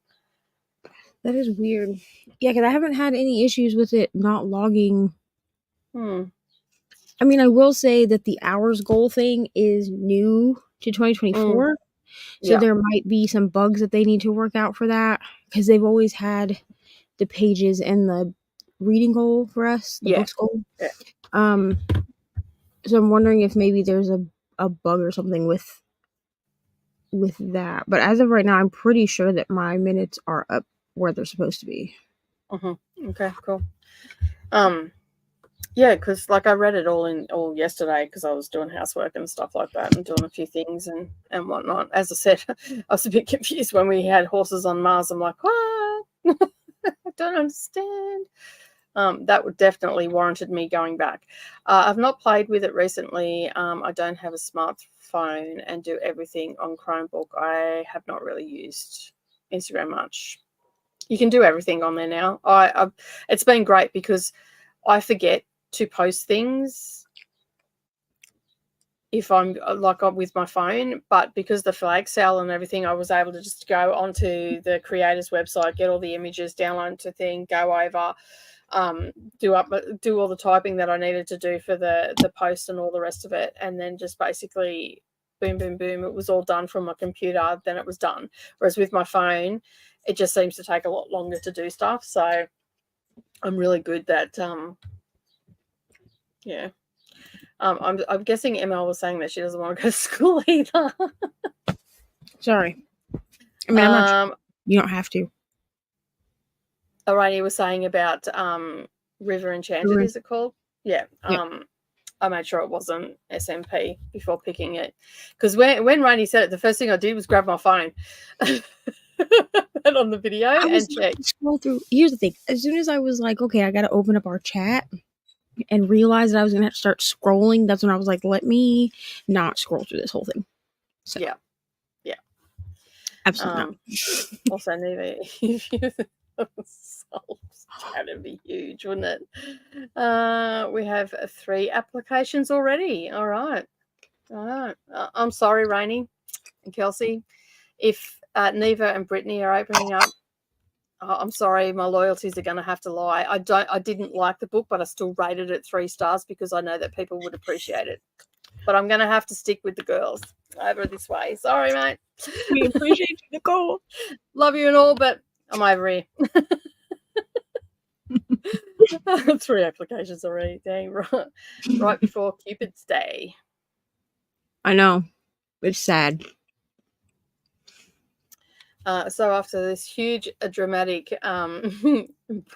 That is weird. Yeah, because I haven't had any issues with it not logging. I mean, I will say that the hours goal thing is new to 2024. So there might be some bugs that they need to work out for that, because they've always had the pages and the reading goal for us, the books goal. Yeah. So I'm wondering if maybe there's a bug or something with that. But as of right now, I'm pretty sure that my minutes are up where they're supposed to be. Okay, cool. Yeah, because like I read it all yesterday, because I was doing housework and stuff like that, and doing a few things and whatnot. As I said, I was a bit confused when we had horses on Mars. I'm like, what? I don't understand. That would definitely warranted me going back. I've not played with it recently. I don't have a smartphone and do everything on Chromebook. I have not really used Instagram much. You can do everything on there now. It's been great because I forget to post things if I'm like with my phone, but because the flag sale and everything, I was able to just go onto the creator's website, get all the images, download the thing, go over, do all the typing that I needed to do for the post and all the rest of it, and then just basically boom, boom, boom, it was all done from my computer, then it was done. Whereas with my phone, it just seems to take a lot longer to do stuff. So I'm really good that I'm guessing ML was saying that she doesn't want to go to school either. Sorry. I mean, I'm not, you don't have to. Reni was saying about River Enchanted, is it called? Yeah. I made sure it wasn't SMP before picking it, because when Reni said it, the first thing I did was grab my phone and on the video and check. Scroll through. Here's the thing: as soon as I was like, okay, I got to open up our chat, and realized that I was gonna have to start scrolling, that's when I was like, let me not scroll through this whole thing. So, yeah, absolutely not. Also, neither. That'd be huge, wouldn't it? We have 3 applications already. All right. I'm sorry, Reni and Kelsey, if Neva and Brittany are opening up. I'm sorry, my loyalties are going to have to lie. I didn't like the book, but I still rated it 3 stars because I know that people would appreciate it. But I'm going to have to stick with the girls over this way. Sorry, mate. We appreciate you, Nicole. Love you and all, but I'm over here. 3 applications already. Dang, right before Cupid's Day. I know. It's sad. So after this huge dramatic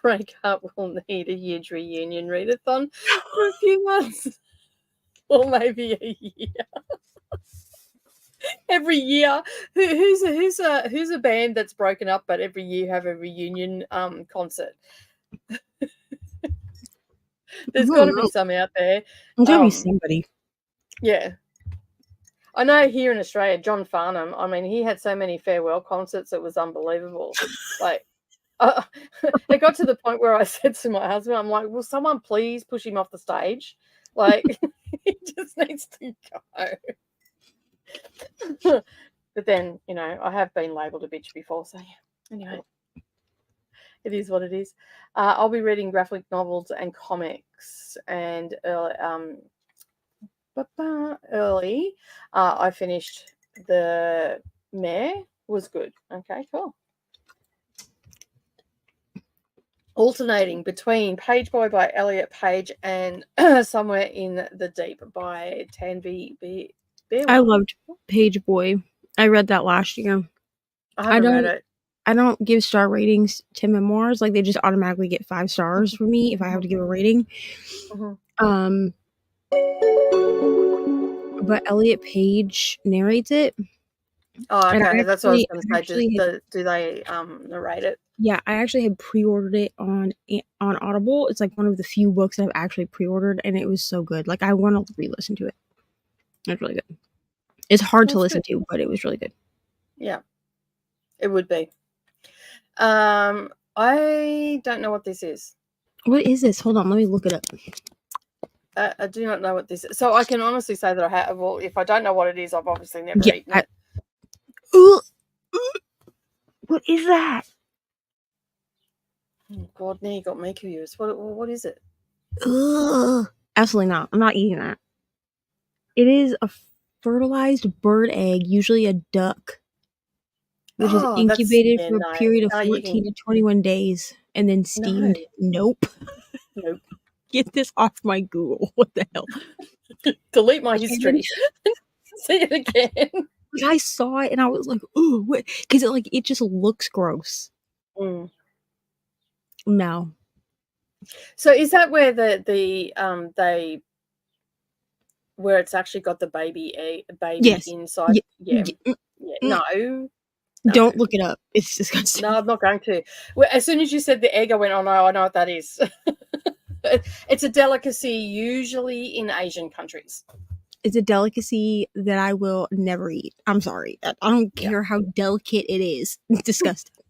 breakup, we'll need a huge reunion readathon for a few months, or maybe a year. Every year, who's a band that's broken up, but every year have a reunion concert? There's got to be some out there. There's got to be somebody. Yeah. I know here in Australia, John Farnham, I mean, he had so many farewell concerts, it was unbelievable. Like, it got to the point where I said to my husband, I'm like, will someone please push him off the stage? Like, he just needs to go. But then, you know, I have been labelled a bitch before, so yeah. Anyway, it is what it is. I'll be reading graphic novels and comics, and early. I finished The Mare. Was good. Okay, cool. Alternating between Page Boy by Elliot Page and Somewhere in the Deep by Tanvi Beer. I loved Page Boy. I read that last year. I haven't read it. I don't give star ratings to memoirs. Like, they just automatically get 5 stars for me if I have to give a rating. But Elliot Page narrates it. Oh, And okay. That's what I was going to say. do they narrate it? Yeah, I actually had pre-ordered it on Audible. It's like one of the few books that I've actually pre-ordered, and it was so good. Like, I want to re-listen to it. It's really good. It's hard to listen to, but it was really good. Yeah, it would be. I don't know what this is. What is this? Hold on, let me look it up. I do not know what this is. So I can honestly say that I have. Well, if I don't know what it is, I've obviously never eaten it. What is that? Oh God, now you got me curious. What is it? Absolutely not. I'm not eating that. It is a fertilized bird egg, usually a duck, which is incubated for a period of 14 to 21 days and then steamed. No. Nope. Get this off my Google. What the hell? Delete my history. See it again. Like, I saw it and I was like, ooh, what? Because it just looks gross. No. So is that where where it's actually got the baby inside? Yeah. No. Don't look it up. It's disgusting. No, I'm not going to. Well, as soon as you said the egg, I went, oh no, I know what that is. It's a delicacy usually in Asian countries. It's a delicacy that I will never eat. I'm sorry. I don't care how delicate it is. It's disgusting.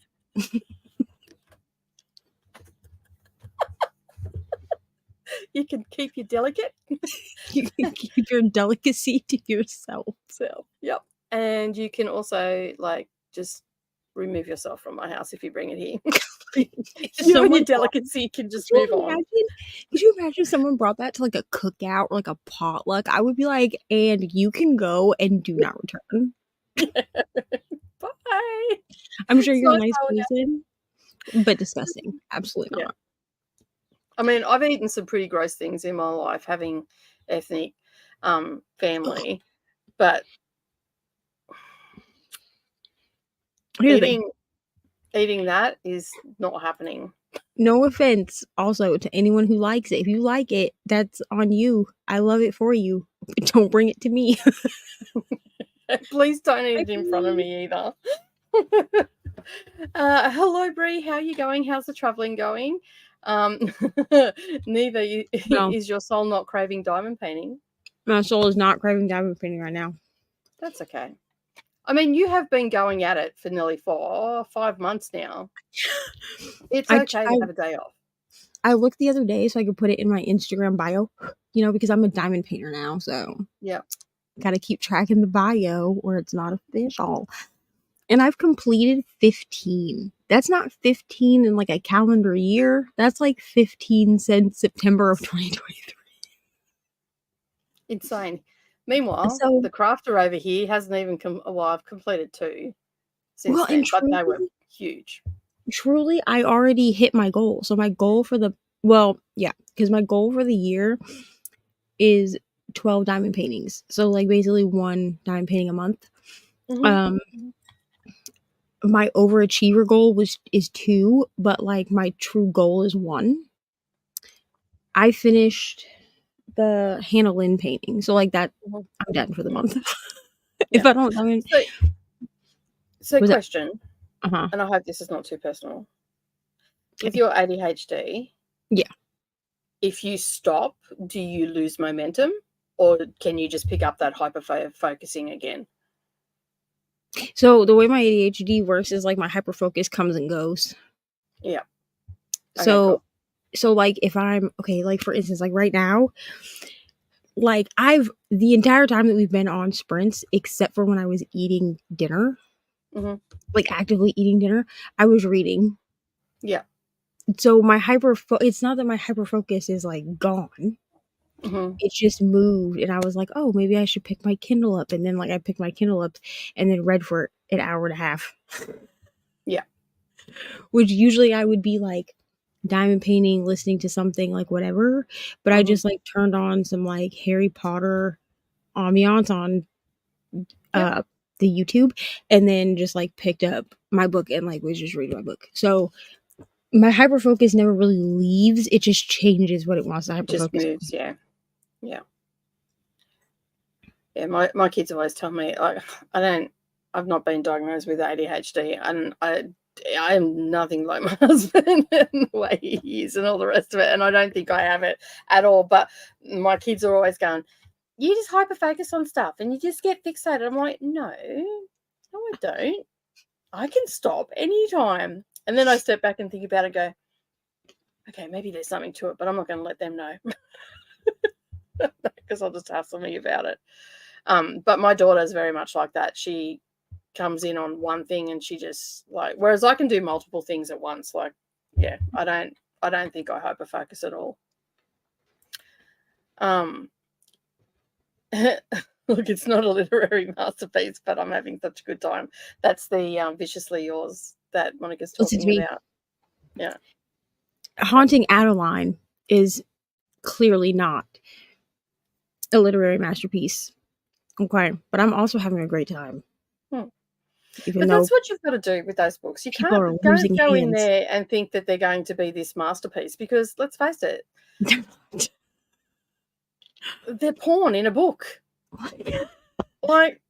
You can keep your delicate. You can keep your delicacy to yourself. Yep. And you can also just remove yourself from my house if you bring it here. You and your delicacy can just move on. Could you imagine someone brought that to a cookout or a potluck? I would be like, and you can go and do not return. Bye. I'm sure you're a nice person, but disgusting. Absolutely not. I mean, I've eaten some pretty gross things in my life, having ethnic family, but eating that is not happening. No offense also to anyone who likes it. If you like it, that's on you. I love it for you. But don't bring it to me. Please don't eat it in front of me either. Hello, Bree. How are you going? How's the traveling going? Neither is your soul not craving diamond painting. My soul is not craving diamond painting right now. That's okay. I mean, you have been going at it for nearly 5 months now. It's okay to have a day off. I looked the other day so I could put it in my Instagram bio, because I'm a diamond painter now. So gotta keep tracking the bio or it's not official. And I've completed 15. That's not 15 in a calendar year. That's 15 since September of 2023. Insane. Meanwhile, the crafter over here hasn't even I've completed 2 since then, but they were huge. Truly, I already hit my goal. So my goal for because my goal for the year is 12 diamond paintings. So basically 1 diamond painting a month. My overachiever goal is 2, but my true goal is 1. I finished the Hannah Lynn painting, so that I'm done for the month. If I don't, so question, and I hope this is not too personal. With your ADHD, if you stop, do you lose momentum, or can you just pick up that hyper-focusing again? So the way my ADHD works is my hyperfocus comes and goes. Yeah. Okay, so if I'm for instance, right now, I've the entire time that we've been on sprints, except for when I was eating dinner, actively eating dinner, I was reading. Yeah. So it's not that my hyperfocus is gone. It just moved, and I was like, oh, maybe I should pick my Kindle up, and then I picked my Kindle up and then read for an hour and a half. Yeah. Which usually I would be diamond painting, listening to something whatever, but I just turned on some Harry Potter ambiance on the YouTube, and then just like picked up my book and like was just reading my book. So my hyper focus never really leaves. It just changes what it wants to hyper focus. Just moves, yeah. My kids always tell me, like, I've not been diagnosed with ADHD, and I am nothing like my husband and the way he is and all the rest of it, and I don't think I have it at all. But my kids are always going, you just hyper focus on stuff and you just get fixated. I'm like, no, I don't. I can stop anytime. And then I step back and think about it and go, okay, maybe there's something to it, but I'm not going to let them know because I'll just hassle me about it. But my daughter's very much like that. She comes in on one thing and she just like, whereas I can do multiple things at once. Like, yeah, I don't think I hyper focus at all. Look, it's not a literary masterpiece, but I'm having such a good time. That's the Viciously Yours that Monica's talking about. Yeah. Haunting Adeline is clearly not a literary masterpiece. Okay, but I'm also having a great time. But that's what you've got to do with those books. You can't go in there and think that they're going to be this masterpiece, because let's face it, they're porn in a book. Like,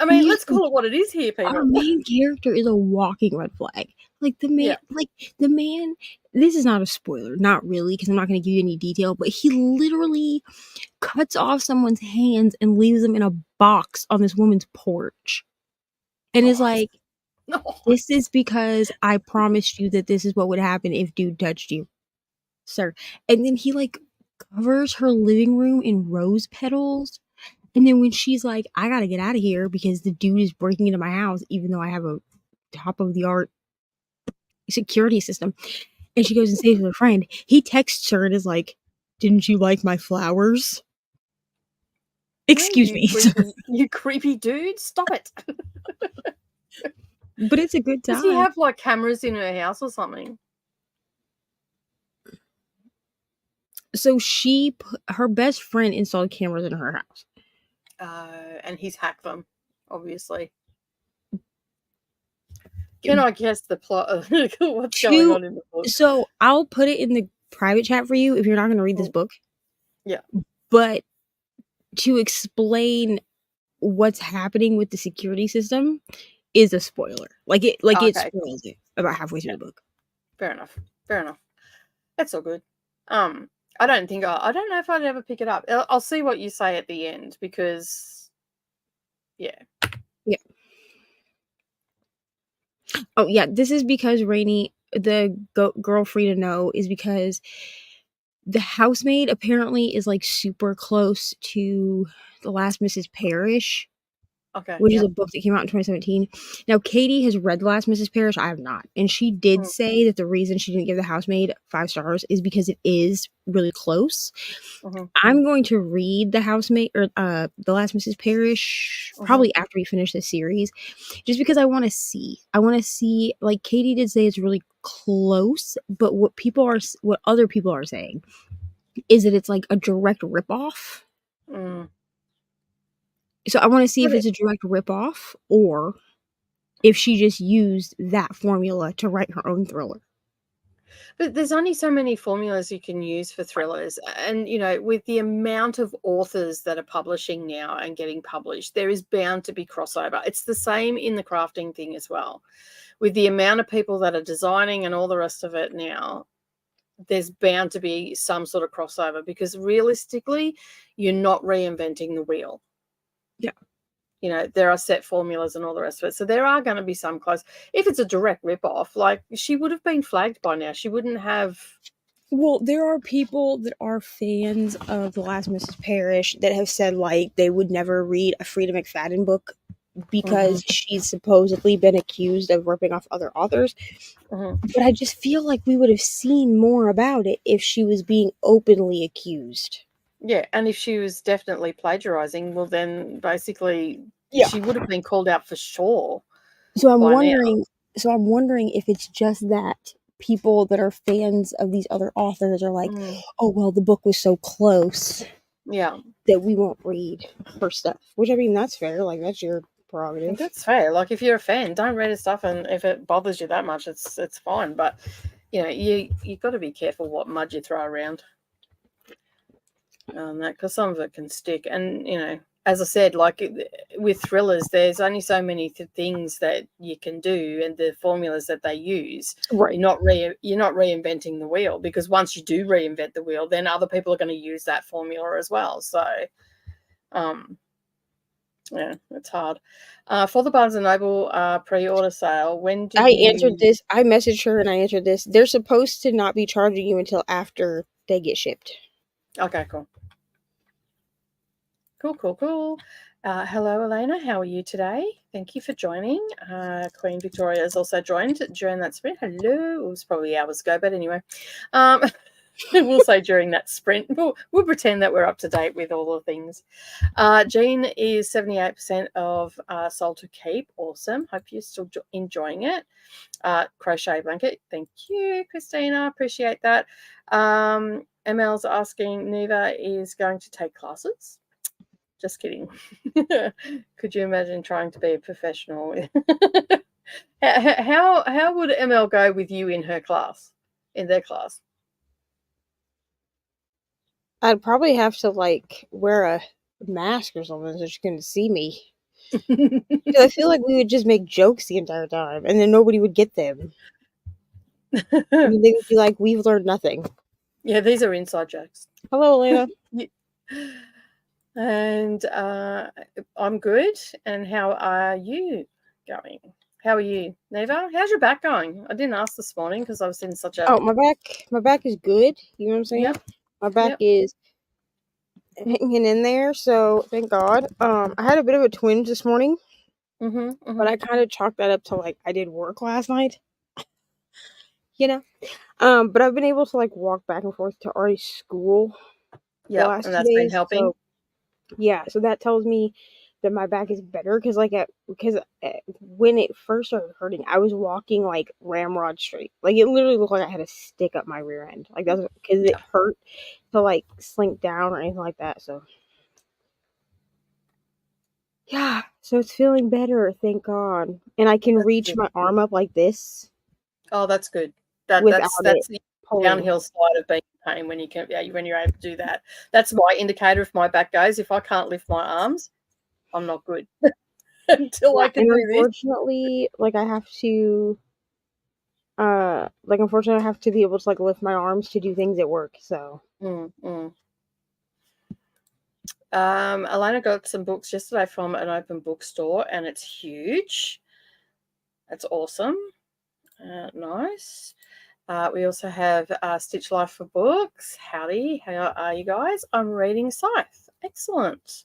I mean, let's call it what it is here, people. Our main character is a walking red flag. Like the man, this is not a spoiler, not really, because I'm not going to give you any detail, but he literally cuts off someone's hands and leaves them in a box on this woman's porch. And is like, this is because I promised you that this is what would happen if dude touched you, sir. And then he like covers her living room in rose petals. And then when she's like, I gotta get out of here because the dude is breaking into my house, even though I have a top of the art security system, and she goes and saves her friend, he texts her and is like, didn't you like my flowers? Excuse me. You creepy dude, stop it. But it's a good time. Does he have like cameras in her house or something? So her best friend installed cameras in her house. And he's hacked them, obviously. Then I guess the plot of what's going on in the book. So I'll put it in the private chat for you if you're not going to read this book. Yeah. But to explain what's happening with the security system is a spoiler. It spoils it about halfway through the book. Fair enough. That's all good. I don't know if I'd ever pick it up. I'll see what you say at the end, because yeah. Oh yeah, this is because Reni, the girl free to know, is because the housemaid apparently is like super close to the last Mrs. Parrish. Okay. Which is a book that came out in 2017. Now, Katie has read The Last Mrs. Parrish. I have not. And she did say that the reason she didn't give The Housemaid 5 stars is because it is really close. I'm going to read The Housemaid, or The Last Mrs. Parrish, probably after we finish this series, just because I want to see. Like Katie did say it's really close, but what other people are saying is that it's like a direct ripoff. So I want to see if it's a direct ripoff or if she just used that formula to write her own thriller. But there's only so many formulas you can use for thrillers. And, with the amount of authors that are publishing now and getting published, there is bound to be crossover. It's the same in the crafting thing as well. With the amount of people that are designing and all the rest of it now, there's bound to be some sort of crossover, because realistically, you're not reinventing the wheel. Yeah. There are set formulas and all the rest of it. So there are going to be some close. If it's a direct ripoff, like, she would have been flagged by now. She wouldn't have. Well, there are people that are fans of The Last Mrs. Parrish that have said, like, they would never read a Frida McFadden book because she's supposedly been accused of ripping off other authors. But I just feel like we would have seen more about it if she was being openly accused. Yeah, and if she was definitely plagiarizing, well, then basically she would have been called out for sure. So I'm wondering if it's just that people that are fans of these other authors are like, oh, well, the book was so close. Yeah. That we won't read her stuff. Which, I mean, that's fair. Like, that's your prerogative. That's fair. Like, if you're a fan, don't read his stuff, and if it bothers you that much, it's fine. But you got to be careful what mud you throw around. Because some of it can stick, and as I said, like with thrillers, there's only so many things that you can do, and the formulas that they use. Right. You're not reinventing the wheel, because once you do reinvent the wheel, then other people are going to use that formula as well. So, yeah, it's hard. For the Barnes & Noble pre-order sale, when do answered this. I messaged her and I answered this. They're supposed to not be charging you until after they get shipped. Okay, cool. Cool. Hello, Elena. How are you today? Thank you for joining. Queen Victoria has also joined during that sprint. Hello. It was probably hours ago, but anyway. We'll say during that sprint. We'll pretend that we're up to date with all the things. Jean is 78% of sold to keep. Awesome. Hope you're still enjoying it. Crochet blanket. Thank you, Christina. Appreciate that. ML's asking, Neva is going to take classes. Just kidding. Could you imagine trying to be a professional? How would ML go with you in their class? I'd probably have to wear a mask or something so she couldn't see me. I feel like we would just make jokes the entire time, and then nobody would get them. They would be like, "We've learned nothing." Yeah, these are inside jokes. Hello, Elena. And I'm good. And how are you going? How are you, Neva? How's your back going? I didn't ask this morning because I was in such a... Oh, my back is good. You know what I'm saying? Yep. My back is hanging in there, so thank God. I had a bit of a twinge this morning, but I kind of chalked that up to I did work last night. But I've been able to walk back and forth to Ari's school. Yeah, and that's been helping. So, yeah, so that tells me that my back is better because when it first started hurting, I was walking ramrod straight. It literally looked like I had a stick up my rear end. That's because it hurt to slink down or anything like that. So yeah, so it's feeling better, thank God, and I can reach my arm up like this. Oh, that's good. That's the downhill slide of being in pain when you're able to do that. That's my indicator if my back goes. If I can't lift my arms, I'm not good until I can do this. Unfortunately, I have to unfortunately I have to be able to lift my arms to do things at work. So Alana got some books yesterday from an open bookstore, and it's huge. That's awesome. Nice. We also have Stitch Life for Books. Howdy, how are you guys? I'm reading Scythe. Excellent.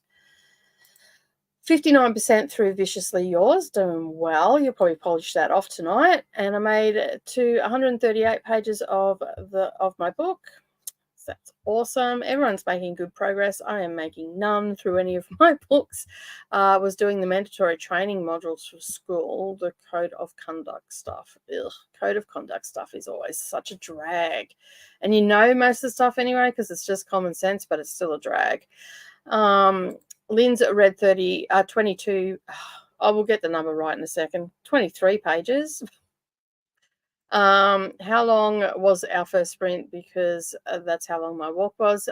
59% through Viciously Yours. Doing well. You'll probably polish that off tonight. And I made it to 138 pages of my book. So that's awesome. Everyone's making good progress. I am making none through any of my books. I was doing the mandatory training modules for school, the code of conduct stuff. Code of conduct stuff is always such a drag. And most of the stuff anyway because it's just common sense, but it's still a drag. Lynn's read 22. I will get the number right in a second. 23 pages. How long was our first sprint? Because that's how long my walk was.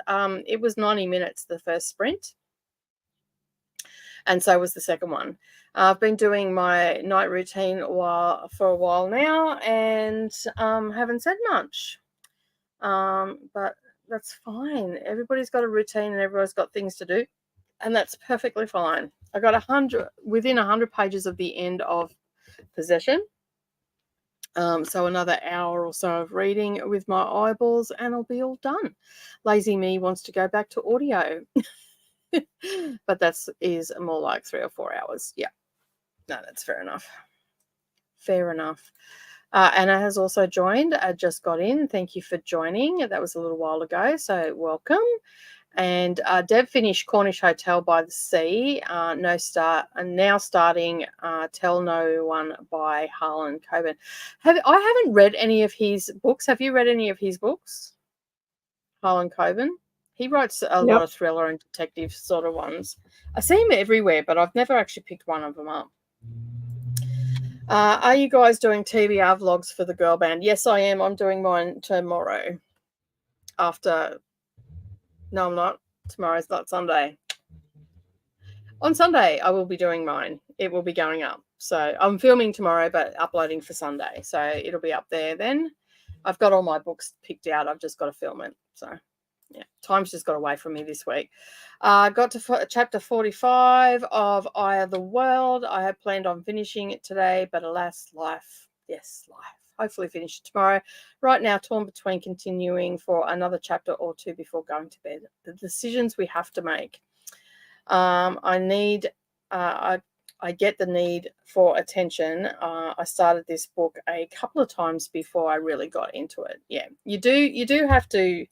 It was 90 minutes, the first sprint. And so was the second one. I've been doing my night routine for a while now and haven't said much. But that's fine. Everybody's got a routine and everybody's got things to do. And that's perfectly fine. I got within 100 pages of the end of Possession. So another hour or so of reading with my eyeballs and I'll be all done. Lazy me wants to go back to audio. But that is more like 3 or 4 hours. Yeah. No, that's fair enough. Anna has also joined. I just got in. Thank you for joining. That was a little while ago, so welcome. And Deb finished Cornish Hotel by the Sea. Now starting Tell No One by Harlan Coben. I haven't read any of his books. Have you read any of his books? Harlan Coben. He writes a lot of thriller and detective sort of ones. I see him everywhere, but I've never actually picked one of them up. Are you guys doing TBR vlogs for the girl band? Yes, I am. I'm doing mine tomorrow. No, I'm not. Tomorrow's not Sunday. On Sunday, I will be doing mine. It will be going up. So I'm filming tomorrow, but uploading for Sunday. So it'll be up there then. I've got all my books picked out. I've just got to film it. So, yeah, time's just got away from me this week. Got to chapter 45 of Eye of the World. I had planned on finishing it today, but alas, life. Yes, life. Hopefully finish it tomorrow. Right now, torn between continuing for another chapter or two before going to bed. The decisions we have to make. I get the need for attention. I started this book a couple of times before I really got into it. Yeah, you do have to.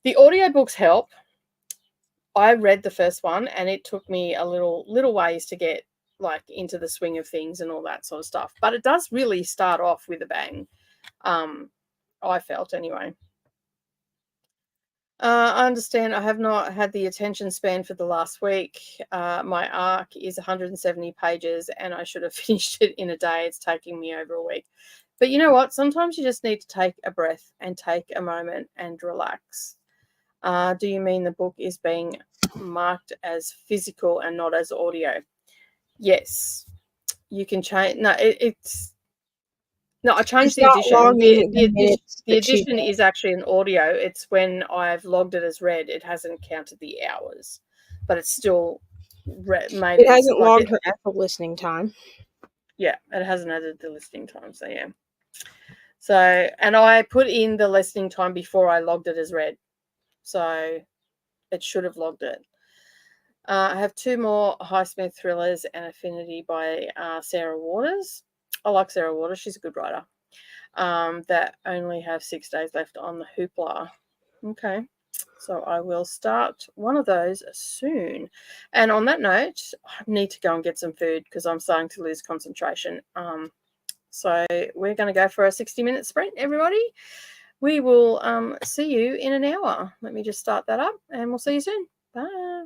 The audiobooks help. I read the first one and it took me a little ways to get like into the swing of things and all that sort of stuff. But it does really start off with a bang. I felt anyway. I understand I have not had the attention span for the last week. My arc is 170 pages and I should have finished it in a day. It's taking me over a week. But you know what? Sometimes you just need to take a breath and take a moment and relax. Do you mean the book is being marked as physical and not as audio? Yes. You can change. No, I changed the edition. The edition is actually an audio. It's when I've logged it as read. It hasn't counted the hours, but it's still made. It hasn't logged her actual listening time. Yeah, it hasn't added the listening time. So yeah. So and I put in the listening time before I logged it as read. So it should have logged it. I have 2 more Highsmith thrillers and Affinity by Sarah Waters. I like Sarah Waters. She's a good writer. That only have 6 days left on the Hoopla. Okay. So I will start one of those soon. And on that note, I need to go and get some food because I'm starting to lose concentration. So we're going to go for a 60-minute sprint, everybody. We will see you in an hour. Let me just start that up and we'll see you soon. Bye.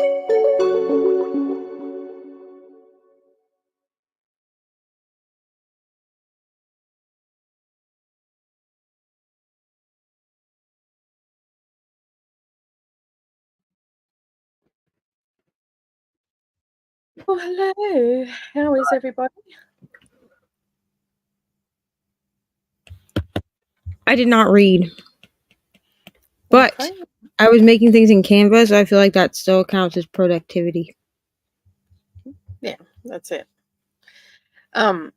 Well, hello. How is everybody? I did not read, but Okay. I was making things in Canva, so I feel like that still counts as productivity. Yeah, that's it. I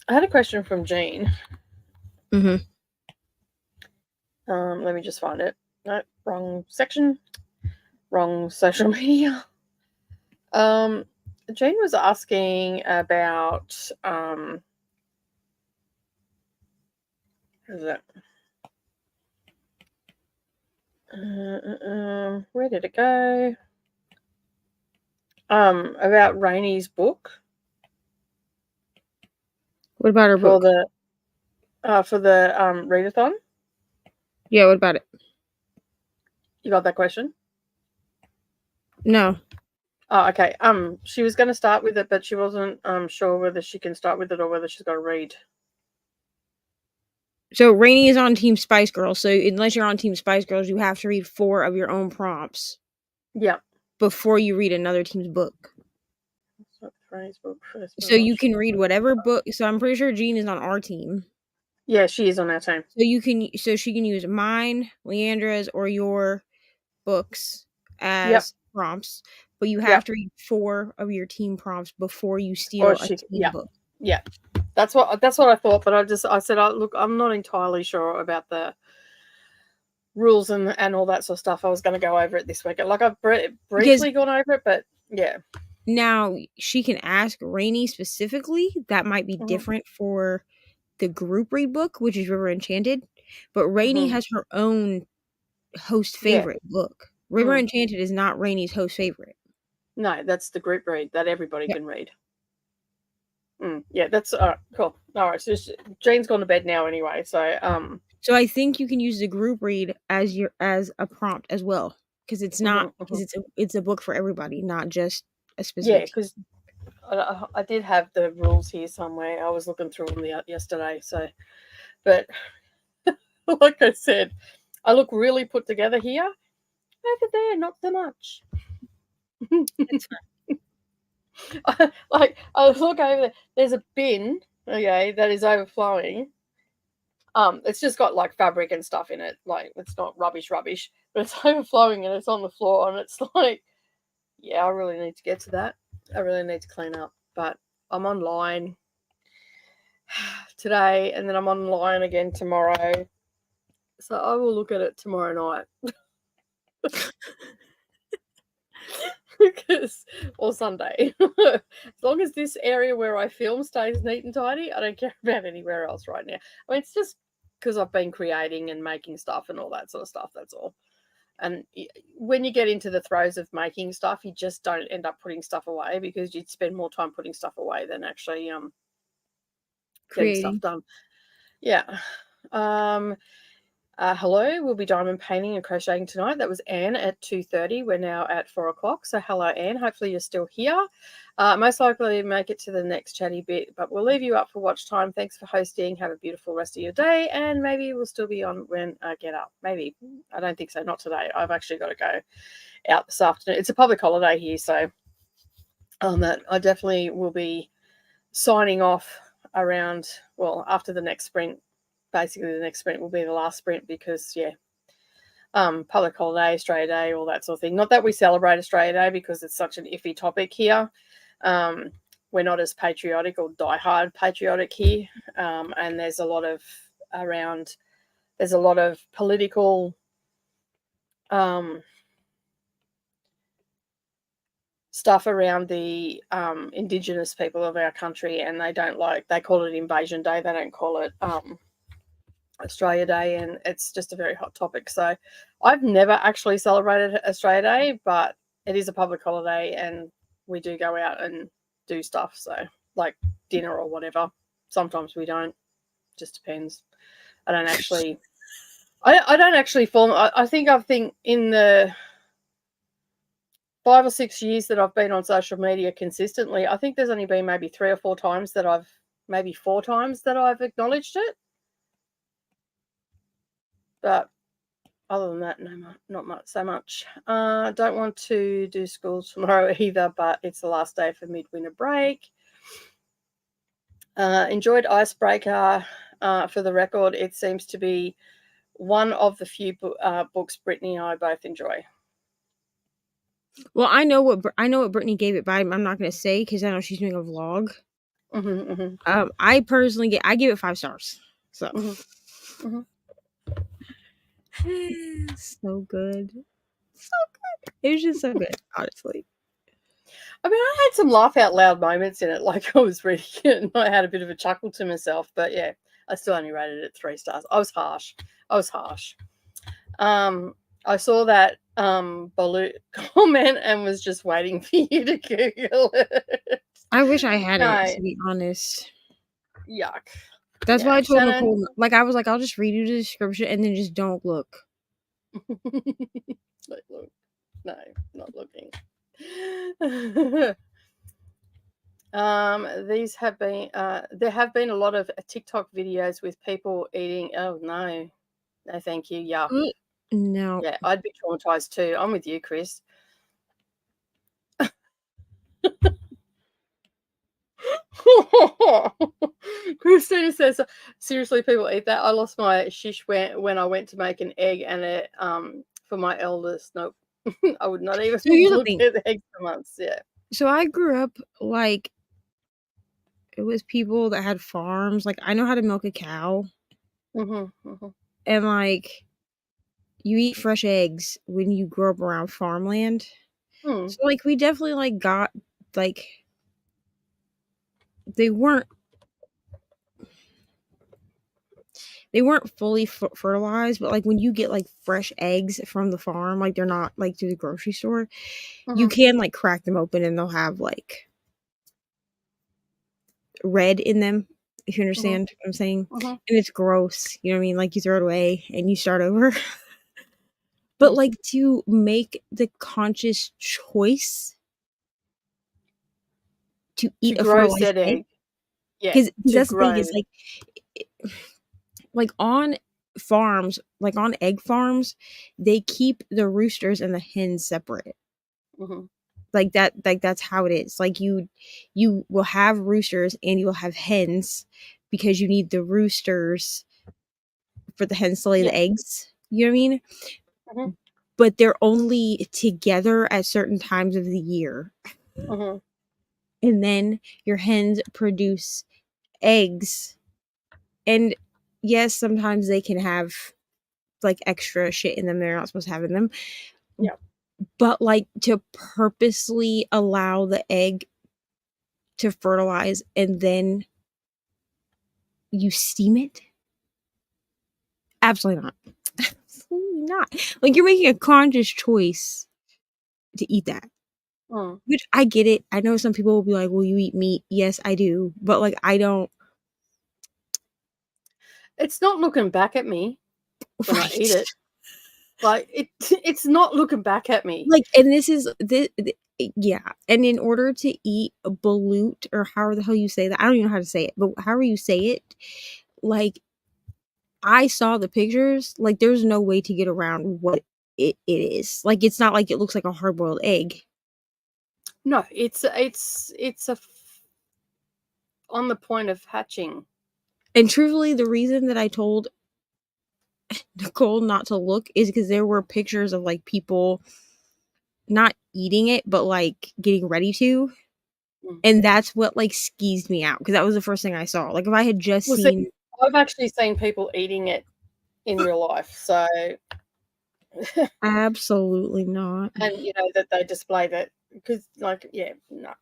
had a question from Jean. Mm-hmm. Let me just find it. No, wrong section. Wrong social media. Jane was asking about what is it? Where did it go? About Reni's book. What about her book? For the readathon? Yeah, what about it? You got that question? No. Oh, okay. She was going to start with it, but she wasn't sure whether she can start with it or whether she's got to read. So Reni is on Team Spice Girls. So unless you're on Team Spice Girls, you have to read 4 of your own prompts. Yeah. Before you read another team's book. So you can read whatever book. So I'm pretty sure Jean is on our team. Yeah, she is on our team. So she can use mine, Leandra's, or your books as prompts. But you have to read 4 of your team prompts before you steal a team book. Yeah. That's what I thought, but I said, look, I'm not entirely sure about the rules and all that sort of stuff. I was going to go over it this week. Like I've briefly gone over it, but yeah. Now she can ask Reni specifically. That might be different for the group read book, which is River Enchanted, but Reni has her own host favorite book. River Enchanted is not Reni's host favorite. No, that's the group read that everybody can read. Yeah, that's cool. All right, so Jane's gone to bed now anyway, so So I think you can use the group read as a prompt as well, because it's not because it's a book for everybody, not just a specific. Yeah, because I did have the rules here somewhere. I was looking through them yesterday, so but like I said, I look really put together here. Over there, not so much. That's fine. Like I look over there. There's a bin, okay, that is overflowing. It's just got like fabric and stuff in it. Like it's not rubbish, but it's overflowing and it's on the floor and it's like, yeah, I really need to get to that. I really need to clean up. But I'm online today and then I'm online again tomorrow. So I will look at it tomorrow night. Or Sunday. As long as this area where I film stays neat and tidy, I don't care about anywhere else right now. I mean, it's just because I've been creating and making stuff and all that sort of stuff, that's all. And when you get into the throes of making stuff, you just don't end up putting stuff away because you'd spend more time putting stuff away than actually getting stuff done. Yeah. Hello, we'll be diamond painting and crocheting tonight. That was Anne at 2:30. We're now at 4 o'clock. So hello, Anne. Hopefully you're still here. Most likely make it to the next chatty bit, but we'll leave you up for watch time. Thanks for hosting. Have a beautiful rest of your day, and maybe we'll still be on when I get up. Maybe. I don't think so. Not today. I've actually got to go out this afternoon. It's a public holiday here, so I definitely will be signing off around, well, after the next sprint. Basically, the next sprint will be the last sprint because, yeah, public holiday, Australia Day, all that sort of thing. Not that we celebrate Australia Day because it's such an iffy topic here. We're not as patriotic or diehard patriotic here, and there's a lot of political stuff around the Indigenous people of our country, and they call it Invasion Day. They don't call it Australia Day, and it's just a very hot topic. So I've never actually celebrated Australia Day, but it is a public holiday and we do go out and do stuff, so like dinner or whatever. Sometimes we don't, just depends. I don't actually form. I think in the 5 or 6 years that I've been on social media consistently, I think there's only been maybe 3 or 4 times that I've acknowledged it. But other than that, no, not much, so much. Don't want to do school tomorrow either, but it's the last day for midwinter break. Enjoyed Icebreaker. For the record, it seems to be one of the few books Brittany and I both enjoy. Well, I know what Brittany gave it, but I'm not going to say because I know she's doing a vlog. I personally I give it 5 stars. So so good. It was just so good, honestly. I mean, I had some laugh out loud moments in it, like I was reading it and I had a bit of a chuckle to myself. But yeah, I still only rated it 3 stars. I was harsh. I saw that Balut comment and was just waiting for you to Google it. I wish I had it, to be honest. Yuck. That's why I told Nicole, like, I was like, I'll just read you the description and then just don't look. Look. No, not looking. These have been there have been a lot of TikTok videos with people eating. Oh no thank you. Yuck. No. Yeah, I'd be traumatized too. I'm with you, Chris. Christina says, seriously, people eat that? I lost my shish when I went to make an egg and it for my eldest. Nope. I would not even look at the eggs for months. Yeah. So I grew up like it was people that had farms. Like I know how to milk a cow. And like you eat fresh eggs when you grow up around farmland. So like we definitely like got like they weren't fully fertilized, but like when you get like fresh eggs from the farm, like they're not like through the grocery store, you can like crack them open and they'll have like red in them, if you understand what I'm saying. And it's gross, you know what I mean? Like you throw it away and you start over. But like to make the conscious choice to eat a fertilized egg. Yeah, because that's the thing is like on farms, like on egg farms, they keep the roosters and the hens separate. Like that's how it is. Like you will have roosters and you will have hens because you need the roosters for the hens to lay the eggs. You know what I mean? But they're only together at certain times of the year. And then your hens produce eggs. And yes, sometimes they can have like extra shit in them they're not supposed to have in them. Yeah. But like to purposely allow the egg to fertilize and then you steam it? Absolutely not. Absolutely not. Like you're making a conscious choice to eat that. Which I get it. I know some people will be like, well, you eat meat. Yes, I do. But like I don't. It's not looking back at me when I eat it. Like it's not looking back at me. Like, and this is yeah. And in order to eat a balut or however the hell you say that, I don't even know how to say it, but however you say it, like I saw the pictures. Like there's no way to get around what it is. Like it's not like it looks like a hard boiled egg. No, it's on the point of hatching. And truthfully, the reason that I told Nicole not to look is because there were pictures of like people not eating it, but like getting ready to. And that's what like skeezed me out because that was the first thing I saw. Like if I had just seen. I've actually seen people eating it in real life, so. Absolutely not. And you know that they display that because, like, yeah, no.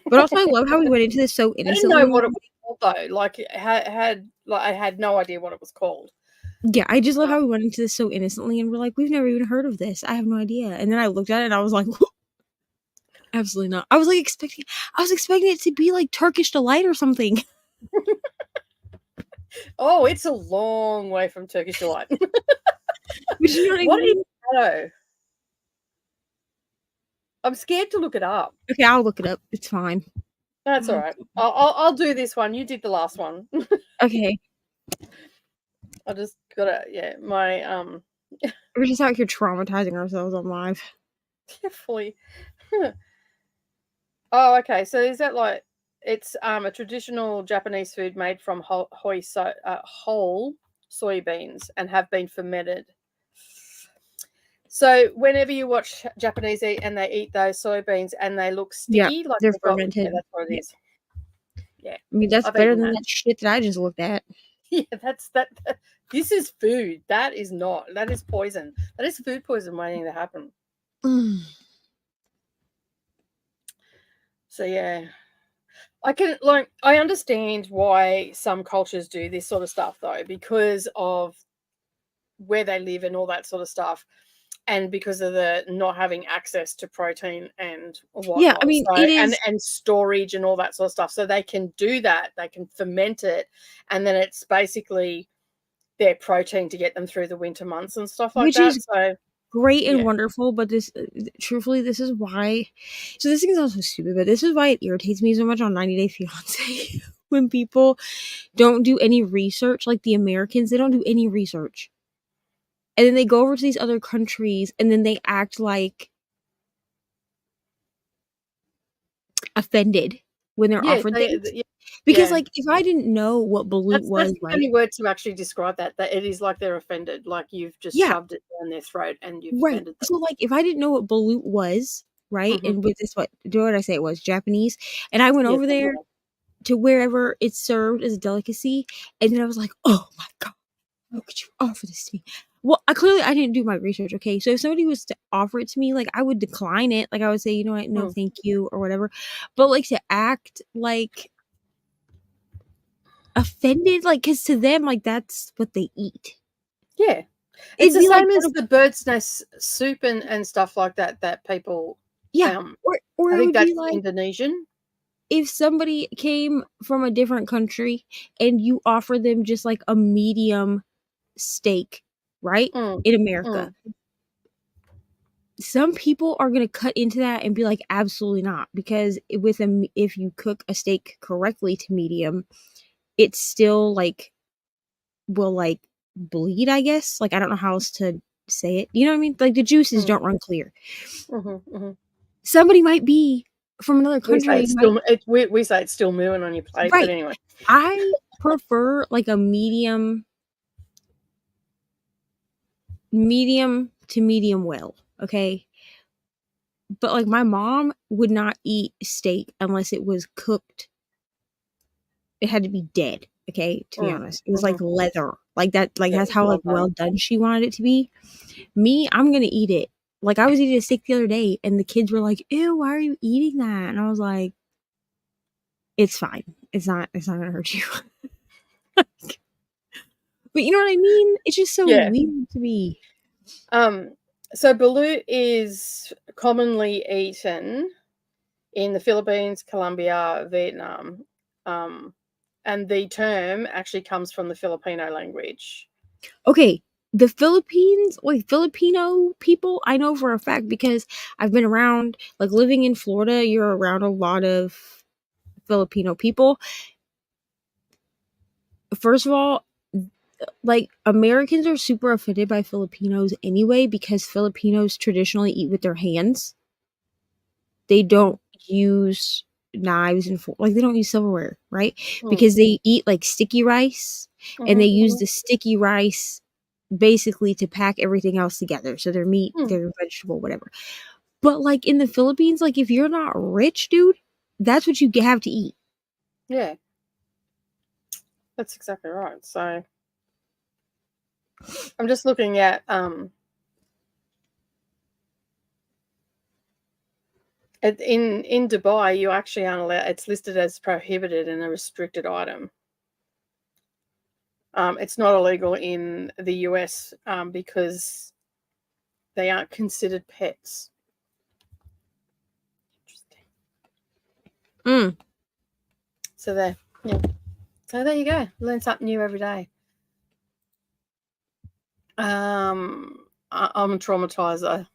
But also, I love how we went into this so innocently. I didn't know what it was called though. Like, I had no idea what it was called. Yeah, I just love how we went into this so innocently, and we're like, we've never even heard of this. I have no idea. And then I looked at it, and I was like, absolutely not. I was expecting it to be like Turkish delight or something. Oh, it's a long way from Turkish delight. But you know what I mean? What is I'm scared to look it up. Okay, I'll look it up. It's fine. That's all right. I'll do this one. You did the last one. Okay. I just gotta my We're just out here traumatizing ourselves on live. Carefully. Oh, okay. So is that like it's a traditional Japanese food made from whole soybeans and have been fermented. So whenever you watch Japanese eat and they eat those soybeans and they look sticky, like they're they've got, fermented. that's what it is. Yeah. I mean, that's I've better eaten than that. that shit that I just looked at. Yeah, that. This is food. That is not. That is poison. That is food poison waiting to happen. So yeah. I understand why some cultures do this sort of stuff though, because of where they live and all that sort of stuff, and because of the not having access to protein and whatnot. Yeah, I mean, so, it is, and storage and all that sort of stuff. So they can do that. They can ferment it, and then it's basically their protein to get them through the winter months and stuff like which that. is So great and wonderful, but this, truthfully, this is why. So this thing is also stupid, but this is why it irritates me so much on 90 Day Fiance when people don't do any research. Like the Americans, they don't do any research, and then they go over to these other countries, and then they act like offended when they're offered things. Because like if I didn't know what balut was, that's the only word to actually describe that it is like they're offended, like you've just shoved it down their throat and you've offended them. So like if I didn't know what balut was, right, and with this, what did I say it was? Japanese, and I went over there to wherever it's served as a delicacy, and then I was like, oh my god, how could you offer this to me? Well, I didn't do my research. Okay, so if somebody was to offer it to me, like I would decline it. Like I would say, you know what, no, thank you, or whatever. But like to act like offended, like, because to them, like that's what they eat. Yeah, it's the same as the bird's nest soup and stuff like that people. Yeah, or I think that's like Indonesian. If somebody came from a different country and you offer them just like a medium steak, right, in America, some people are gonna cut into that and be like, absolutely not, because if you cook a steak correctly to medium, it's still like will like bleed, I guess. Like I don't know how else to say it. You know what I mean? Like the juices don't run clear. Somebody might be from another country. We say it's still mooing on your plate, right. But anyway, I prefer like a medium to medium well, okay? But like my mom would not eat steak unless it was cooked. It had to be dead, okay? To be honest, it was like leather, like that. Like that's how like well done she wanted it to be. Me, I'm gonna eat it. Like I was eating a steak the other day, and the kids were like, "Ew, why are you eating that?" And I was like, "It's fine. It's not gonna hurt you." But you know what I mean? It's just so weird to me. So balut is commonly eaten in the Philippines, Colombia, Vietnam, and the term actually comes from the Filipino language. Okay, the Philippines, like Filipino people, I know for a fact because I've been around, like living in Florida, you're around a lot of Filipino people. First of all, like Americans are super offended by Filipinos anyway because Filipinos traditionally eat with their hands. They don't use knives and like they don't use silverware, right? Because they eat like sticky rice and they use the sticky rice basically to pack everything else together. So their meat, their vegetable, whatever. But like in the Philippines, like if you're not rich, dude, that's what you have to eat. Yeah. That's exactly right. So I'm just looking at in Dubai, you actually aren't allowed. It's listed as prohibited and a restricted item. It's not illegal in the US because they aren't considered pets. Interesting. So there you go. Learn something new every day. I'm traumatized.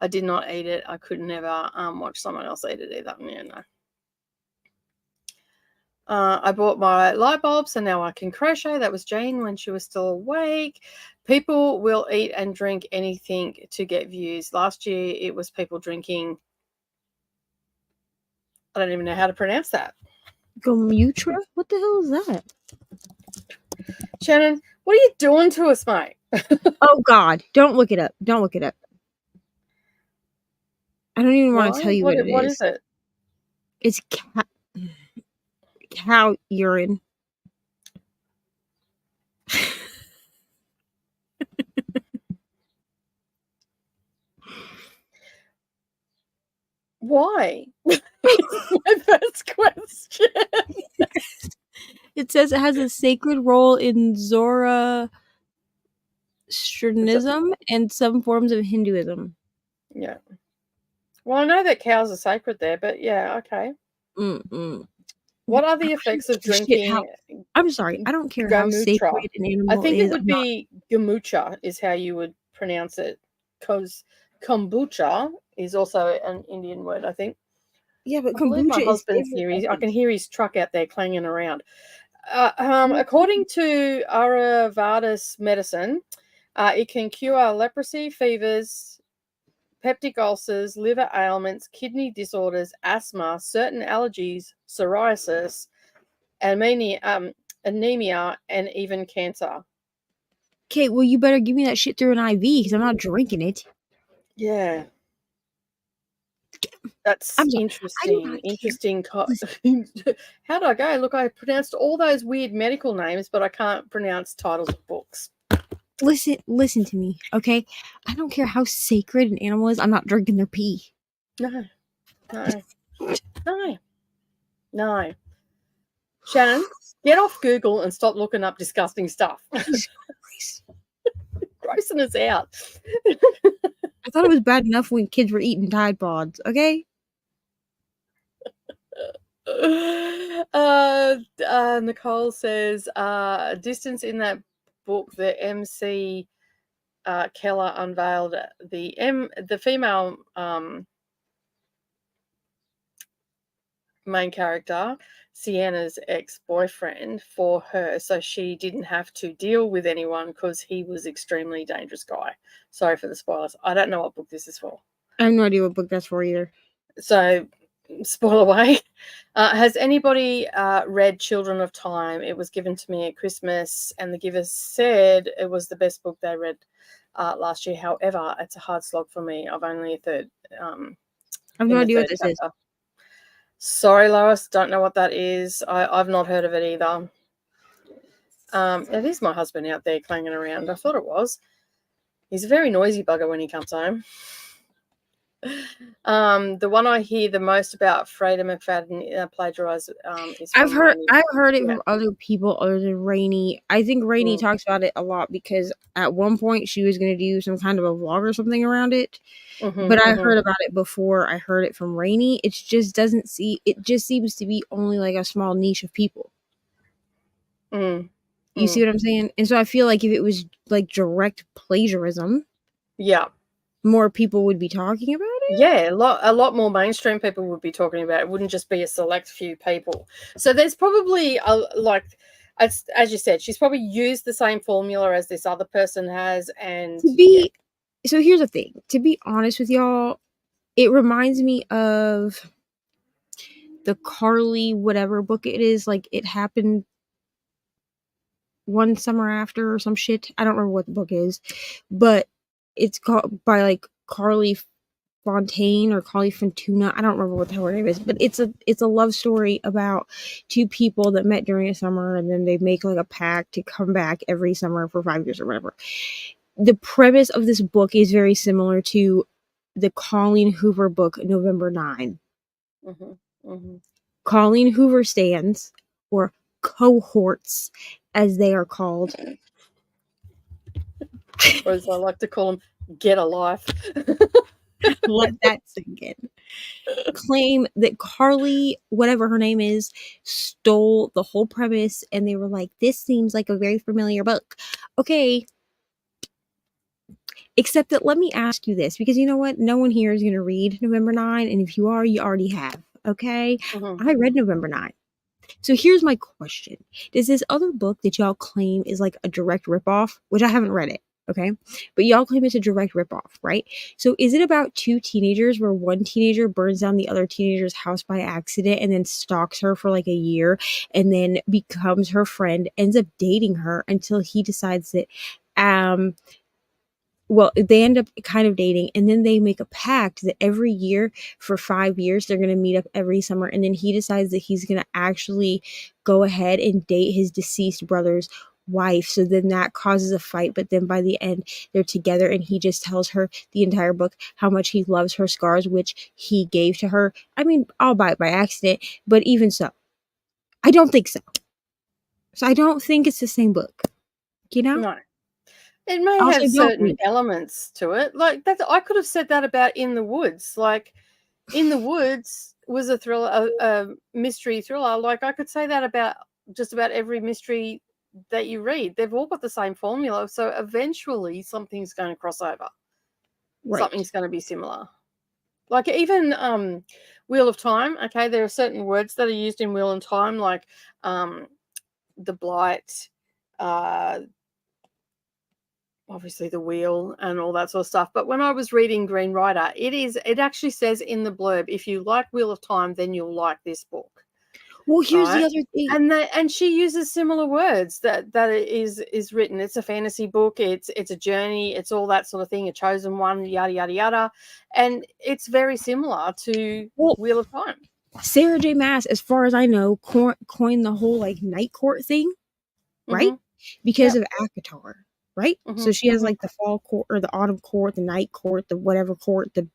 I did not eat it. I could never watch someone else eat it either. Yeah, no. I bought my light bulb, so now I can crochet. That was Jane when she was still awake. People will eat and drink anything to get views. Last year, it was people drinking. I don't even know how to pronounce that. Gomutra? What the hell is that? Shannon, what are you doing to us, mate? Oh, God. Don't look it up. Don't look it up. I don't even want to tell you what it is. What is it? It's cow urine. Why? My first question. It says it has a sacred role in Zoroastrianism and some forms of Hinduism. Yeah. Well, I know that cows are sacred there, but yeah, okay. What are the effects of drinking? I'm sorry, I don't care how sacred an animal is. I think it would be gamucha is how you would pronounce it, because kombucha is also an Indian word, I think. Yeah, but kombucha my husband's here. I can hear his truck out there clanging around. According to Ayurvedic medicine, it can cure leprosy, fevers, peptic ulcers, liver ailments, kidney disorders, asthma, certain allergies, psoriasis, anemia, and even cancer. Okay, well, you better give me that shit through an IV because I'm not drinking it. Yeah. That's interesting. Interesting. How did I go? Look, I pronounced all those weird medical names, but I can't pronounce titles of books. Listen to me, okay? I don't care how sacred an animal is. I'm not drinking their pee. No. Shannon, get off Google and stop looking up disgusting stuff. Grossing us out. I thought it was bad enough when kids were eating Tide Pods, okay? Nicole says, distance in that book, the MC Keller unveiled the female main character, Cyana's ex-boyfriend, for her, so she didn't have to deal with anyone because he was extremely dangerous guy. Sorry for the spoilers. I don't know what book this is for. I have no idea what book that's for either. So, spoil away. Has anybody read Children of Time? It was given to me at Christmas, and the giver said it was the best book they read last year. However, it's a hard slog for me. I've only a third. I have no idea what this is. Sorry, Lois, don't know what that is. I've not heard of it either. It is my husband out there clanging around. I thought it was. He's a very noisy bugger when he comes home. The one I hear the most about Freda McFadden plagiarized is I've heard it Yeah. from other people other than Reni. I think Reni talks about it a lot because at one point she was going to do some kind of a vlog or something around it. But I heard about it before I heard it from Reni. It just seems to be only like a small niche of people. You see what I'm saying? And so I feel like if it was like direct plagiarism, yeah, more people would be talking about it. Yeah, a lot more mainstream people would be talking about it. It wouldn't just be a select few people. So there's probably as you said, she's probably used the same formula as this other person has. And so here's the thing. To be honest with y'all, it reminds me of the Carly whatever book it is. Like it happened one summer after or some shit. I don't remember what the book is, but it's called by like Carly Fontaine or Carly Fontuna. I don't remember what the hell her name is, but it's a love story about two people that met during a summer and then they make like a pact to come back every summer for 5 years or whatever. The premise of this book is very similar to the Colleen Hoover book, November 9. Colleen Hoover stands, or cohorts, as they are called. Or as I like to call them, get a life. Let that sink in. Claim that Carly, whatever her name is, stole the whole premise, and they were like, this seems like a very familiar book. Okay. Except that, let me ask you this, because you know what? No one here is going to read November 9, and if you are, you already have. Okay? I read November 9. So here's my question. Does this other book that y'all claim is like a direct ripoff, which I haven't read it, okay? But y'all claim it's a direct ripoff, right? So is it about two teenagers where one teenager burns down the other teenager's house by accident and then stalks her for like a year and then becomes her friend, ends up dating her until he decides that well, they end up kind of dating, and then they make a pact that every year for 5 years they're going to meet up every summer, and then he decides that he's going to actually go ahead and date his deceased brother's wife. So then that causes a fight, but then by the end they're together, and he just tells her the entire book how much he loves her scars, which he gave to her. I mean, I'll buy it by accident, but even so, I don't think so. So I don't think it's the same book, you know? No. It may Also, have don't certain read it. elements to it. Like that, I could have said that about In the Woods. Like, In the Woods was a thriller, a mystery thriller. Like, I could say that about just about every mystery that you read. They've all got the same formula. So eventually something's going to cross over. Right. Something's going to be similar. Like even Wheel of Time, okay, there are certain words that are used in Wheel of Time, like the blight, obviously the wheel and all that sort of stuff. But when I was reading Green Rider, it actually says in the blurb, if you like Wheel of Time, then you'll like this book. Well, here's the other thing. And she uses similar words that is written. It's a fantasy book. It's a journey. It's all that sort of thing. A chosen one, yada, yada, yada. And it's very similar to Wheel of Time. Sarah J. Maas, as far as I know, coined the whole like night court thing, right? Because of ACOTAR, right? So she has like the fall court or the autumn court, the night court, the whatever court, the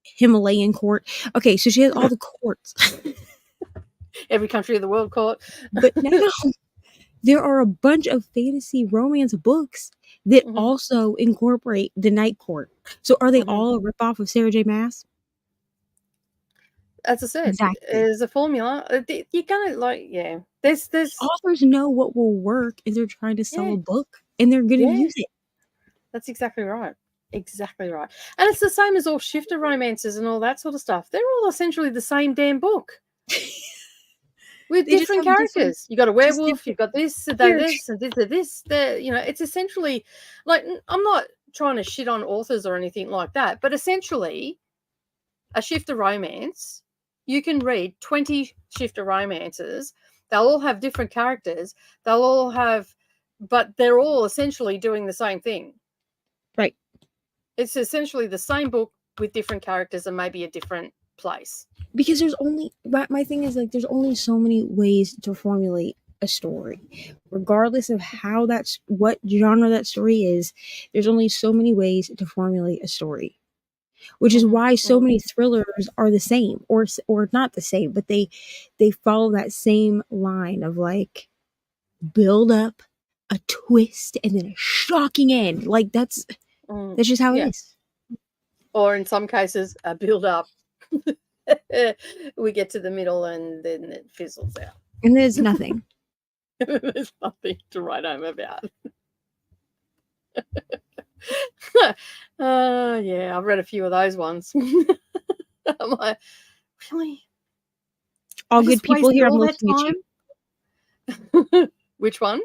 Himalayan court. Okay, so she has all the courts. Every country of the world court. But no, there are a bunch of fantasy romance books that also incorporate the night court. So are they all a ripoff of Sarah J. Maas? As I said, exactly. There's a formula. You're gonna There's authors know what will work if they're trying to sell a book, and they're gonna use it. That's exactly right. Exactly right. And it's the same as all shifter romances and all that sort of stuff. They're all essentially the same damn book. With different characters. You got a werewolf, you've got this, and this, and this. It's essentially like, I'm not trying to shit on authors or anything like that, but essentially a shifter romance, you can read 20 shifter romances. They'll all have different characters. But they're all essentially doing the same thing. Right. It's essentially the same book with different characters and maybe a different place. Because my thing is like, there's only so many ways to formulate a story, regardless of what genre that story is. There's only so many ways to formulate a story, which is why so many thrillers are the same, or not the same, but they follow that same line of like build up, a twist, and then a shocking end. Like that's just how it is. Or in some cases, a build up. We get to the middle and then it fizzles out. And there's nothing. There's nothing to write home about. I've read a few of those ones. I'm like, really? All good people here, I'm listening to you. Which one?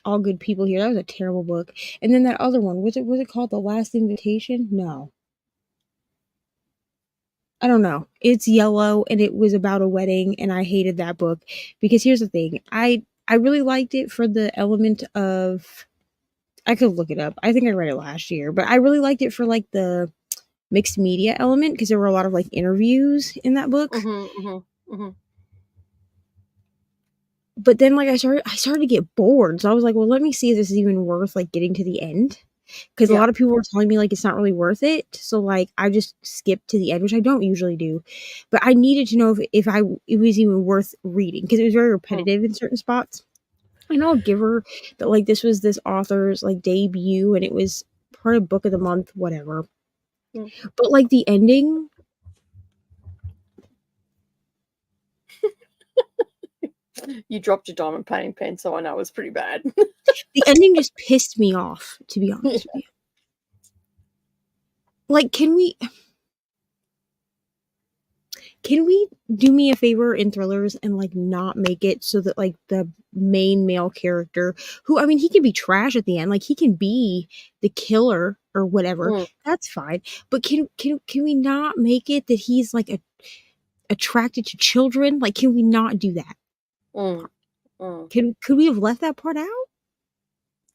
All Good People Here. That was a terrible book. And then that other one, was it called The Last Invitation? No. I don't know. It's yellow and it was about a wedding, and I hated that book because here's the thing. I really liked it for the element of, I could look it up. I think I read it last year, but I really liked it for like the mixed media element because there were a lot of like interviews in that book. But then like I started to get bored. So I was like, well, let me see if this is even worth like getting to the end. Because a lot of people were telling me like it's not really worth it. So like I just skipped to the end, which I don't usually do. But I needed to know if it was even worth reading because it was very repetitive in certain spots. And I'll give her that like this was this author's like debut and it was part of book of the month, whatever. But like the ending. You dropped your diamond painting pen, so I know it was pretty bad. The ending just pissed me off, to be honest with you. like, can we do me a favor in thrillers and like not make it so that like the main male character, who, I mean, he can be trash at the end, like he can be the killer or whatever, that's fine, but can we not make it that he's like attracted to children? Like, can we not do that? Could we have left that part out?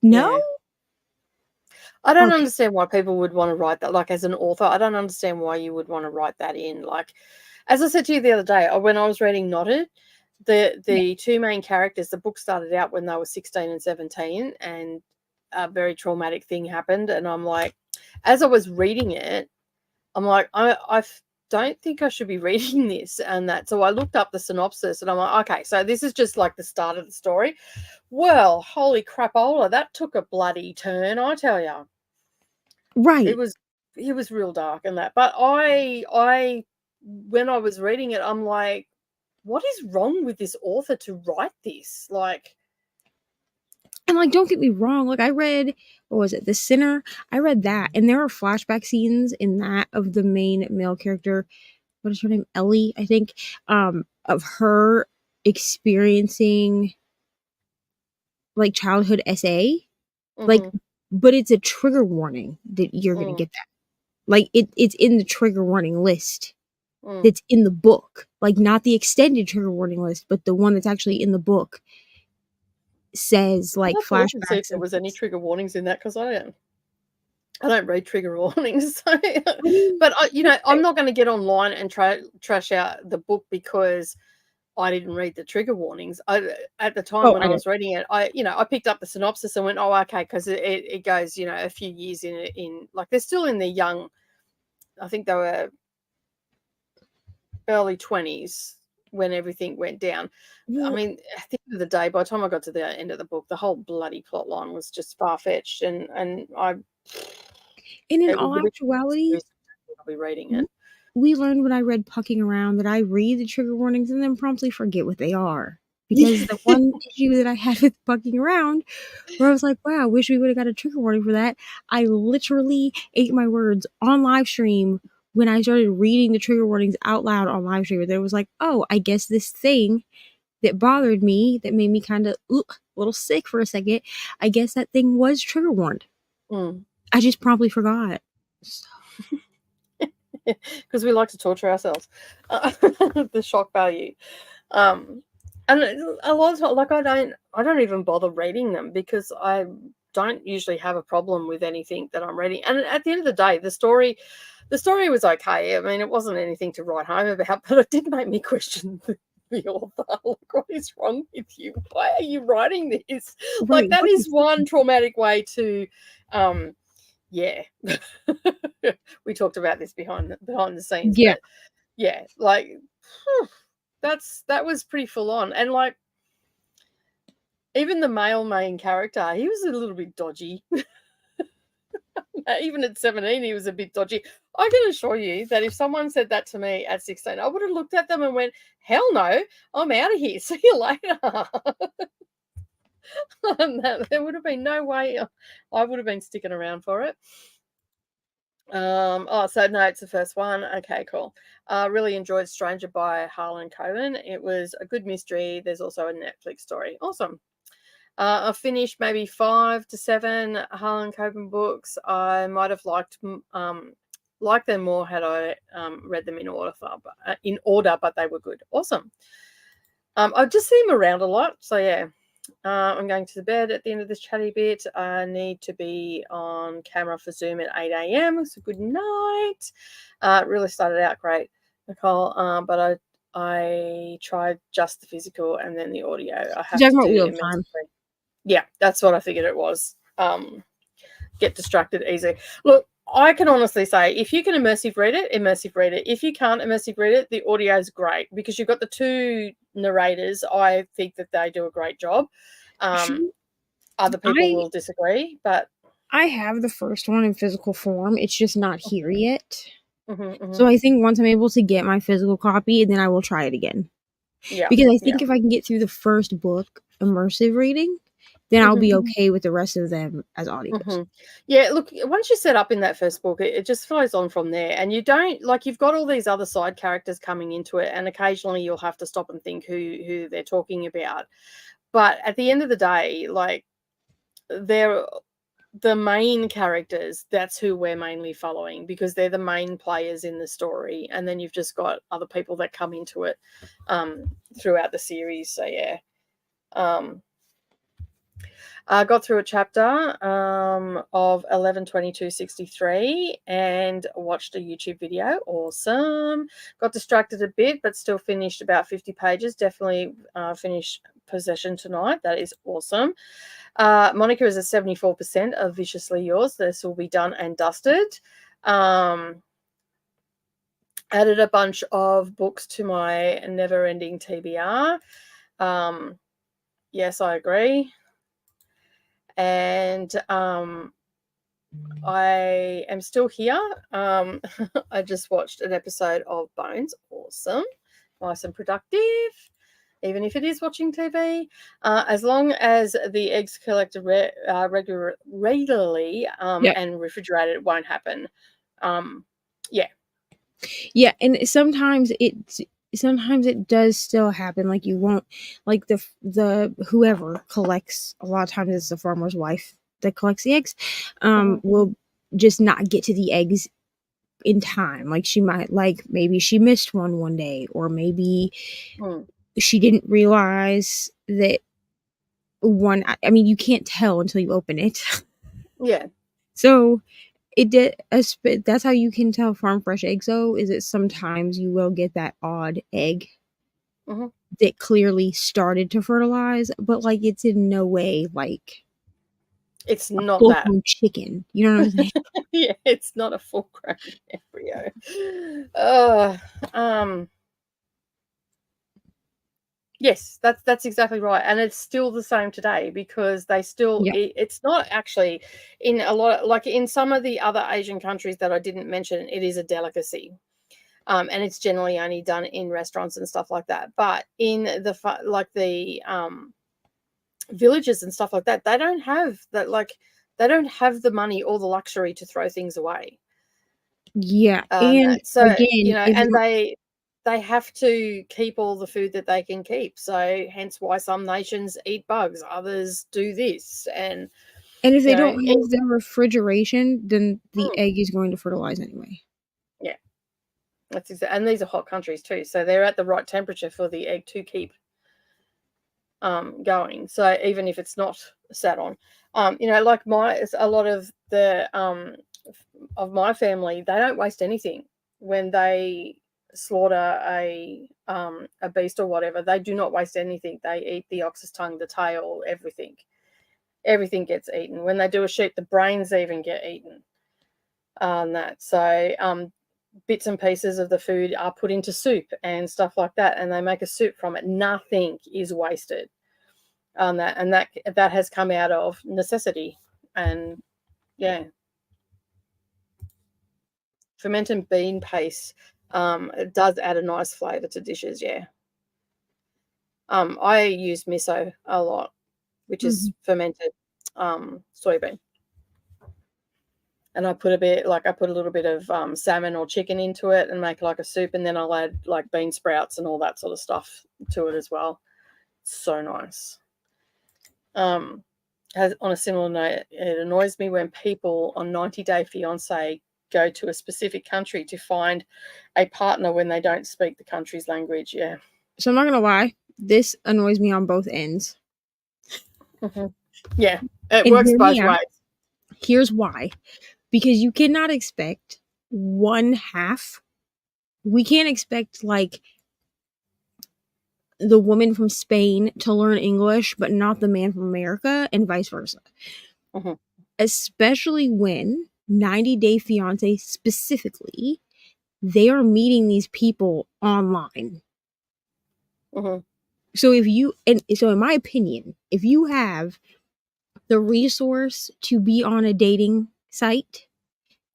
No. Yeah. I don't understand why people would want to write that. Like, as an author, I don't understand why you would want to write that in. Like, as I said to you the other day, when I was reading Knotted, the two main characters, the book started out when they were 16 and 17, and a very traumatic thing happened. And I'm like, as I was reading it, I'm like, I don't think I should be reading this and that. So I looked up the synopsis and I'm like, okay, so this is just like the start of the story. Well, holy crapola, that took a bloody turn, I tell you. Right. It was real dark and that. But I when I was reading it, I'm like, what is wrong with this author to write this? Like, and like, don't get me wrong, like I read, what was it, The Sinner? I read that, and there are flashback scenes in that of the main male character, what is her name, Ellie, I think, of her experiencing like childhood SA, like, but it's a trigger warning that you're gonna get that. Like, it's in the trigger warning list that's in the book, like not the extended trigger warning list, but the one that's actually in the book says like flashbacks. See if there was any trigger warnings in that, because I don't read trigger warnings. So, but I'm not going to get online and trash out the book because I didn't read the trigger warnings. At the time when I was reading it, I picked up the synopsis and went, oh, okay, because it goes, a few years in like they're still in their young. I think they were early 20s when everything went down. I mean, at the end of the day, by the time I got to the end of the book, the whole bloody plot line was just far-fetched, and in all actuality, I'll be reading it. We learned when I read Pucking Around that I read the trigger warnings and then promptly forget what they are. Because the one issue that I had with Pucking Around, where I was like, wow, I wish we would have got a trigger warning for that. I literally ate my words on live stream when I started reading the trigger warnings out loud on live stream. There was like, oh, I guess this thing that bothered me, that made me kind of a little sick for a second, I guess that thing was trigger warned. I just promptly forgot. Because we like to torture ourselves. The shock value. And a lot of times, like, I don't even bother reading them because I don't usually have a problem with anything that I'm reading. And at the end of the day, the story was okay. I mean, it wasn't anything to write home about, but it did make me question the author. Like, what is wrong with you? Why are you writing this? Right. Like, that is one traumatic way to we talked about this behind the scenes. But like that was pretty full on. And like, even the male main character, he was a little bit dodgy. Even at 17, he was a bit dodgy. I can assure you that if someone said that to me at 16, I would have looked at them and went, hell no, I'm out of here. See you later. There would have been no way I would have been sticking around for it. So no, it's the first one. Okay, cool. Really enjoyed Stranger by Harlan Coben. It was a good mystery. There's also a Netflix story. Awesome. I finished maybe 5 to 7 Harlan Coben books. I might have liked them more had I read them in order, but they were good. Awesome. I just see them around a lot. So yeah. I'm going to the bed at the end of this chatty bit. I need to be on camera for Zoom at 8 a.m. So good night. It really started out great, Nicole. But I tried just the physical and then the audio. I have to do time. Yeah, that's what I figured it was. Get distracted easy. Look, I can honestly say, if you can immersive read it. If you can't immersive read it, the audio is great because you've got the two narrators. I think that they do a great job. Other people will disagree, but I have the first one in physical form. It's just not here yet. So I think once I'm able to get my physical copy, then I will try it again. Yeah, because I think if I can get through the first book immersive reading, then I'll be okay with the rest of them as audiobooks. Yeah, look, once you set up in that first book, it just flows on from there. And you don't, like, you've got all these other side characters coming into it, and occasionally you'll have to stop and think who they're talking about. But at the end of the day, like, they're the main characters. That's who we're mainly following, because they're the main players in the story. And then you've just got other people that come into it throughout the series. So, yeah. I got through a chapter of 11:22:63 and watched a YouTube video. Awesome. Got distracted a bit, but still finished about 50 pages. Definitely finished Possession tonight. That is awesome. Monica is at 74% of Viciously Yours. This will be done and dusted. Added a bunch of books to my never-ending TBR. Yes, I agree. And I am still here. I just watched an episode of Bones. Awesome. Nice and productive, even if it is watching TV. As long as the eggs collected regularly and refrigerated, it won't happen. Yeah. Yeah, and sometimes it does still happen. Like, you won't, like, the whoever collects, a lot of times it's the farmer's wife that collects the eggs, will just not get to the eggs in time. Like, she might, like, maybe she missed one day, or maybe she didn't realize that one. I mean, you can't tell until you open it. Yeah. So it did. That's how you can tell farm fresh eggs, though, is that sometimes you will get that odd egg that clearly started to fertilize, but, like, it's in no way like it's not full that chicken. You know what I'm saying? Yeah, it's not a full-grown embryo. Yes, that's exactly right, and it's still the same today, because they still it's not actually in a lot of, like, in some of the other Asian countries that I didn't mention, it is a delicacy, and it's generally only done in restaurants and stuff like that. But in the villages and stuff like that, they don't have that. Like, they don't have the money or the luxury to throw things away. Yeah, and so again, you know, and they have to keep all the food that they can keep. So hence why some nations eat bugs, others do this. And if they don't have the refrigeration, then the egg is going to fertilize anyway. Yeah. That's exactly. And these are hot countries too. So they're at the right temperature for the egg to keep going. So even if it's not sat on, you know, like a lot of the of my family, they don't waste anything when they slaughter a beast or whatever. They do not waste anything. They eat the ox's tongue, the tail, everything gets eaten. When they do a sheep, the brains even get eaten on that. So bits and pieces of the food are put into soup and stuff like that, and they make a soup from it. Nothing is wasted on that, and that has come out of necessity. And yeah, fermented bean paste it does add a nice flavor to dishes. Yeah. I use miso a lot, which is fermented soybean, and I put a little bit of salmon or chicken into it and make like a soup, and then I'll add like bean sprouts and all that sort of stuff to it as well. It's so nice. On a similar note, it annoys me when people on 90 Day Fiancé go to a specific country to find a partner when they don't speak the country's language. Yeah. So I'm not gonna lie, this annoys me on both ends. Yeah, it works both ways. Here's why. Because you cannot expect one half. We can't expect, like, the woman from Spain to learn English, but not the man from America, and vice versa. Especially when 90 Day Fiancé specifically, they are meeting these people online. So in my opinion, if you have the resource to be on a dating site,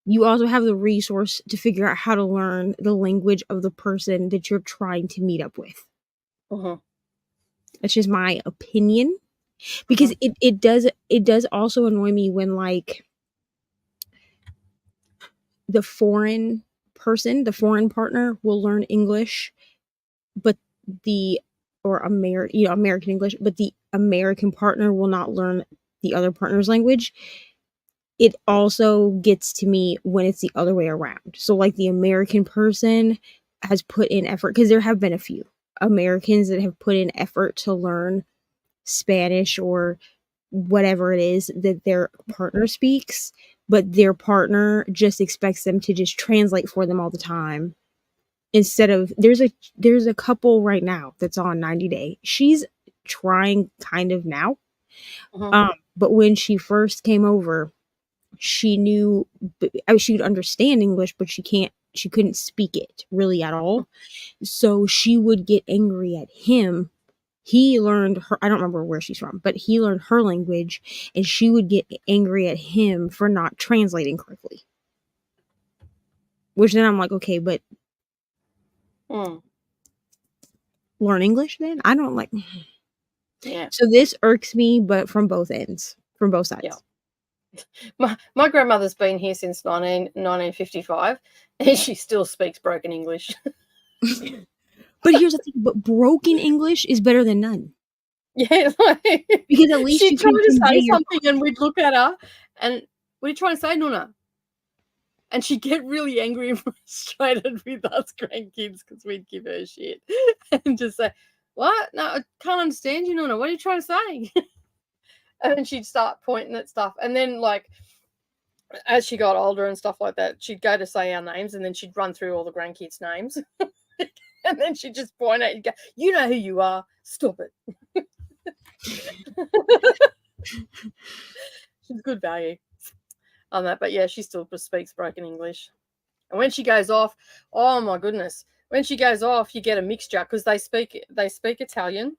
you also have the resource to figure out how to learn the language of the person that you're trying to meet up with. That's just my opinion. Because it does also annoy me when like the foreign partner will learn English, but American English, but the American partner will not learn the other partner's language. It also gets to me when it's the other way around. So like the American person has put in effort, because there have been a few Americans that have put in effort to learn Spanish or whatever it is that their partner speaks, but their partner just expects them to just translate for them all the time. Instead of there's a couple right now that's on 90 Day. She's trying kind of now. But when she first came over, she knew she would understand English, but she couldn't speak it really at all. So she would get angry at him. He learned her, I don't remember where she's from, but he learned her language, and she would get angry at him for not translating correctly. Which then I'm like, okay, but learn English then? I don't like. Yeah. So this irks me, but from both ends, from both sides. Yeah. My grandmother's been here since 1955, and she still speaks broken English. But here's the thing: but broken English is better than none. Yeah, because at least she'd try to say something, and we'd look at her, and what are you trying to say, Nuna? And she'd get really angry and frustrated with us grandkids because we'd give her shit and just say, "What? No, I can't understand you, Nuna. What are you trying to say?" And then she'd start pointing at stuff, and then like as she got older and stuff like that, she'd go to say our names, and then she'd run through all the grandkids' names. And then she'd just point at you and go, "You know who you are. Stop it." She's good value on that. But yeah, she still speaks broken English. And when she goes off, oh my goodness. When she goes off, you get a mixture because they speak Italian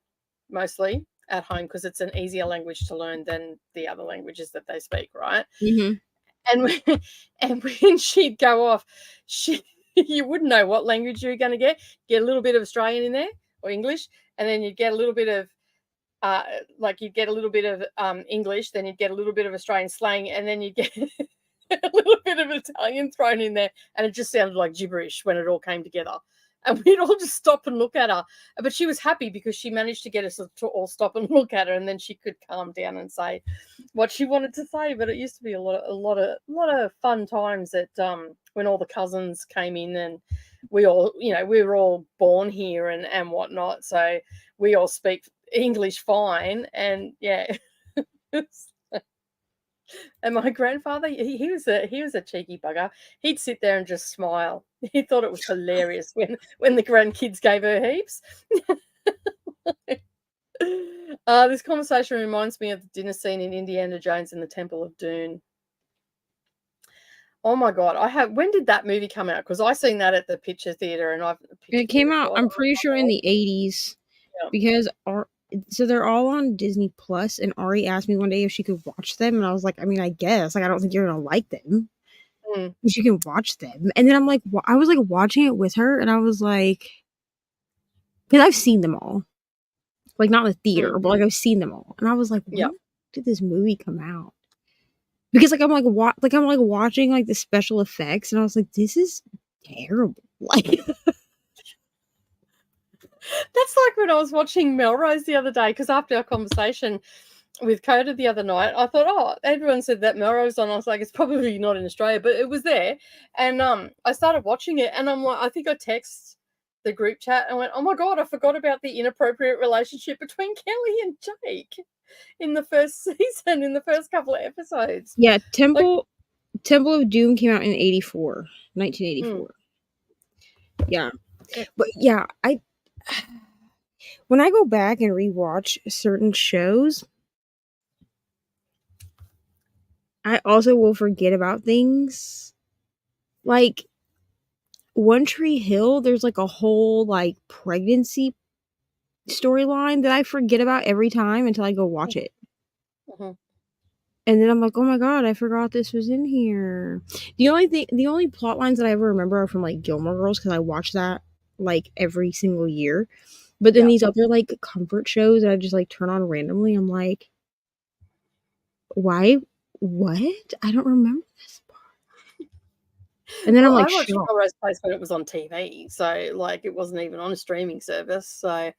mostly at home because it's an easier language to learn than the other languages that they speak, right? Mm-hmm. And when she'd go off, you wouldn't know what language you were going to get. Get a little bit of Australian in there or English, and then you'd get a little bit of you'd get a little bit of English, then you'd get a little bit of Australian slang, and then you'd get a little bit of Italian thrown in there, and it just sounded like gibberish when it all came together. And we'd all just stop and look at her. But she was happy because she managed to get us to all stop and look at her, and then she could calm down and say what she wanted to say. But it used to be a lot of fun times at when all the cousins came in, and we all, we were all born here and whatnot, so we all speak English fine. And yeah. And my grandfather, he was a cheeky bugger. He'd sit there and just smile. He thought it was hilarious when the grandkids gave her heaps. This conversation reminds me of the dinner scene in Indiana Jones and the Temple of Doom. Oh my God! When did that movie come out? Because I seen that at the Picture Theatre, and it came out. I'm pretty sure in the 80s, because so they're all on Disney Plus, and Ari asked me one day if she could watch them, and I was like, I mean, I guess. Like, I don't think you're gonna like them. She can watch them, and then I'm like, I was like watching it with her, and I was like, because I've seen them all, like not in the theater, but like I've seen them all, and I was like, when did this movie come out? Because like I'm watching like the special effects, and I was like, this is terrible. Like. That's like when I was watching Melrose the other day, because after our conversation with Coda the other night, I thought, everyone said that Melrose on. I was like, it's probably not in Australia, but it was there. And I started watching it, and I'm like, I think I texted the group chat and went, oh my God, I forgot about the inappropriate relationship between Kelly and Jake in the first season, in the first couple of episodes. Yeah, Temple of Doom came out in 1984. Yeah. But yeah, when I go back and rewatch certain shows, I also will forget about things. Like One Tree Hill, there's like a whole like pregnancy storyline that I forget about every time until I go watch it. And then I'm like, oh my God, I forgot this was in here. The only plot lines that I ever remember are from like Gilmore Girls, because I watch that like every single year. But then these other like comfort shows that I just like turn on randomly, I'm like, why? What? I don't remember this part. And then Well, I'm I like, watched shocked. Melrose Place when it was on TV, so like it wasn't even on a streaming service. So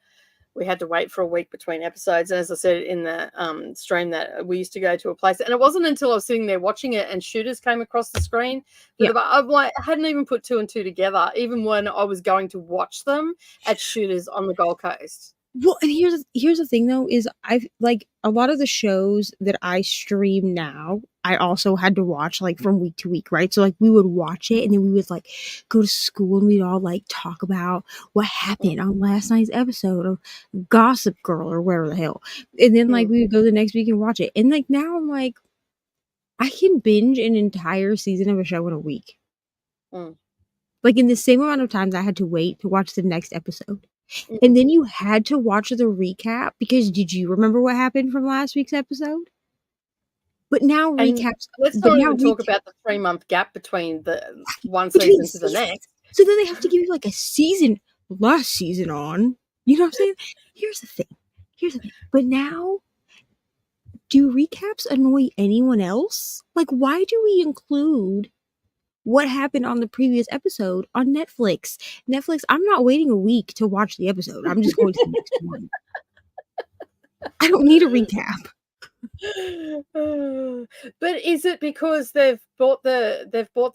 we had to wait for a week between episodes. And as I said in the stream, that we used to go to a place, and it wasn't until I was sitting there watching it and Shooters came across the screen that I'm like, I hadn't even put two and two together, even when I was going to watch them at Shooters on the Gold Coast. Well, and here's the thing though, is I've like a lot of the shows that I stream now, I also had to watch like from week to week, right? So like we would watch it and then we would like go to school and we'd all like talk about what happened on last night's episode of Gossip Girl or whatever the hell. And then like we would go the next week and watch it. And like now I'm like, I can binge an entire season of a show in a week. Like in the same amount of times I had to wait to watch the next episode. And then you had to watch the recap because did you remember what happened from last week's episode? But now recaps. Let's not even talk about the 3-month gap between the one season to the next. So then they have to give you like a season, last season on. You know what I'm saying? Here's the thing. But now, do recaps annoy anyone else? Like, why do we include what happened on the previous episode on Netflix? I'm not waiting a week to watch the episode. I'm just going to the next one. I don't need a recap. But is it because they've bought the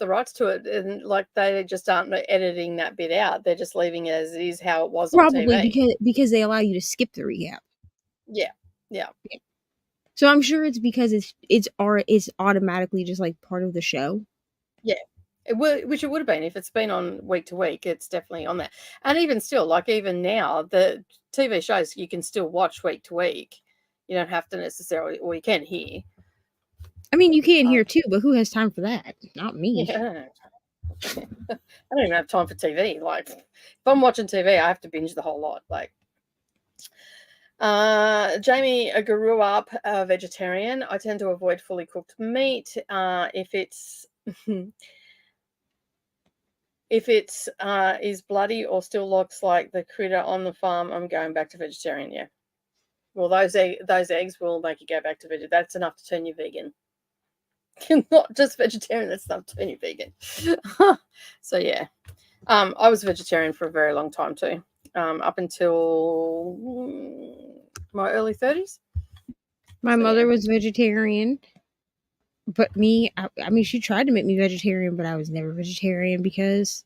rights to it and like they just aren't editing that bit out? They're just leaving it as it is how it was on TV. Probably because they allow you to skip the recap. Yeah. So I'm sure it's because it's automatically just like part of the show. Yeah. Which it would have been if it's been on week to week. It's definitely on there. And even still, like even now, the TV shows you can still watch week to week. You don't have to necessarily, or you can hear. I mean, you can hear too, but who has time for that? Not me. Yeah. I don't even have time for TV. Like, if I'm watching TV, I have to binge the whole lot. Like, Jamie grew up a vegetarian. I tend to avoid fully cooked meat. If it's is bloody or still looks like the critter on the farm, I'm going back to vegetarian. Yeah. Well, those eggs will make you go back to vegetarian. That's enough to turn you vegan. Not just vegetarian. That's enough to turn you vegan. So yeah, I was vegetarian for a very long time too, up until my early 30s. My mother was vegetarian, but me, I mean, she tried to make me vegetarian, but I was never vegetarian because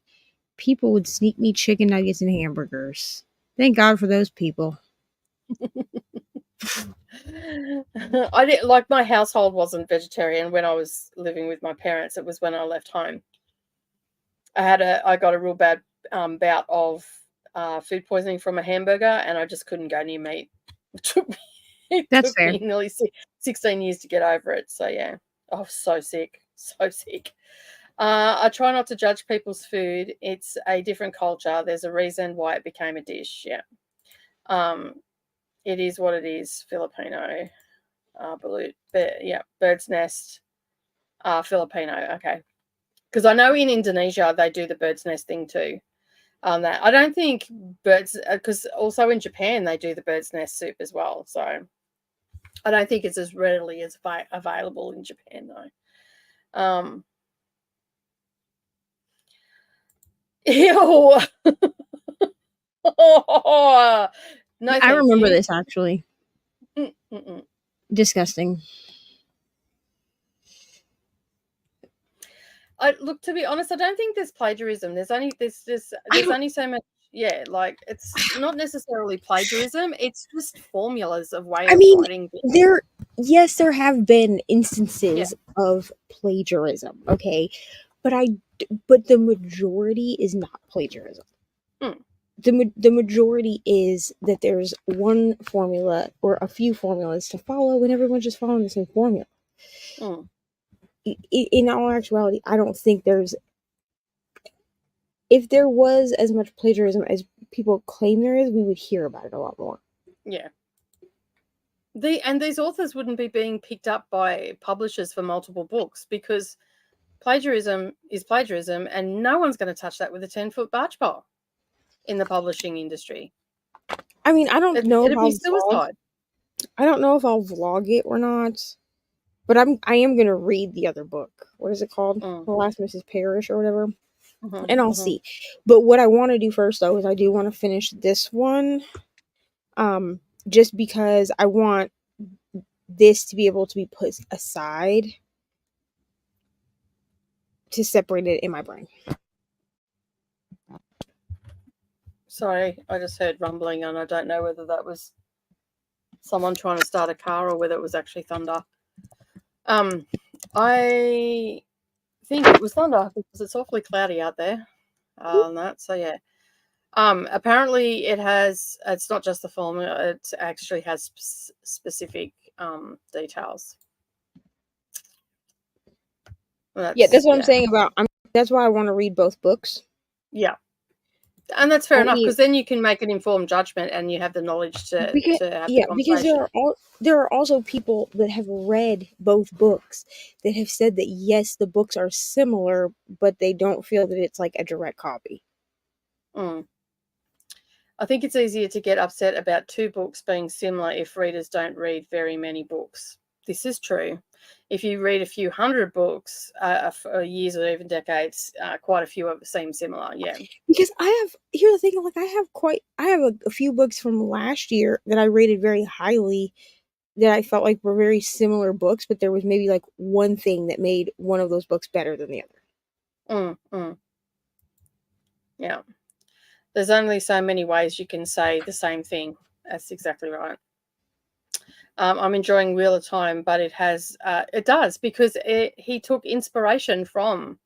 people would sneak me chicken nuggets and hamburgers. Thank God for those people. I didn't like my household wasn't vegetarian when I was living with my parents. It was when I left home. I got a real bad bout of food poisoning from a hamburger, and I just couldn't go near meat. It That's took fair. me nearly 16 years to get over it. So yeah, I was so sick. I try not to judge people's food. It's a different culture. There's a reason why it became a dish. Yeah. It is what it is. Filipino. Bird's nest. Filipino. Okay. Because I know in Indonesia they do the bird's nest thing too. That I don't think birds, because also in Japan they do the bird's nest soup as well. So I don't think it's as readily as available in Japan though. Ew. No, I remember this actually. Disgusting. Look, to be honest, I don't think there's plagiarism. There's only so much. Yeah, like it's not necessarily plagiarism. It's just formulas of way of writing. There have been instances of plagiarism. Okay, but the majority is not plagiarism. The majority is that there's one formula or a few formulas to follow, and everyone's just following the same formula. In all actuality, I don't think if there was as much plagiarism as people claim there is, we would hear about it a lot more. Yeah. And these authors wouldn't be being picked up by publishers for multiple books because plagiarism is plagiarism, and no one's going to touch that with a 10-foot barge pole in the publishing industry. I mean, I don't know if it'd be suicide. I don't know if I'll vlog it or not. But I am gonna read the other book. What is it called? Mm. The Last Mrs. Parrish or whatever. Mm-hmm, And I'll see. But what I want to do first though is I do want to finish this one. Just because I want this to be able to be put aside to separate it in my brain. Sorry, I just heard rumbling, and I don't know whether that was someone trying to start a car or whether it was actually thunder. I think it was thunder because it's awfully cloudy out there. That, so yeah. Apparently it's not just the formula, it actually has specific details. That's what I'm saying about. That's why I want to read both books. Yeah. And that's fair enough, because then you can make an informed judgment and you have the knowledge to have the conversation. Because there are also people that have read both books that have said that yes, the books are similar, but they don't feel that it's like a direct copy. I think it's easier to get upset about two books being similar if readers don't read very many books. This is true. If you read a few hundred books for years or even decades, quite a few of them seem similar. Yeah. Because here's the thing, like I have a few books from last year that I rated very highly that I felt like were very similar books, but there was maybe like one thing that made one of those books better than the other. Yeah. There's only so many ways you can say the same thing. That's exactly right. I'm enjoying Wheel of Time, but it does, because he took inspiration from.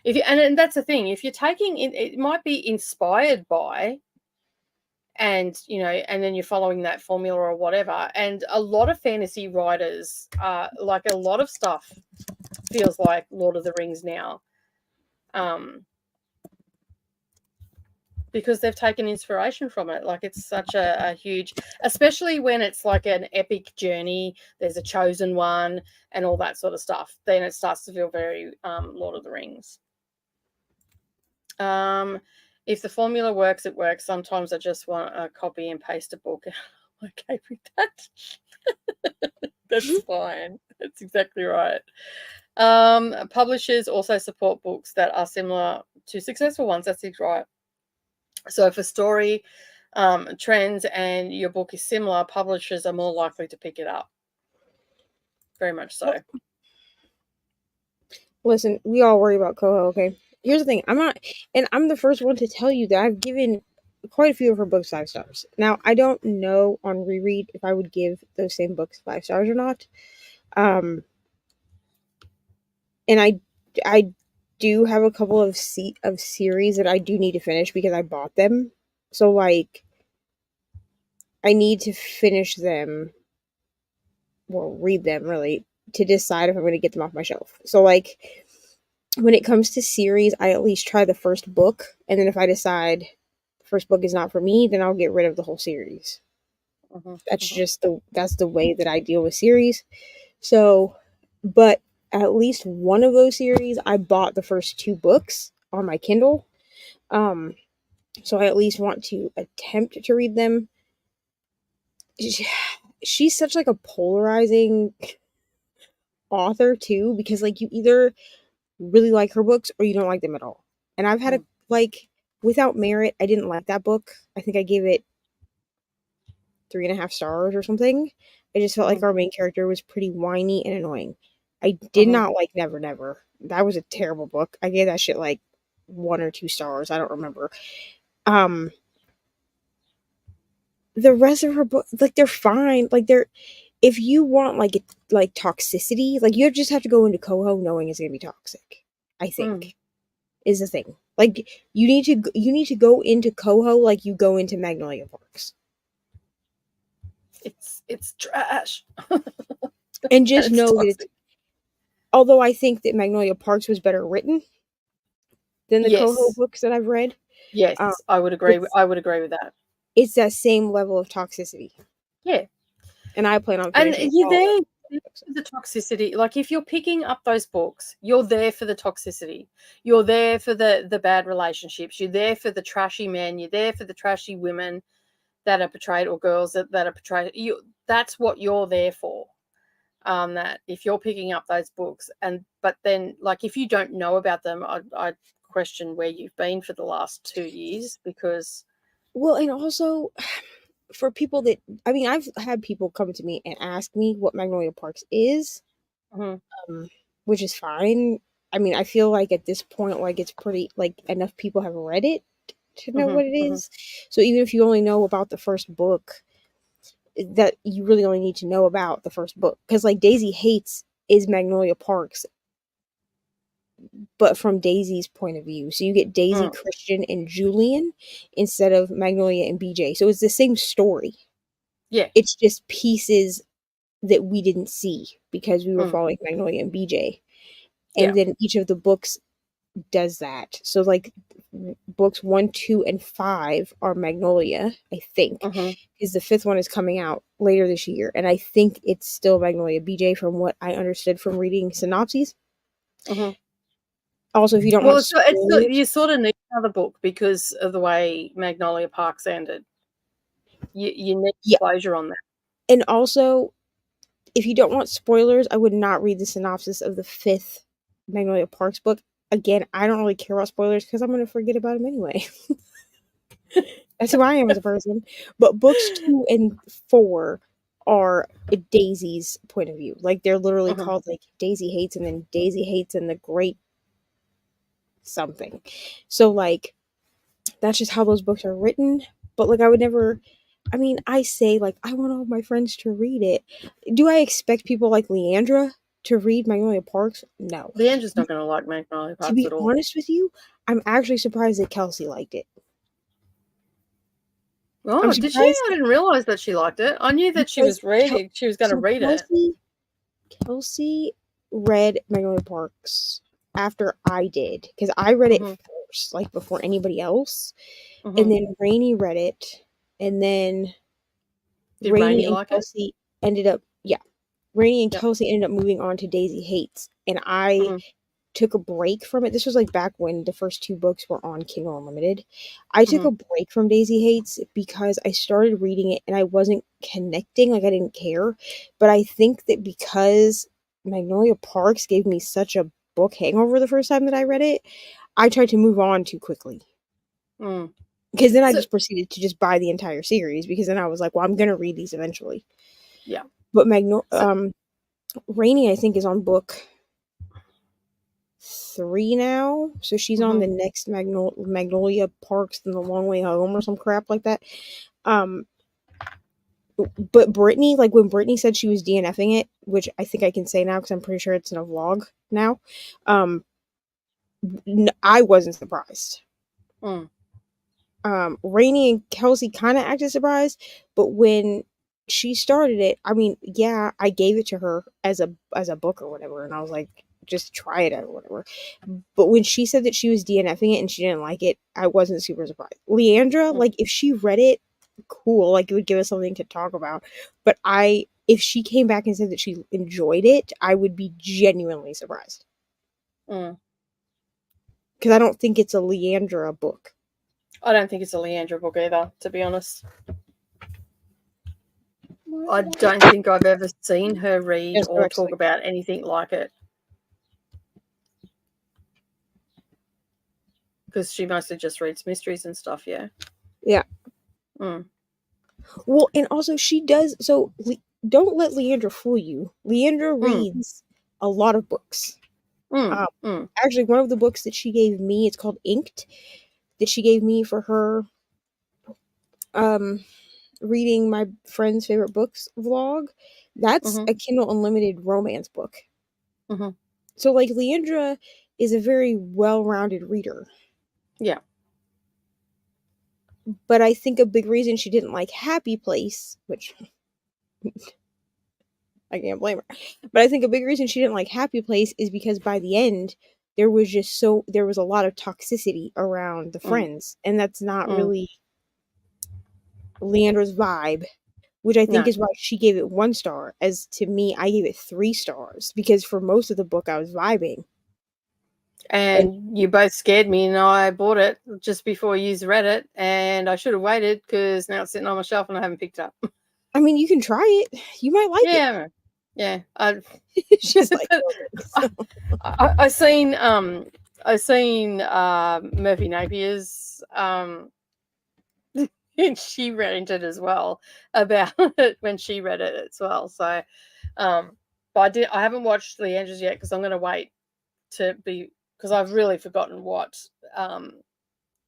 And that's the thing. If you're taking it might be inspired by, and and then you're following that formula or whatever. And a lot of fantasy writers, like a lot of stuff, feels like Lord of the Rings now. Because they've taken inspiration from it. Like, it's such a huge, especially when it's like an epic journey, there's a chosen one and all that sort of stuff, then it starts to feel very Lord of the Rings. If the formula works, it works. Sometimes I just want a copy and paste a book. Okay with that. That's fine. That's exactly right. Publishers also support books that are similar to successful ones. That's right. So if a story trends and your book is similar, publishers are more likely to pick it up. Very much so. Listen, we all worry about Coho, okay? Here's the thing. I'm the first one to tell you that I've given quite a few of her books 5 stars. Now, I don't know on reread if I would give those same books 5 stars or not. And I do have a couple of series that I do need to finish because I bought them. So, like, I need to finish them, well, read them, really, to decide if I'm going to get them off my shelf. So, like, when it comes to series, I at least try the first book, and then if I decide the first book is not for me, then I'll get rid of the whole series. That's the way that I deal with series. So, but at least one of those series, I bought the first 2 books on my Kindle. So I at least want to attempt to read them. She's such like a polarizing author too, because like you either really like her books or you don't like them at all. And I've had Without Merit, I didn't like that book. I think I gave it 3.5 stars or something. I just felt like our main character was pretty whiny and annoying. I did not like Never Never. That was a terrible book. I gave that shit like 1 or 2 stars. I don't remember. The rest of her book, like, they're fine. Like, if you want like toxicity, like, you just have to go into Coho knowing it's gonna be toxic. I think is the thing. Like, you need to go into Coho like you go into Magnolia Parks. It's trash. And just know that although I think that Magnolia Parks was better written than the Coho books that I've read. Yes, I would agree. I would agree with that. It's that same level of toxicity. Yeah. And I plan on finishing. And you're there for the toxicity. Like, if you're picking up those books, you're there for the toxicity. You're there for the bad relationships. You're there for the trashy men. You're there for the trashy women that are portrayed, or girls that are portrayed. That's what you're there for. that if you're picking up those books, but then like if you don't know about them, I'd question where you've been for the last 2 years, because well, and also for people that, I mean, I've had people come to me and ask me what Magnolia Parks is, which is fine. I mean, I feel like at this point, like it's pretty, like enough people have read it to know what it is. So even if you only know about the first book, that you really only need to know about the first book, because like Daisy Hates is Magnolia Parks, but from Daisy's point of view. So you get Daisy, Christian, and Julian instead of Magnolia and BJ. So it's the same story. Yeah. It's just pieces that we didn't see because we were following Magnolia and BJ. And then each of the books does that. So like books 1, 2, and 5 are Magnolia, I think. Because the 5th one is coming out later this year. And I think it's still Magnolia BJ from what I understood from reading synopses. Also, if you don't want to you sort of need another book because of the way Magnolia Parks ended. You need closure on that. And also, if you don't want spoilers, I would not read the synopsis of the 5th Magnolia Parks book. Again, I don't really care about spoilers because I'm going to forget about them anyway. That's who I am as a person. But books 2 and 4 are Daisy's point of view. Like, they're literally called, like, Daisy Hates and then Daisy Hates and the Great something. So, like, that's just how those books are written. But, like, I would never... I mean, I say, like, I want all my friends to read it. Do I expect people like Leandra to read Magnolia Parks? No. Leandra's not going to like Magnolia Parks at all. To be honest with you, I'm actually surprised that Kelsey liked it. Oh, did she? I didn't realize that she liked it. I knew that she was reading. She was going to read it. Kelsey read Magnolia Parks after I did, because I read it first, like before anybody else. And then Reni read it. And then Reni and Kelsey ended up, Reni and Kelsey ended up moving on to Daisy Hates. And I took a break from it. This was like back when the first 2 books were on Kindle Unlimited. I took a break from Daisy Hates because I started reading it and I wasn't connecting, like I didn't care. But I think that because Magnolia Parks gave me such a book hangover the first time that I read it, I tried to move on too quickly. Because then I just proceeded to just buy the entire series, because then I was like, well, I'm going to read these eventually. Yeah. But Reni, I think, is on book 3 now. So she's on the next Magnolia Parks and the Long Way Home or some crap like that. But Brittany, like when Brittany said she was DNFing it, which I think I can say now because I'm pretty sure it's in a vlog now, I wasn't surprised. Reni and Kelsey kind of acted surprised, but when she started it, I mean, yeah, I gave it to her as a book or whatever, and I was like, just try it out or whatever. But when she said that she was DNFing it and she didn't like it, I wasn't super surprised. Leandra, like if she read it, cool, like it would give us something to talk about. But if she came back and said that she enjoyed it, I would be genuinely surprised. Because I don't think it's a Leandra book. I don't think it's a Leandra book either, to be honest. I don't think I've ever seen her read or talk about anything like it. Because she mostly just reads mysteries and stuff, yeah. Yeah. Well, and also she does, so don't let Leandra fool you. Leandra reads a lot of books. Actually, one of the books that she gave me, it's called Inked, that she gave me for her reading my friend's favorite books vlog. That's a Kindle Unlimited romance book. So like Leandra is a very well-rounded reader. Yeah. But I think a big reason she didn't like Happy Place, which I can't blame her, but I think a big reason she didn't like Happy Place is because by the end there was a lot of toxicity around the friends, and that's not really Leandra's vibe, which I think is why she gave it 1 star. As to me, I gave it 3 stars because for most of the book I was vibing. And you both scared me, and I bought it just before you read it, and I should have waited because now it's sitting on my shelf and I haven't picked it up. I mean, you can try it. You might like it. Yeah, She's like, I seen Murphy Napier's and she ranted as well about it when she read it as well. So, but I haven't watched Leandra's yet because I'm going to wait because I've really forgotten what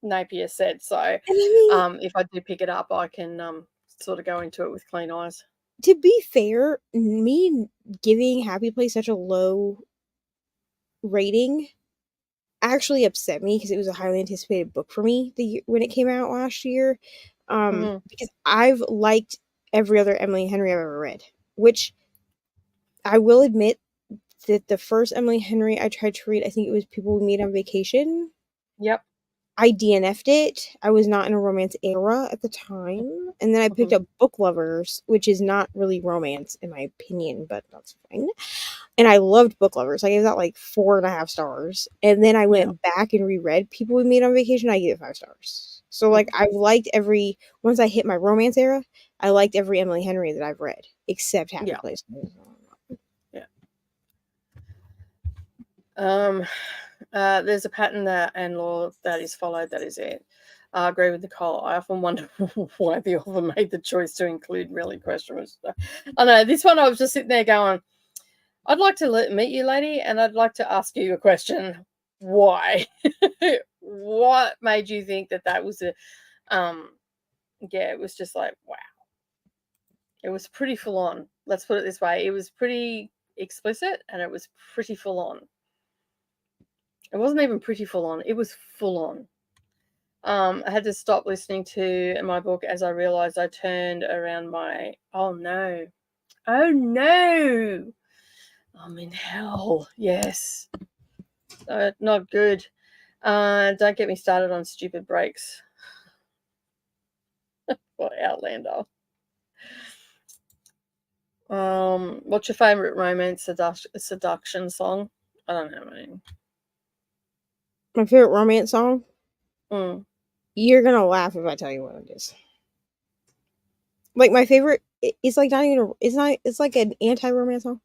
Napier said. So, if I do pick it up, I can sort of go into it with clean eyes. To be fair, me giving Happy Place such a low rating actually upset me because it was a highly anticipated book for me when it came out last year. Because I've liked every other Emily Henry I've ever read, which I will admit that the first Emily Henry I tried to read, I think it was People We Meet on Vacation. Yep. I DNF'd it. I was not in a romance era at the time. And then I picked up Book Lovers, which is not really romance in my opinion, but that's fine. And I loved Book Lovers. I gave that like 4.5 stars. And then I went back and reread People We Meet on Vacation. I gave it 5 stars. So like I've liked once I hit my romance era, I liked every Emily Henry that I've read, except Happy Place. Yeah. There's a pattern and law that is followed. That is it. I agree with Nicole. I often wonder why the author made the choice to include really questionable stuff. I know this one. I was just sitting there going, "I'd like to meet you, lady, and I'd like to ask you a question. Why? What made you think that was a?" Yeah, it was just like, wow. It was pretty full on. Let's put it this way: it was pretty explicit, and it was pretty full on. It wasn't even pretty full on. It was full on. I had to stop listening to my book as I realized I turned around oh no. I'm in hell. Yes. Not good. Don't get me started on stupid breaks. What Outlander. What's your favorite romance seduction song? I don't know. My favorite romance song? You're gonna laugh if I tell you what it is. Like my favorite, it's like not even. It's like an anti-romance song,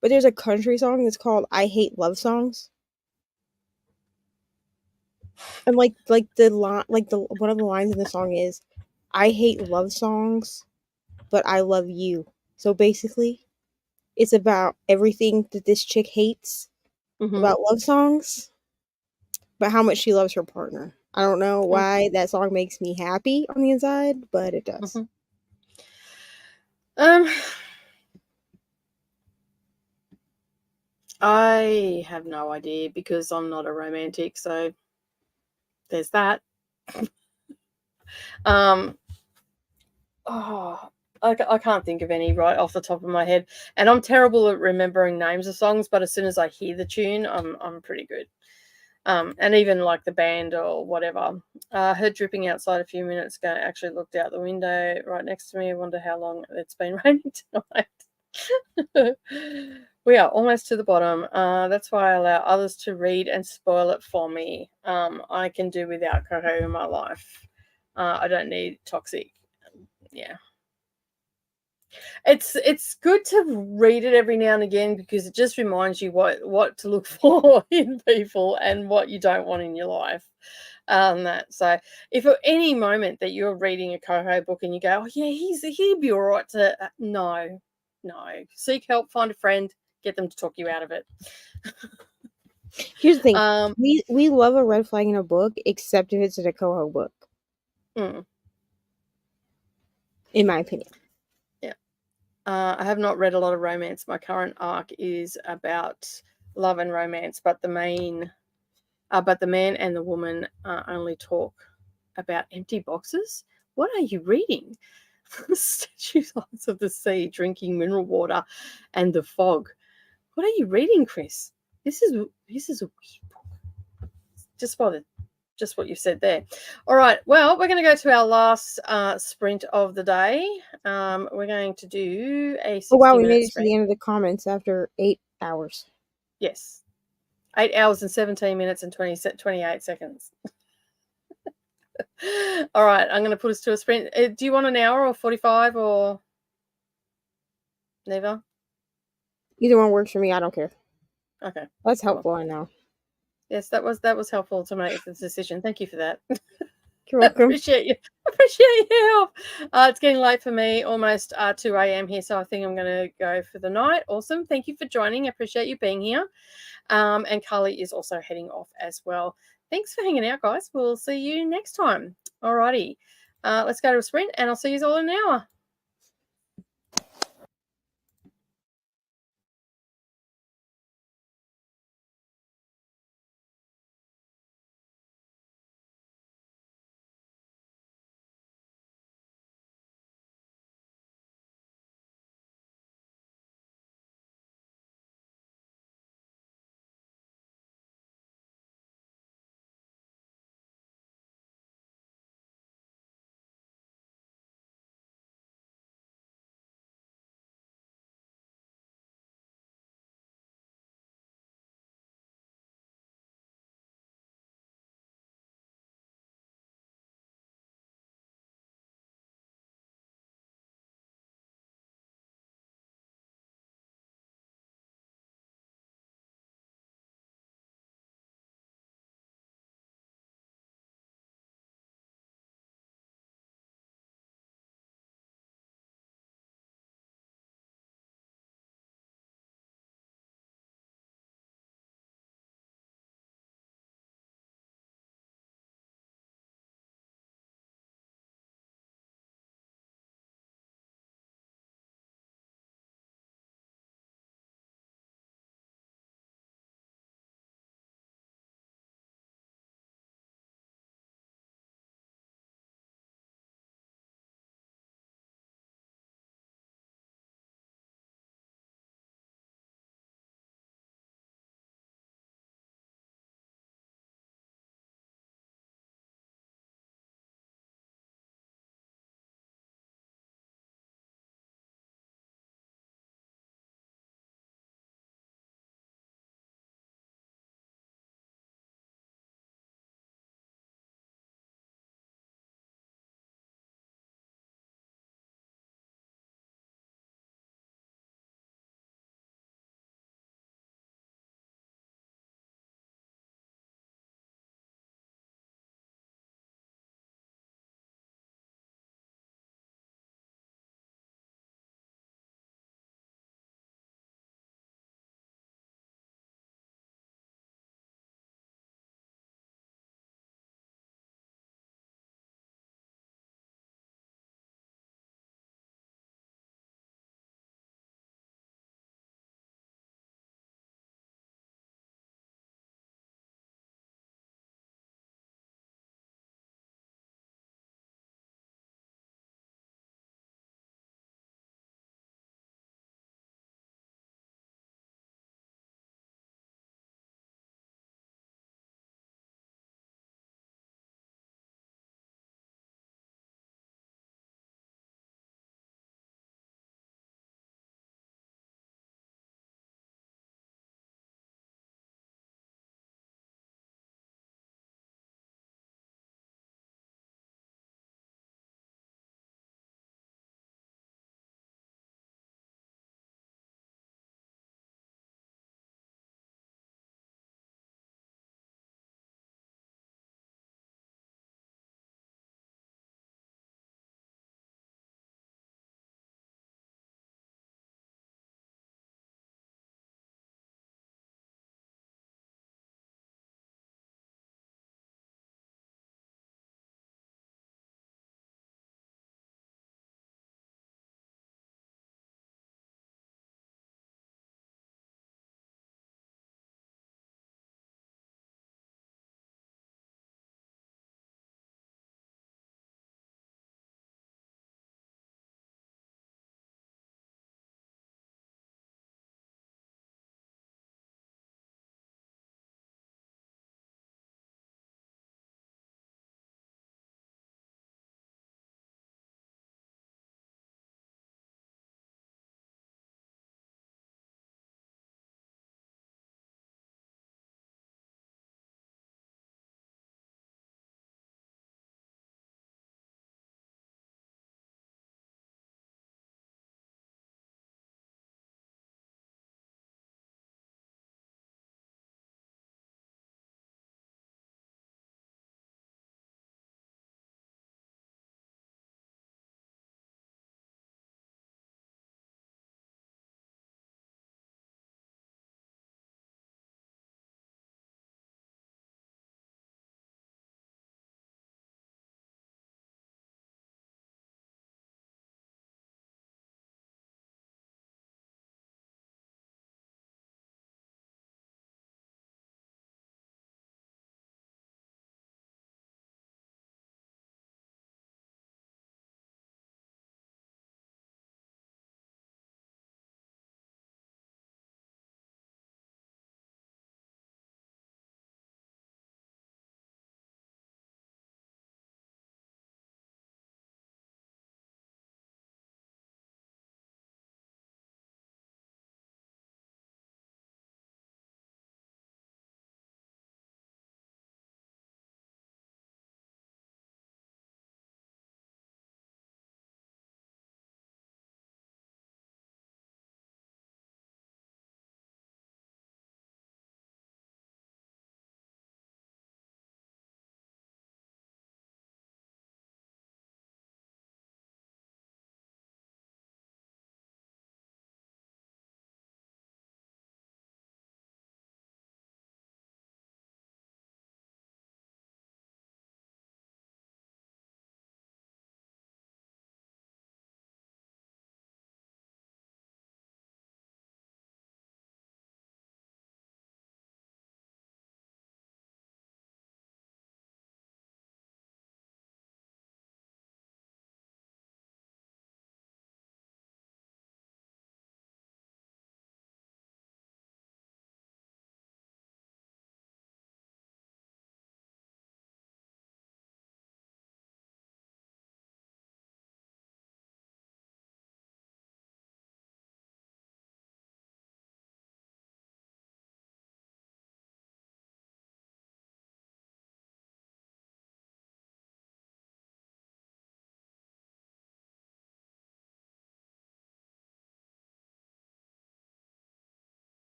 but there's a country song that's called "I Hate Love Songs," and one of the lines in the song is, "I hate love songs, but I love you." So basically, it's about everything that this chick hates about love songs, but how much she loves her partner. I don't know why that song makes me happy on the inside, but it does. I have no idea because I'm not a romantic, so there's that. I can't think of any right off the top of my head, and I'm terrible at remembering names of songs. But as soon as I hear the tune, I'm pretty good. And even like the band or whatever. Heard dripping outside a few minutes ago. Actually looked out the window right next to me. I wonder how long it's been raining tonight. We are almost to the bottom. That's why I allow others to read and spoil it for me. I can do without Coco in my life. I don't need toxic. Yeah. It's good to read it every now and again because it just reminds you what to look for in people and what you don't want in your life. So if at any moment that you're reading a Coho book and you go, oh yeah, he'd be all right to no, seek help, find a friend, get them to talk you out of it. Here's the thing. We love a red flag in a book, except if it's in a Coho book. In my opinion. Yeah. I have not read a lot of romance. My current arc is about love and romance, but the man and the woman only talk about empty boxes. What are you reading? Statues of the sea, drinking mineral water, and the fog. What are you reading, Chris? This is a weird book. Just what you said there. All right. Well, we're going to go to our last sprint of the day. We're going to do a 60 we made it sprint. to the end of the comments after 8 hours. Yes. 8 hours and 17 minutes and 28 seconds. All right. I'm going to put us to a sprint. Do you want an hour or 45 or never? Either one works for me. I don't care. Okay. That's helpful, I know. Yes, that was helpful to make the decision. Thank you for that. You're welcome. Appreciate your help. It's getting late for me, almost 2 a.m. here, so I think I'm going to go for the night. Awesome. Thank you for joining. I appreciate you being here. And Carly is also heading off as well. Thanks for hanging out, guys. We'll see you next time. Alrighty. Let's go to a sprint, and I'll see you all in an hour.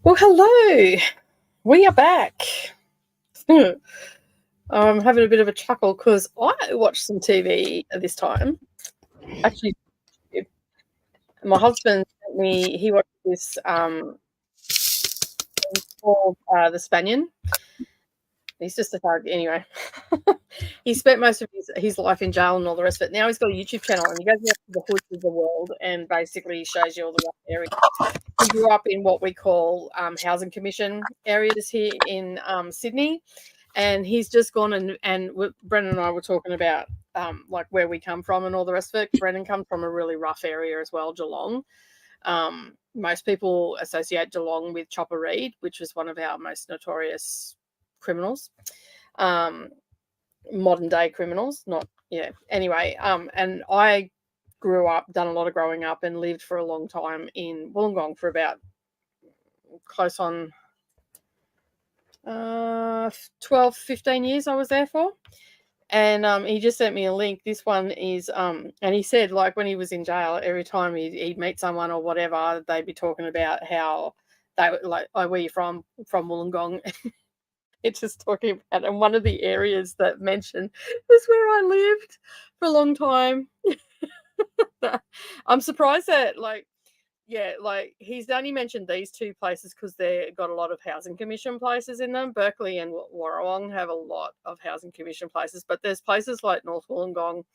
Well, hello. We are back. I'm having a bit of a chuckle because I watched some TV this time. Actually, my husband sent me, he watched this called The Spaniard. He's just a thug. Anyway, he spent most of his life in jail and all the rest of it. Now he's got a YouTube channel and he goes out to the hoods of the world and basically shows you all the rough areas. He grew up in what we call housing commission areas here in Sydney. And he's just gone and Brendan and I were talking about like where we come from and all the rest of it. Brendan comes from a really rough area as well, Geelong. Most people associate Geelong with Chopper Reed, which was one of our most notorious criminals, modern day criminals. Anyway, and I grew up, done a lot of growing up, and lived for a long time in Wollongong for about close on 12, 15 years I was there for. And he just sent me a link. This one is and he said, like, when he was in jail, every time he'd meet someone or whatever, they'd be talking about how they were like, oh, where you from Wollongong. It's just talking about, and one of the areas that mentioned was where I lived for a long time. I'm surprised that he's only mentioned these two places because they've got a lot of housing commission places in them. Berkeley and Warrawong have a lot of housing commission places, but there's places like North Wollongong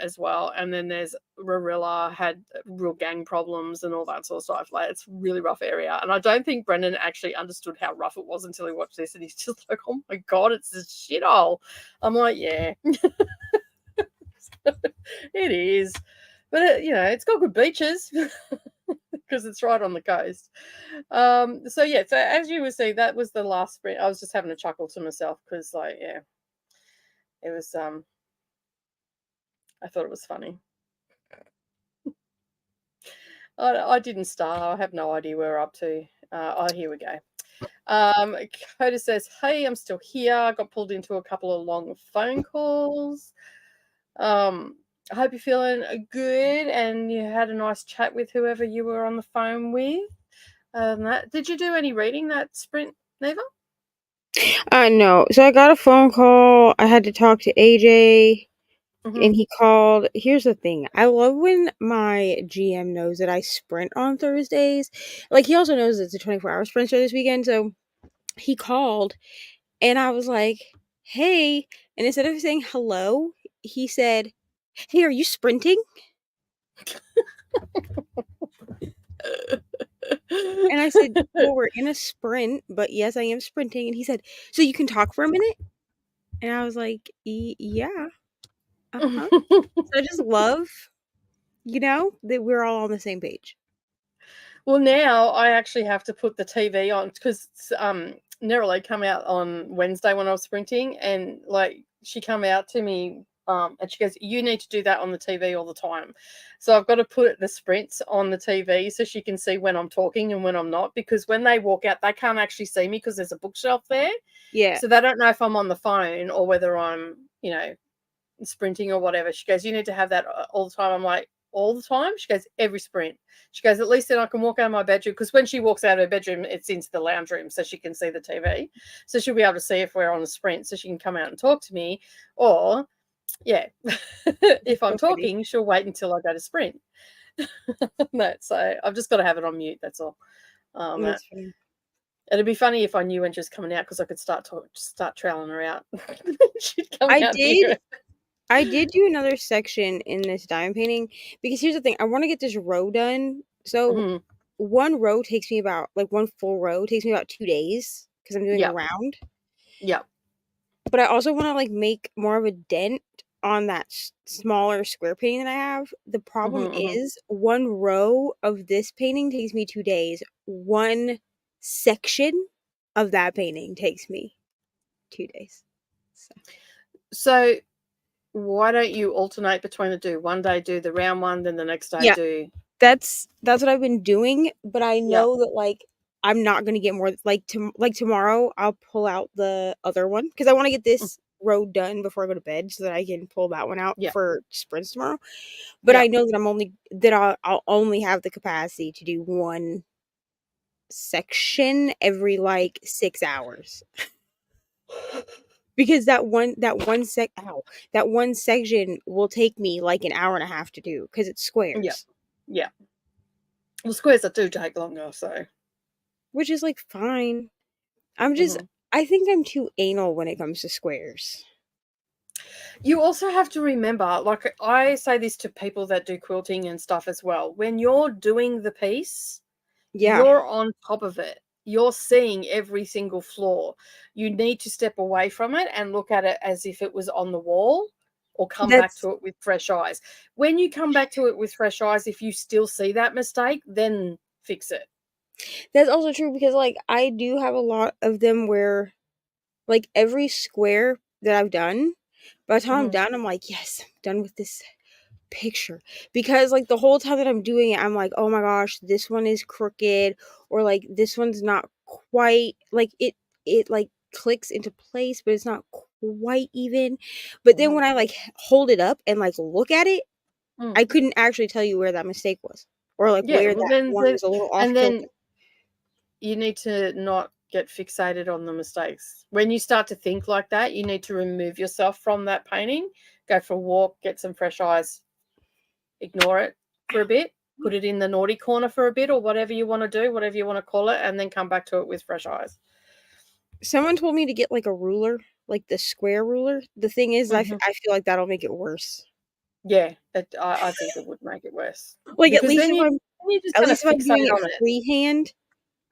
as well. And then there's Rarilla, had real gang problems and all that sort of stuff. Like, it's a really rough area. And I don't think Brendan actually understood how rough it was until he watched this. And he's just like, oh my God, it's a shithole. I'm like, yeah, it is. But, it's got good beaches because it's right on the coast. So as you will see, that was the last sprint. I was just having a chuckle to myself because, it was, I thought it was funny. I didn't star. I have no idea where we're up to. Here we go. Coda says, hey, I'm still here. I got pulled into a couple of long phone calls. I hope you're feeling good and you had a nice chat with whoever you were on the phone with. Did you do any reading that sprint, Neva? No. So I got a phone call. I had to talk to AJ, and he called. Here's the thing. I love when my GM knows that I sprint on Thursdays. Like, he also knows it's a 24-hour sprint show this weekend, so he called, and I was like, hey. And instead of saying hello, he said, hey, are you sprinting? And I said, well, we're in a sprint, but yes, I am sprinting. And he said, so you can talk for a minute? And I was like, yeah. So I just love, that we're all on the same page. Well, now I actually have to put the TV on because Neroli come out on Wednesday when I was sprinting, and she come out to me and she goes, you need to do that on the TV all the time. So I've got to put the sprints on the TV so she can see when I'm talking and when I'm not, because when they walk out, they can't actually see me because there's a bookshelf there. Yeah. So they don't know if I'm on the phone or whether I'm, sprinting or whatever. She goes, you need to have that all the time. I'm like, all the time? She goes, every sprint. She goes, at least then I can walk out of my bedroom, because when she walks out of her bedroom, it's into the lounge room so she can see the TV. So she'll be able to see if we're on a sprint so she can come out and talk to me. Or, if I'm talking, she'll wait until I go to sprint. So I've just got to have it on mute, that's all. That's funny. It'd be funny if I knew when she was coming out, because I could start trailing her out. She'd come out here. I did do another section in this diamond painting because here's the thing. I want to get this row done. So one row takes me about, one full row takes me about 2 days because I'm doing a round. Yep. But I also want to make more of a dent on that smaller square painting that I have. The problem is one row of this painting takes me 2 days. One section of that painting takes me 2 days. So why don't you alternate between the two? One day do the round one, then the next day do. That's what I've been doing, but I know that I'm not gonna get more like tomorrow. I'll pull out the other one because I want to get this row done before I go to bed so that I can pull that one out for sprints tomorrow. But I know that I'll only have the capacity to do one section every like 6 hours. Because that one section will take me like an hour and a half to do because it's squares. Yeah. Well, squares that do take longer, so. Which is like fine. I think I'm too anal when it comes to squares. You also have to remember, like I say this to people that do quilting and stuff as well. When you're doing the piece, you're on top of it. You're seeing every single flaw. You need to step away from it and look at it as if it was on the wall, or come back to it with fresh eyes. When you come back to it with fresh eyes, if you still see that mistake, then fix it. That's also true because like I do have a lot of them where like every square that I've done, by the time I'm done, I'm like, yes, I'm done with this picture. Because like the whole time that I'm doing it, I'm like, oh my gosh, this one is crooked, or like this one's not quite like it like clicks into place, but it's not quite even. But then when I like hold it up and like look at it, I couldn't actually tell you where that mistake was, or like where that one was a little off kilter. Then you need to not get fixated on the mistakes. When you start to think like that, you need to remove yourself from that painting, go for a walk, get some fresh eyes, ignore it for a bit, put it in the naughty corner for a bit, or whatever you want to do, whatever you want to call it, and then come back to it with fresh eyes. Someone told me to get like a ruler, like the square ruler. The thing is, I feel like that'll make it worse. Yeah, I think it would make it worse. Like at least if I'm doing it freehand,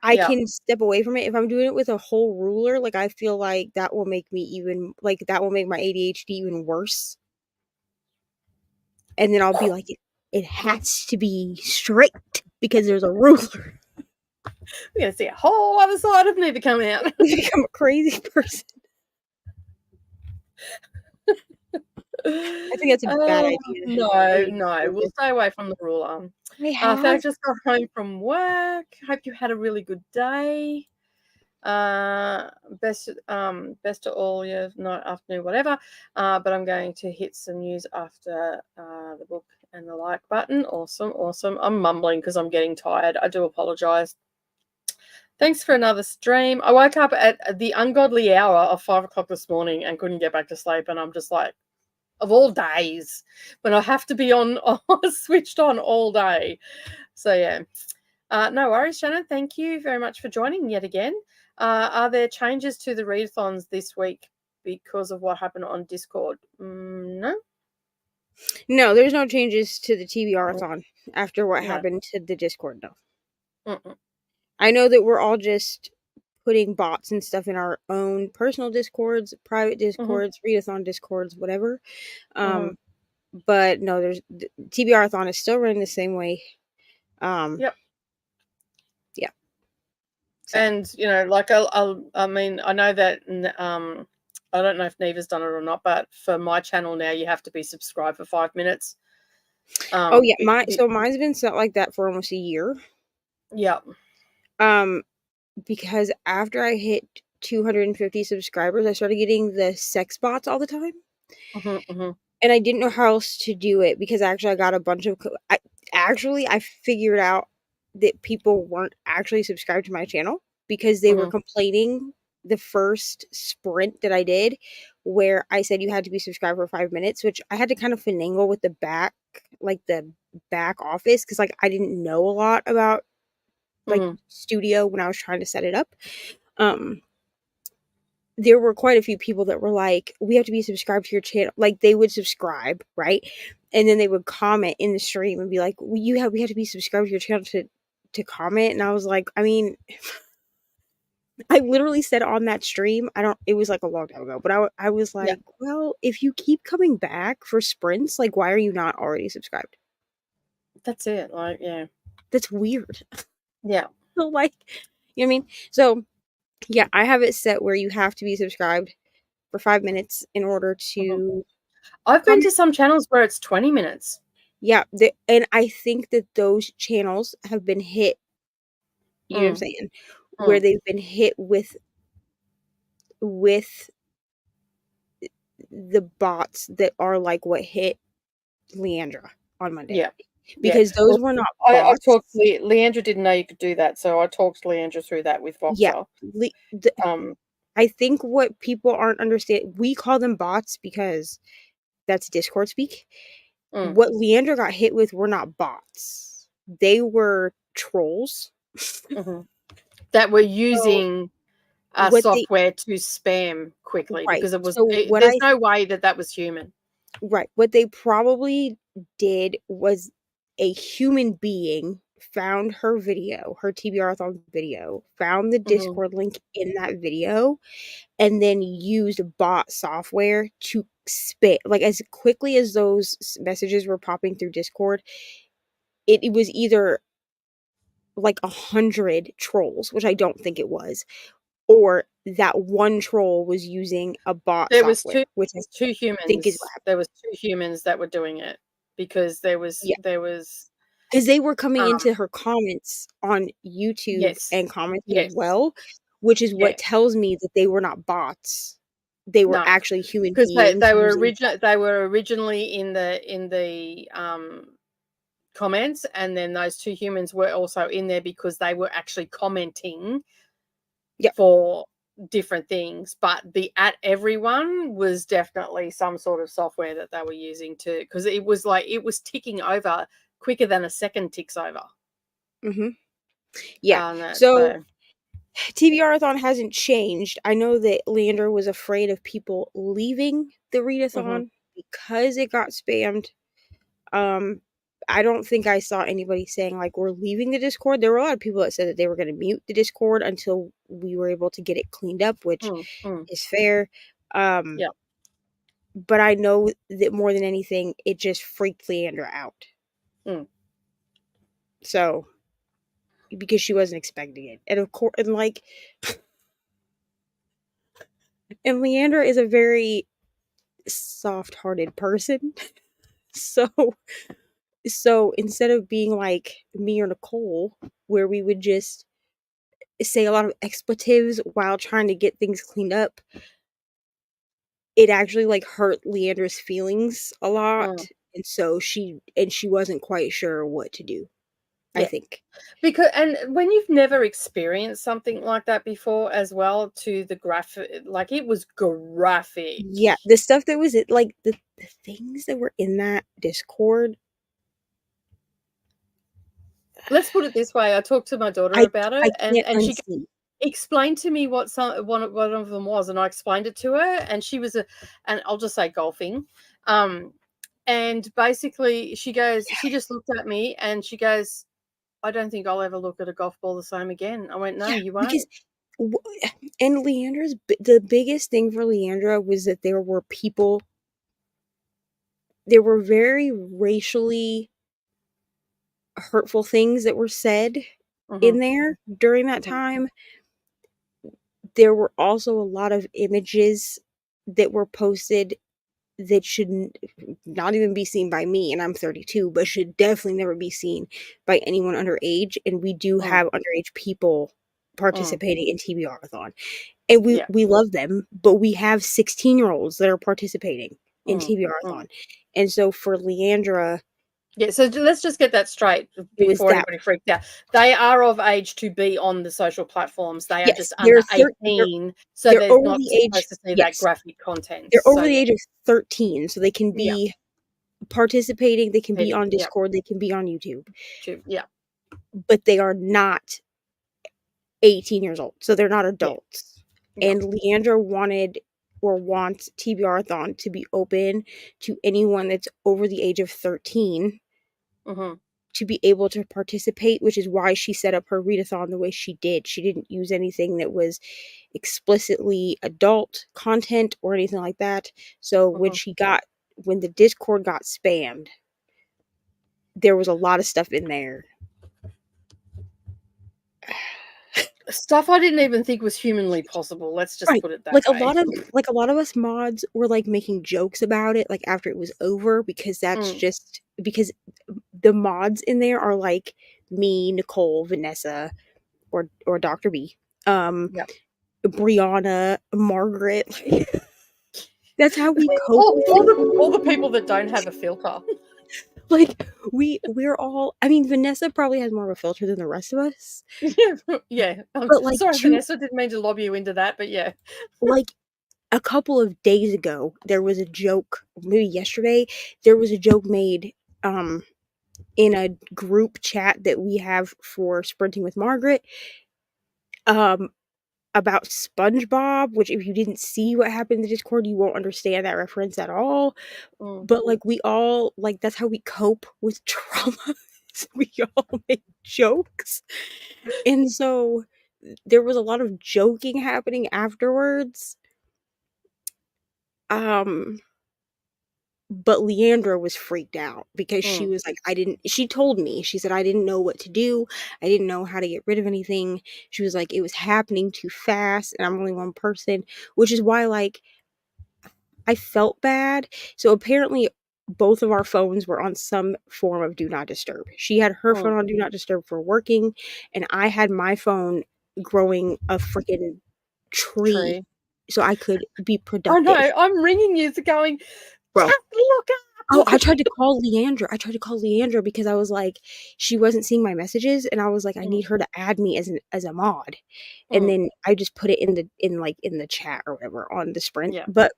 I can step away from it. If I'm doing it with a whole ruler, like I feel like that will make me even like that will make my ADHD even worse. And then I'll be like, it has to be straight because there's a ruler. We're gonna see a whole other side of me become out. Become a crazy person. I think that's a bad idea. No, we'll stay away from the ruler. I just got home from work. Hope you had a really good day. Best to all your night, afternoon, whatever. But I'm going to hit some news after the book and the like button. Awesome. I'm mumbling because I'm getting tired. I do apologize. Thanks for another stream. I woke up at the ungodly hour of 5 o'clock this morning and couldn't get back to sleep, and I'm just like, of all days, when I have to be on switched on all day. So yeah, no worries, Shannon. Thank you very much for joining yet again. Are there changes to the readathons this week because of what happened on Discord? No, there's no changes to the TBR-a-thon after what happened to the Discord. No, I know that we're all just putting bots and stuff in our own personal Discords, private Discords, readathon Discords, whatever. But no, there's TBR-a-thon is still running the same way. Yep. Yeah. So. And like I mean, I know that I don't know if Neva's done it or not, but for my channel now, you have to be subscribed for 5 minutes. Mine's been set like that for almost a year. Yep. Because after I hit 250 subscribers, I started getting the sex bots all the time. And I didn't know how else to do it because actually I got a bunch of... I figured out that people weren't actually subscribed to my channel because they were complaining the first sprint that I did where I said you had to be subscribed for 5 minutes, which I had to kind of finagle with the back office because like I didn't know a lot about studio when I was trying to set it up. There were quite a few people that were like, we have to be subscribed to your channel. Like they would subscribe, right? And then they would comment in the stream and be like, we have to be subscribed to your channel to comment. And I was like, I mean, I literally said on that stream, it was like a long time ago, but I was like, well, if you keep coming back for sprints, like why are you not already subscribed? That's it. Like, yeah. That's weird. Yeah. So like, you know what I mean? So yeah, I have it set where you have to be subscribed for 5 minutes in order to... I've been to some channels where it's 20 minutes. Yeah, and I think that those channels have been hit, you know what I'm saying, where they've been hit with the bots that are like what hit Leandra on Monday. Yeah. Because those were not I bots. talked Leandra didn't know you could do that, so I talked Leandra through that with Voxer. Yeah. I think what people aren't understanding, we call them bots because that's Discord speak. What Leandra got hit with were not bots. They were trolls. That were using software to spam quickly, because it was there's no way that was human. Right. What they probably did was a human being found her video, her TBR-a-thon video, found the Discord link in that video, and then used bot software to spit. Like, as quickly as those messages were popping through Discord, it was either like 100 trolls, which I don't think it was, or that one troll was using a bot software, which is two humans. Think is what happened. There was 2 humans that were doing it, because there was because they were coming into her comments on YouTube and commenting as well, which is what tells me that they were not bots. They were actually human beings. Because they were originally in the comments, and then those 2 humans were also in there because they were actually commenting for different things. But the at everyone was definitely some sort of software that they were using to, because it was ticking over quicker than a second ticks over. So TBR-a-thon hasn't changed. I know that Leandra was afraid of people leaving the readathon because it got spammed. I don't think I saw anybody saying like we're leaving the Discord. There were a lot of people that said that they were going to mute the Discord until we were able to get it cleaned up, which is fair. But I know that more than anything, it just freaked Leandra out. So, because she wasn't expecting it, and of course, and Leandra is a very soft-hearted person, so instead of being like me or Nicole, where we would just say a lot of expletives while trying to get things cleaned up, it actually like hurt Leandra's feelings a lot, and so she wasn't quite sure what to do. I think because, and when you've never experienced something like that before as well, to the graphic, like it was graphic. Yeah, the stuff that was like the things that were in that Discord. Let's put it this way: I talked to my daughter about it, and she explained to me what one of them was, and I explained it to her, and she was and I'll just say golfing, and basically she just looked at me and she goes, I don't think I'll ever look at a golf ball the same again. I went, no, you won't. And Leandra's, the biggest thing for Leandra was that there were very racially hurtful things that were said in there during that time. There were also a lot of images that were posted that should not even be seen by me, and I'm 32, but should definitely never be seen by anyone underage. And we do have underage people participating in TBR-a-thon, and we love them, but we have 16-year-olds that are participating in TBR-a-thon. And so for Leandra, so let's just get that straight before anybody freaked out. They are of age to be on the social platforms. They are just under 18, so they're not supposed to see that graphic content. They're over the age of 13, so they can be participating. They can be on Discord. They can be on YouTube. But they are not 18 years old, so they're not adults. And Leandra wants TBR-a-thon to be open to anyone that's over the age of 13 to be able to participate, which is why she set up her readathon the way she did. She didn't use anything that was explicitly adult content or anything like that. So when the Discord got spammed, there was a lot of stuff in there. Stuff I didn't even think was humanly possible. Let's just put it that way. A lot of us mods were like making jokes about it, like after it was over, because that's just because the mods in there are like me, Nicole, Vanessa, or Dr. B, Yep. Brianna, Margaret. That's how we cope. All the people that don't have a filter. Like we're all. I mean, Vanessa probably has more of a filter than the rest of us. Yeah. But like, sorry, Vanessa, didn't mean to lob you into that, but yeah. Like a couple of days ago, there was a joke. Maybe yesterday, there was a joke made. In a group chat that we have for Sprinting with Margaret, about SpongeBob, which if you didn't see what happened in the Discord, you won't understand that reference at all. But like, we all, like, that's how we cope with trauma. We all make jokes. And so there was a lot of joking happening afterwards. But Leandra was freaked out because she was like, she told me, she said, I didn't know what to do. I didn't know how to get rid of anything. She was like, it was happening too fast and I'm only one person, which is why, like, I felt bad. So apparently both of our phones were on some form of do not disturb. She had her phone on do not disturb for working, and I had my phone growing a freaking tree so I could be productive. I know, I'm ringing you going, bro. Look up. Oh, I tried to call Leandra because I was like, she wasn't seeing my messages, and I was like, I need her to add me as a mod, and then I just put it in the chat or whatever on the Sprint. Yeah. But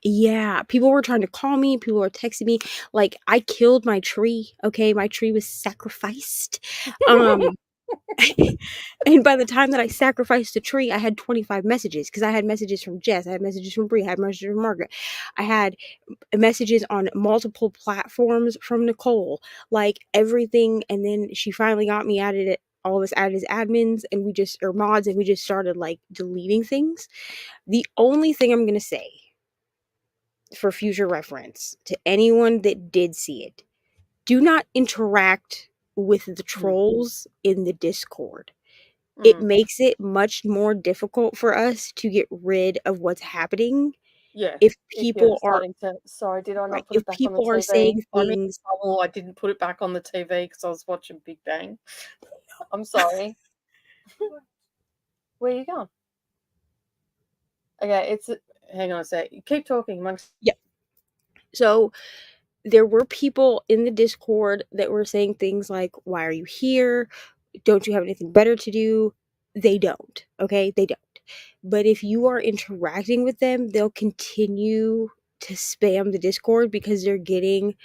yeah, people were trying to call me, people were texting me, like, I killed my tree. Okay, my tree was sacrificed. And by the time that I sacrificed the tree, I had 25 messages because I had messages from Jess, I had messages from Brie, I had messages from Margaret, I had messages on multiple platforms from Nicole, like everything. And then she finally got me all of us added as admins, and mods, and we just started like deleting things. The only thing I'm gonna say for future reference to anyone that did see it, do not interact with the trolls in the Discord. It makes it much more difficult for us to get rid of what's happening. Yeah. If people are sorry, did I not put if it back people on the TV? are saying things, I didn't put it back on the TV because I was watching Big Bang. I'm sorry. Where are you going? Okay, hang on a sec. Keep talking amongst. Yeah. So there were people in the Discord that were saying things like, why are you here? Don't you have anything better to do? They don't. Okay, they don't. But if you are interacting with them, they'll continue to spam the Discord because they're getting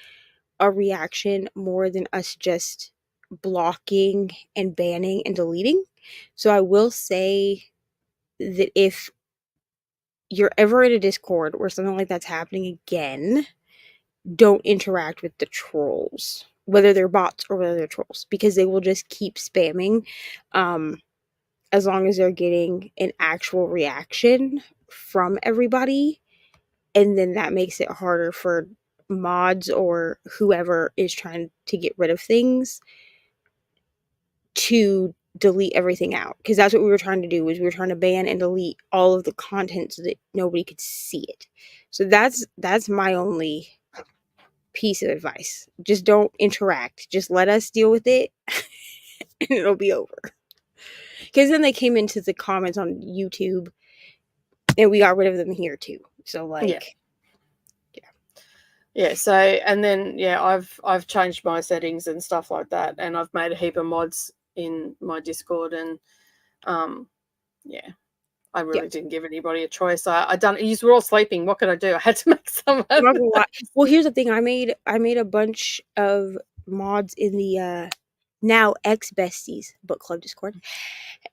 a reaction more than us just blocking and banning and deleting. So I will say that if you're ever in a Discord where something like that's happening again, don't interact with the trolls, whether they're bots or whether they're trolls, because they will just keep spamming as long as they're getting an actual reaction from everybody. And then that makes it harder for mods or whoever is trying to get rid of things to delete everything out, because that's what we were trying to do, was we were trying to ban and delete all of the content so that nobody could see it. So that's my only piece of advice. Just don't interact, just let us deal with it and it'll be over. Because then they came into the comments on YouTube and we got rid of them here too. So like yeah. So, and then I've changed my settings and stuff like that, and I've made a heap of mods in my Discord, and I really didn't give anybody a choice. You were all sleeping. What could I do? I had to make some. Well, here's the thing. I made a bunch of mods in the now ex besties book club Discord,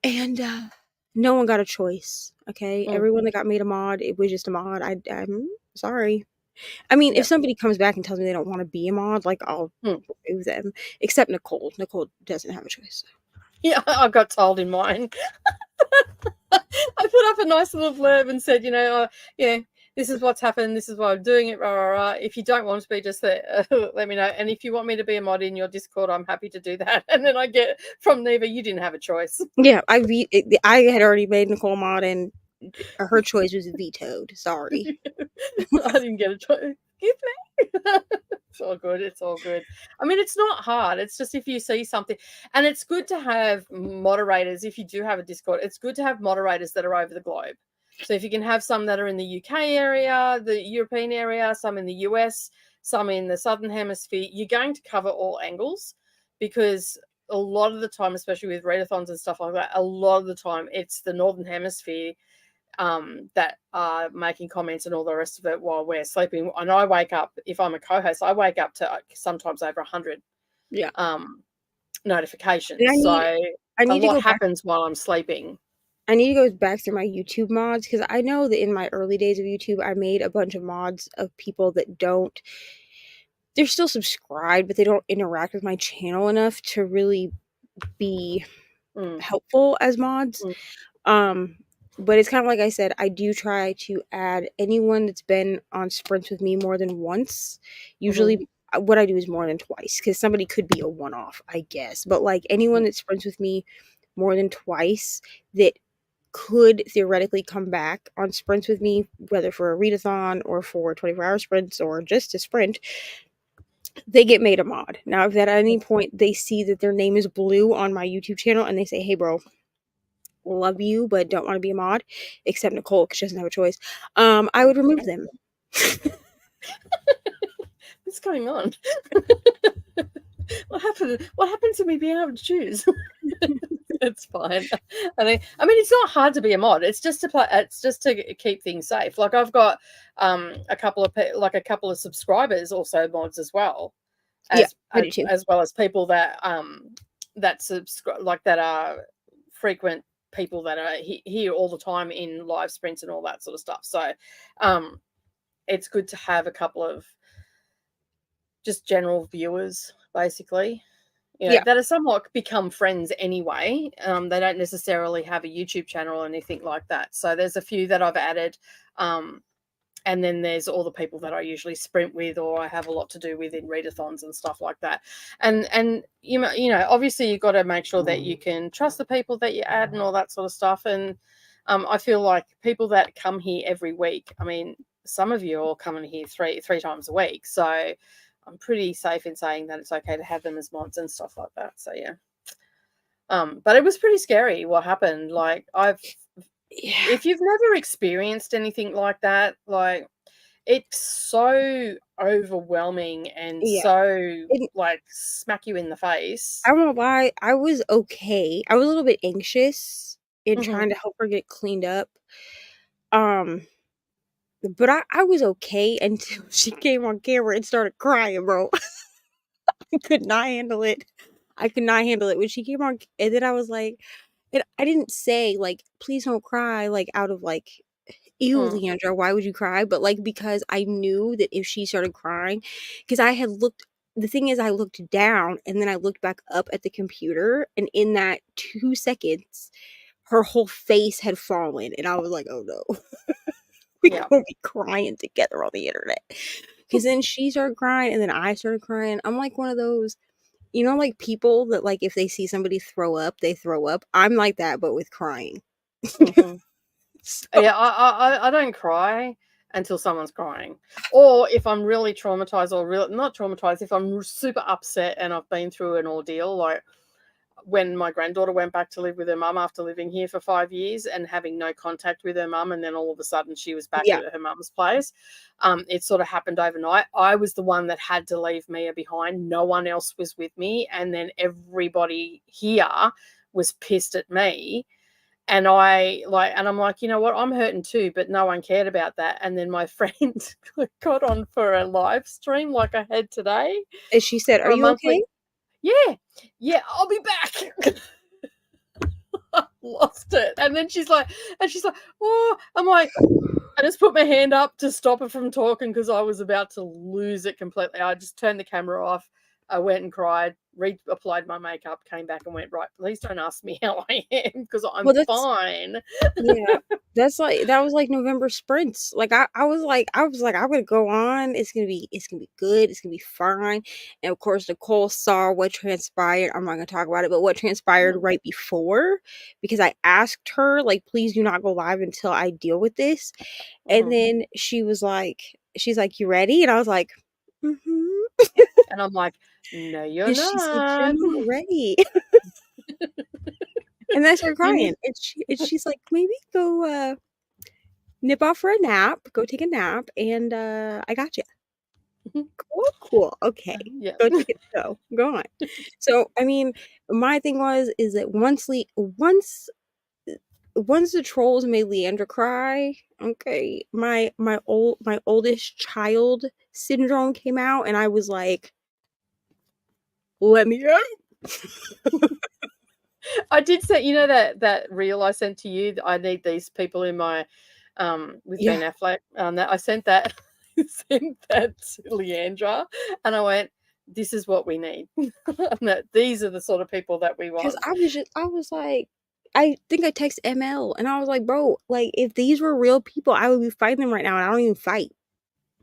and no one got a choice. Okay, everyone that got made a mod, it was just a mod. I'm sorry. I mean, if somebody comes back and tells me they don't want to be a mod, like, I'll remove them. Except Nicole. Nicole doesn't have a choice. Yeah, I got told in mine. I put up a nice little blurb and said, this is what's happened. This is why I'm doing it. Rah, rah, rah. If you don't want to be, just let me know. And if you want me to be a mod in your Discord, I'm happy to do that. And then I get from Neva, you didn't have a choice. Yeah, I had already made Nicole mod, and her choice was vetoed. Sorry. I didn't get a choice. Forgive me. It's all good. It's all good. I mean, it's not hard. It's just if you see something, and it's good to have moderators. If you do have a Discord, it's good to have moderators that are over the globe. So if you can have some that are in the UK area, the European area, some in the US, some in the Southern Hemisphere, you're going to cover all angles, because a lot of the time, especially with readathons and stuff like that, a lot of the time it's the Northern Hemisphere that are making comments and all the rest of it while we're sleeping. And I wake up, if I'm a co-host, I wake up to sometimes over 100 notifications. I need a lot happens while I'm sleeping. I need to go back through my YouTube mods, because I know that in my early days of YouTube, I made a bunch of mods of people that they're still subscribed, but they don't interact with my channel enough to really be helpful as mods. But it's kind of like I said, I do try to add anyone that's been on sprints with me more than once. Usually what I do is more than twice, because somebody could be a one-off, I guess. But like anyone that sprints with me more than twice that could theoretically come back on sprints with me, whether for a readathon or for 24-hour sprints or just a sprint, they get made a mod. Now, if at any point they see that their name is blue on my YouTube channel and they say, hey, bro, love you, but don't want to be a mod, except Nicole, because she doesn't have a choice, I would remove them. What's going on? What happened to me being able to choose? It's fine. I mean, it's not hard to be a mod. It's just to play. It's just to keep things safe. Like I've got a couple of subscribers, also mods as well, as well as people that that subscribe, like that are frequent people that are here all the time in live sprints and all that sort of stuff. So it's good to have a couple of just general viewers, basically, that are somewhat become friends anyway. They don't necessarily have a YouTube channel or anything like that. So there's a few that I've added, and then there's all the people that I usually sprint with or I have a lot to do with in readathons and stuff like that. And you know, obviously you've got to make sure that you can trust the people that you add and all that sort of stuff. And I feel like people that come here every week, I mean, some of you are all coming here three times a week, so I'm pretty safe in saying that it's okay to have them as mods and stuff like that. So yeah. But it was pretty scary what happened. Like if you've never experienced anything like that, like it's so overwhelming and so like smack you in the face. I don't know why. I was okay. I was a little bit anxious in trying to help her get cleaned up. But I was okay until she came on camera and started crying, bro. I could not handle it. When she came on, and then I was like, and I didn't say, like, please don't cry, like, out of, like, ew, Leandra, why would you cry? But, like, because I knew that if she started crying, because the thing is, I looked down, and then I looked back up at the computer, and in that 2 seconds, her whole face had fallen, and I was like, oh, no. We're gonna be crying together on the internet. Because then she started crying, and then I started crying. I'm like one of those, you know, like people that, like, if they see somebody throw up, they throw up. I'm like that, but with crying. Yeah, I don't cry until someone's crying, or if I'm really traumatized, or not traumatized, if I'm super upset and I've been through an ordeal, like when my granddaughter went back to live with her mum after living here for 5 years and having no contact with her mum, and then all of a sudden she was back at her mum's place. It sort of happened overnight. I was the one that had to leave Mia behind. No one else was with me, and then everybody here was pissed at me. And I'm like, you know what? I'm hurting too, but no one cared about that. And then my friend got on for a live stream like I had today. And she said, are you okay? Yeah, I'll be back. I lost it. And then she's like, oh, I'm like, I just put my hand up to stop her from talking because I was about to lose it completely. I just turned the camera off. I went and cried, reapplied my makeup, came back and went, right, please don't ask me how I am because I'm fine. Yeah. That was like November sprints. Like I was like, I'm gonna go on. It's gonna be good. It's gonna be fine. And of course, Nicole saw what transpired. I'm not gonna talk about it, but what transpired right before, because I asked her, like, please do not go live until I deal with this. And then she was like, she's like, "You ready?" And I was like, "Mm-hmm." And I'm like, no, you're And she said, not. "I'm not ready." And then I started You crying. need- And she's like, "Maybe go nip off for a nap. Go take a nap, and I got you." Cool. Okay. Yeah. Go on. So, I mean, my thing is that once the trolls made Leandra cry, okay, my oldest child syndrome came out, and I was like, "Let me out." I did say, you know, that reel I sent to you. I need these people in my with Ben Yeah. Affleck. That I sent that sent that to Leandra, and I went, "This is what we need. And that these are the sort of people that we Because want." I was like, I think I texted ML, and I was like, "Bro, like, if these were real people, I would be fighting them right now, and I don't even fight."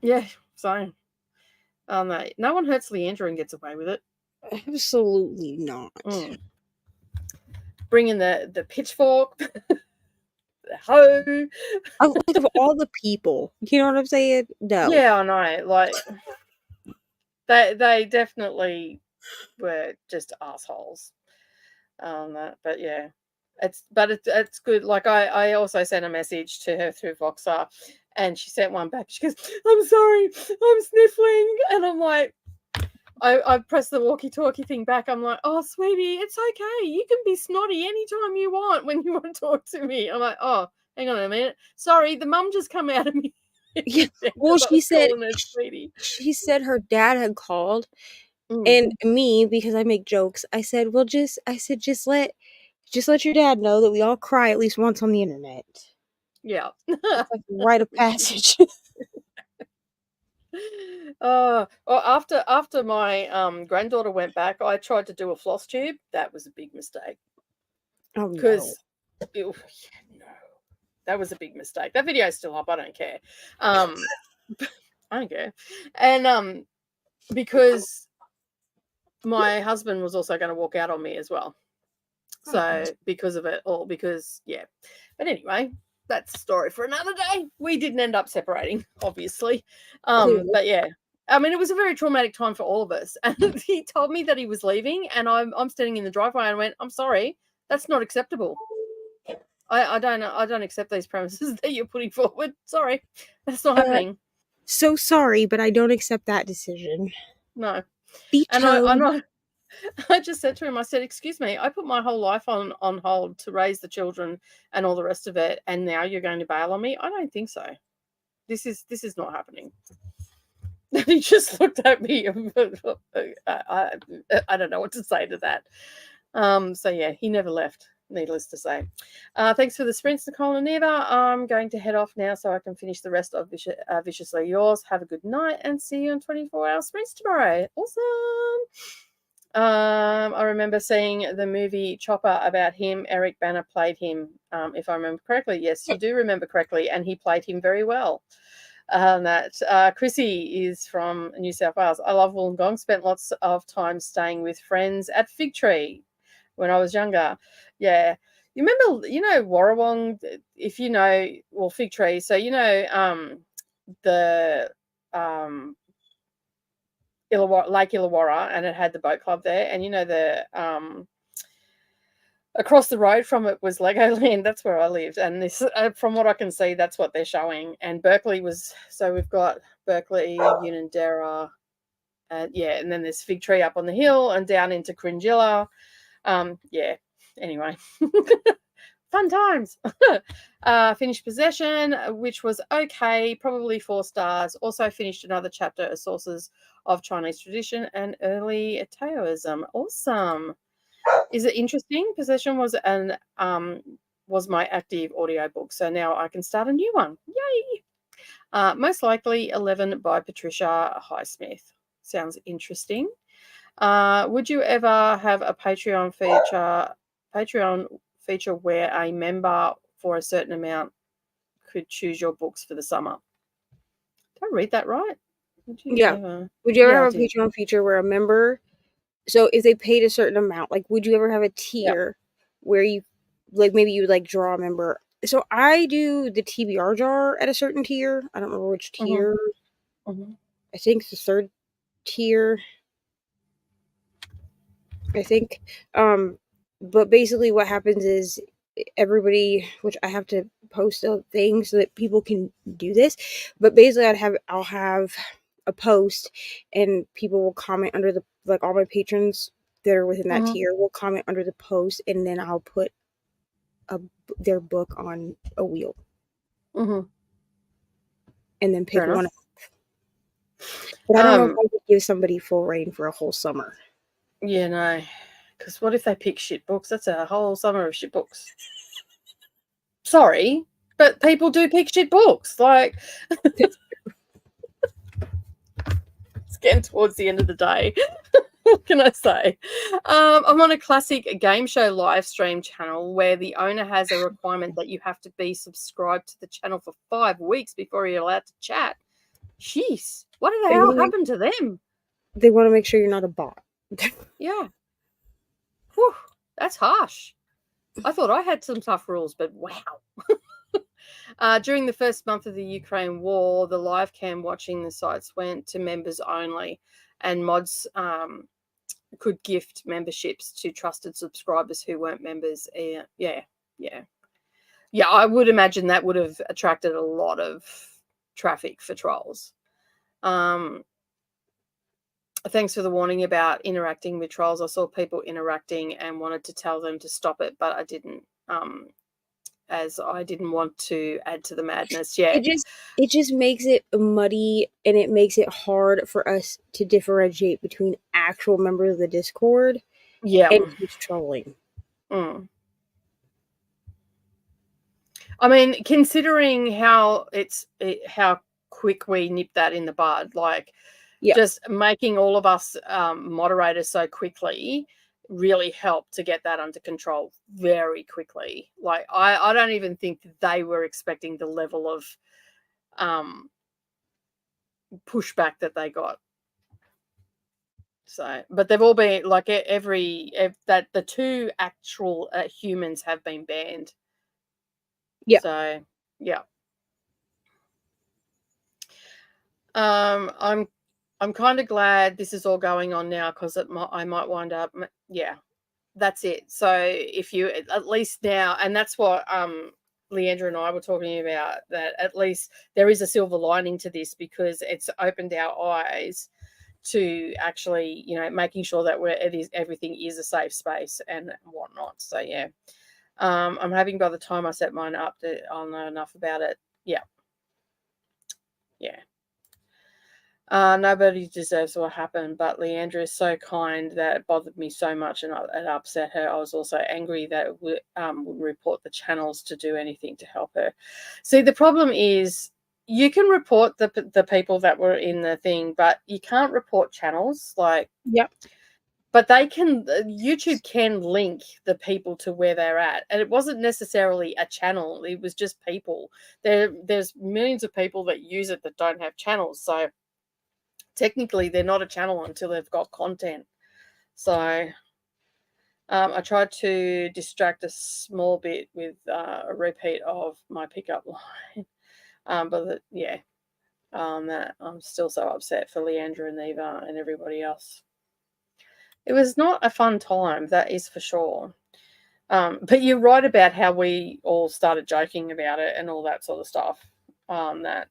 Yeah, so no one hurts Leandra and gets away with it. Absolutely not. Bring in the pitchfork, the hoe. Like, of all the people, you know what I'm saying? No. Yeah, I know. Like they definitely were just assholes. But yeah, it's good. Like I also sent a message to her through Voxer, and she sent one back. She goes, "I'm sorry, I'm sniffling," and I'm like, I pressed the walkie-talkie thing back. I'm like, "Oh, sweetie, it's okay. You can be snotty anytime you want when you want to talk to me." I'm like, "Oh, hang on a minute. Sorry, the mum just come out of me." Yeah. Well, Because I was calling her sweetie. she said her dad had called, Mm, and me, because I make jokes, I said, "Well, just let your dad know that we all cry at least once on the internet. yeah. It's like a rite of passage." Well, after my granddaughter went back, I tried to do a floss tube. That was a big mistake Oh no. because no, that was a big mistake. That video's still up. I don't care. I don't care, and because my husband was also going to walk out on me as well. So because of it, or because but anyway, that's a story for another day. We didn't end up separating, obviously, but yeah. I mean, it was a very traumatic time for all of us. And he told me that he was leaving, and I'm standing in the driveway and went, "I'm sorry, that's not acceptable. I don't accept these premises that you're putting forward. Sorry, that's not happening." So sorry, but I don't accept that decision. No, and Veto. I just said to him, I said, "Excuse me, I put my whole life on hold to raise the children and all the rest of it, and now you're going to bail on me? I don't think so. This is not happening." And he just looked at me. I don't know what to say to that. So yeah, he never left. Needless to say. Thanks for the sprints, Nicole and Neva. I'm going to head off now so I can finish the rest of Viciously Yours. Have a good night and see you on 24-hour sprints tomorrow. Awesome. I remember seeing the movie Chopper about him. Eric Bana played him, if I remember correctly. Yes, you do remember correctly, and he played him very well. Chrissy is from New South Wales. I love Wollongong. Spent lots of time staying with friends at Fig Tree when I was younger. Yeah. You remember, Warrawong, if you know, well, Fig Tree. So, the Lake Illawarra, and it had the boat club there. And, the across the road from it was Legoland. That's where I lived. And this, from what I can see, that's what they're showing. And Berkeley so we've got Berkeley, Unanderra, and then there's Fig Tree up on the hill and down into Cringilla. Anyway. Fun times. Finished Possession, which was okay, probably 4 stars. Also finished another chapter of Sources of Chinese Tradition and Early Taoism. Awesome. Is it interesting? Possession was my active audiobook, so now I can start a new one. Yay! Most Likely 11 by Patricia Highsmith. Sounds interesting. Would you ever have a Patreon feature where a member for a certain amount could choose your books for the summer? Did I read that right? Would you ever have a Patreon feature where a member, so if they paid a certain amount, like, would you ever have a tier where you, like, maybe you would, like, draw a member? So I do the TBR jar at a certain tier. I don't remember which tier. I think the third tier. I think. But basically what happens is everybody, which I have to post a thing so that people can do this, but basically I'll have a post and people will comment under the, like, all my patrons that are within that tier will comment under the post, and then I'll put their book on a wheel. And then pick one up. But I don't know if I could give somebody full reign for a whole summer. Yeah, no. Because what if they pick shit books? That's a whole summer of shit books. Sorry, but people do pick shit books. Like, it's getting towards the end of the day. What can I say? I'm on a classic game show live stream channel where the owner has a requirement that you have to be subscribed to the channel for 5 weeks before you're allowed to chat. Jeez, what the hell happened to them? They want to make sure you're not a bot. Yeah. Whew, that's harsh. I thought I had some tough rules, but wow. During the first month of the Ukraine war, the live cam watching the sites went to members only, and mods could gift memberships to trusted subscribers who weren't members. Yeah. I would imagine that would have attracted a lot of traffic for trolls. Thanks for the warning about interacting with trolls. I saw people interacting and wanted to tell them to stop it, but I didn't, as I didn't want to add to the madness. Yeah, it just makes it muddy, and it makes it hard for us to differentiate between actual members of the Discord and who's trolling. I mean, considering how quick we nipped that in the bud, like, just making all of us moderators so quickly really helped to get that under control very quickly. Like, I don't even think they were expecting the level of pushback that they got. So, but they've all been like that the 2 actual humans have been banned. Yeah. So, yeah. I'm kind of glad this is all going on now, because I might wind up. Yeah, that's it. So if you at least now, and that's what Leandra and I were talking about, that at least there is a silver lining to this, because it's opened our eyes to actually, making sure that everything is a safe space and whatnot. So yeah, I'm hoping by the time I set mine up that I'll know enough about it. Yeah. Nobody deserves what happened, but Leandra is so kind that it bothered me so much, and it upset her. I was also angry that it would report the channels to do anything to help her. See, the problem is you can report the people that were in the thing, but you can't report channels. Like, but they can. YouTube can link the people to where they're at, and it wasn't necessarily a channel. It was just people. There's millions of people that use it that don't have channels, so technically they're not a channel until they've got content. So I tried to distract a small bit with a repeat of my pickup line. But that I'm still so upset for Leandra and Eva and everybody else. It was not a fun time, that is for sure. But you're right about how we all started joking about it and all that sort of stuff. That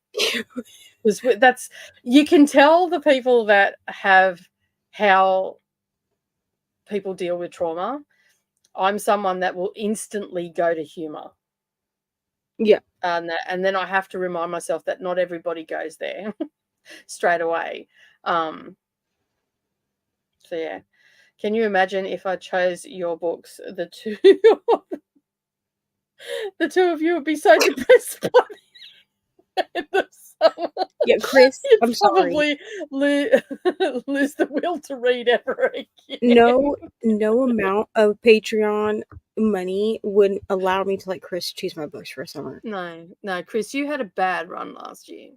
that's, you can tell the people that have how people deal with trauma. I'm someone that will instantly go to humor. Yeah. And then I have to remind myself that not everybody goes there straight away. So yeah. Can you imagine if I chose your books, the two of you would be so depressed by the summer. Yeah, Chris, I'm probably sorry. lose the will to read ever again. No amount of Patreon money would allow me to let Chris choose my books for a summer. No, Chris, you had a bad run last year.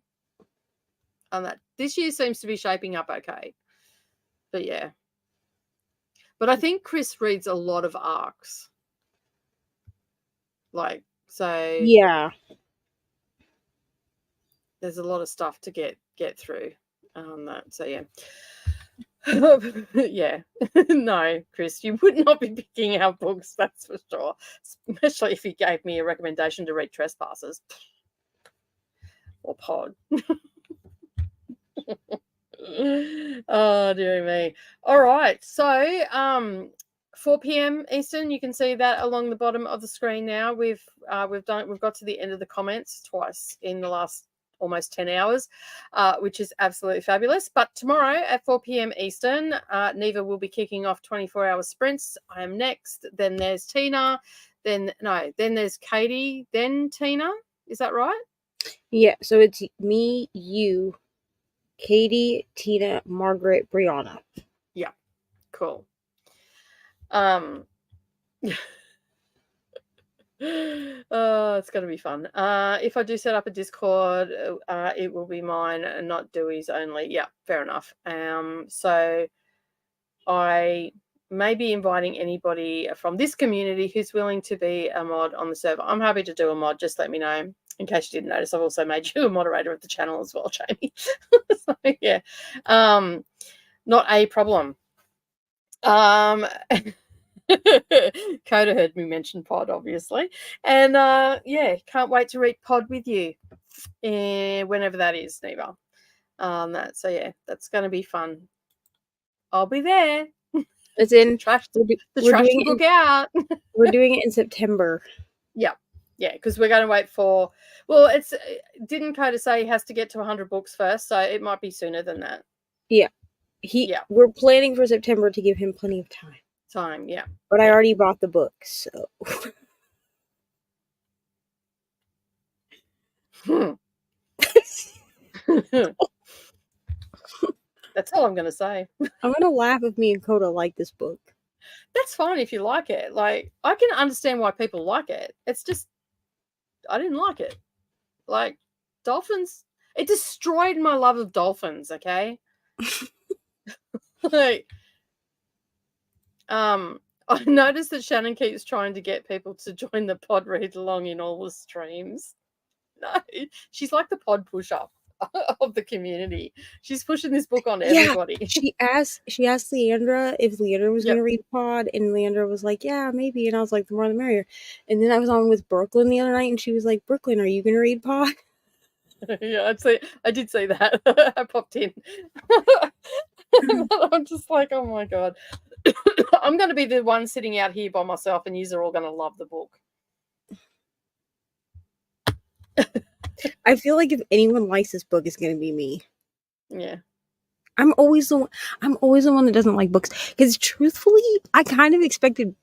On that, this year seems to be shaping up okay. But yeah. But I think Chris reads a lot of arcs. Like, so. Yeah. there's a lot of stuff to get through on that. So yeah. Yeah. No, Chris, you would not be picking our books, that's for sure. Especially if you gave me a recommendation to read Trespassers or Pod. Oh, dear me. All right. So 4 p.m. Eastern, you can see that along the bottom of the screen now. We've got to the end of the comments twice in the last almost 10 hours, which is absolutely fabulous. But tomorrow at 4 p.m. Eastern, Neva will be kicking off 24-hour sprints. I am next. Then there's Tina. Then there's Katie. Then Tina. Is that right? Yeah. So it's me, you, Katie, Tina, Margaret, Brianna. Yeah. Cool. It's going to be fun. If I do set up a Discord, it will be mine and not Dewey's only. Yeah, fair enough. So I may be inviting anybody from this community who's willing to be a mod on the server. I'm happy to do a mod. Just let me know. In case you didn't notice, I've also made you a moderator of the channel as well, Jamie. So, yeah, not a problem. Coda heard me mention Pod, obviously, and yeah, can't wait to read Pod with you whenever that is, Neva. So yeah, that's going to be fun. I'll be there. It's in trash book out. We're doing it in September. Yeah, because we're going to wait for. Well, didn't Coda say he has to get to 100 books first, so it might be sooner than that. Yeah, we're planning for September to give him plenty of time. Yeah. But I already bought the books, so. That's all I'm going to say. I'm going to laugh if me and Coda like this book. That's fine if you like it. Like, I can understand why people like it. It's just, I didn't like it. Like, dolphins, it destroyed my love of dolphins, okay? Like, I noticed that Shannon keeps trying to get people to join the pod read along in all the streams. No, she's like the pod push-up of the community. She's pushing this book on everybody. She asked Leandra if Leandra was going to read Pod, and Leandra was like, yeah, maybe. And I was like, the more the merrier. And then I was on with Brooklyn the other night, and she was like, Brooklyn, are you going to read Pod? Yeah, I did see that. I popped in. I'm just like, oh my God. I'm going to be the one sitting out here by myself, and yous are all going to love the book. I feel like if anyone likes this book, it's going to be me. Yeah. I'm always the one that doesn't like books, because truthfully, I kind of expected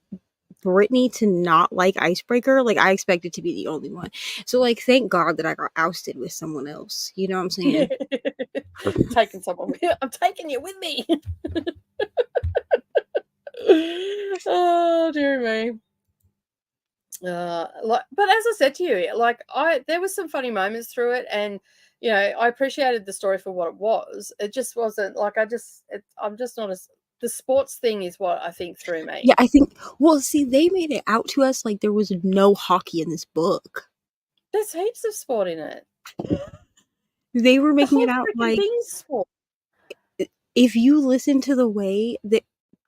Brittany to not like Icebreaker. Like, I expected to be the only one. So, like, thank God that I got ousted with someone else. You know what I'm saying? Taking someone with I'm taking you with me. Oh, dear me. But as I said to you, like, there was some funny moments through it, and you know, I appreciated the story for what it was. It just wasn't like I'm just not as the sports thing is what I think threw me. Yeah, I think. Well, see, they made it out to us like there was no hockey in this book. There's heaps of sport in it. They were making it out like sport. If you listen to the way that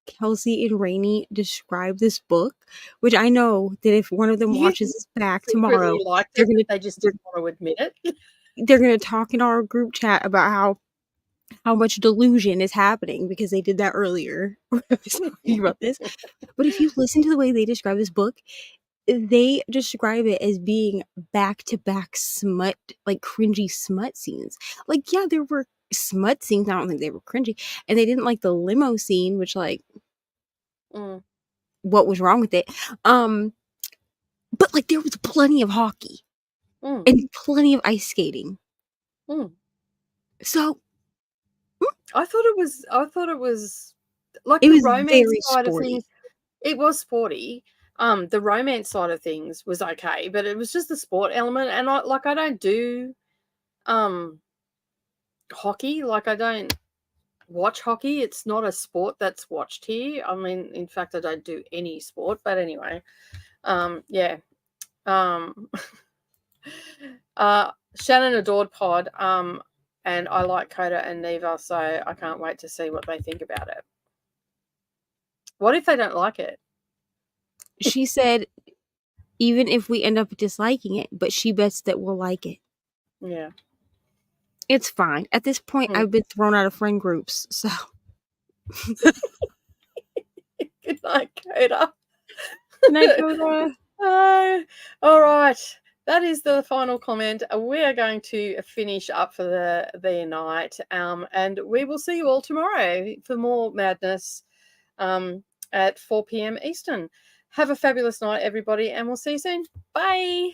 Kelsey and Reni describe this book, which I know that if one of them watches this back tomorrow, they just didn't want to admit it. They're gonna talk in our group chat about how much delusion is happening because they did that earlier. I was talking about this. But if you listen to the way they describe this book, they describe it as being back-to-back smut, like cringy smut scenes. Like, yeah, there were smut scenes. I don't think they were cringy. And they didn't like the limo scene, which, like, what was wrong with it? But, like, there was plenty of hockey. And plenty of ice skating. So I thought it was like the romance side of things. It was sporty. The romance side of things was okay, but it was just the sport element, and I don't do hockey. Like, I don't watch hockey. It's not a sport that's watched here. I mean, in fact, I don't do any sport. But anyway, yeah. Shannon adored Pod, and I like Coda and Neva, so I can't wait to see what they think about it. What if they don't like it? She said, even if we end up disliking it, but she bets that we'll like it. Yeah. It's fine. At this point, I've been thrown out of friend groups, so. Good night, Coda. Good night, Coda. All right. That is the final comment. We are going to finish up for the night, and we will see you all tomorrow for more madness at 4 p.m. Eastern. Have a fabulous night, everybody, and we'll see you soon. Bye.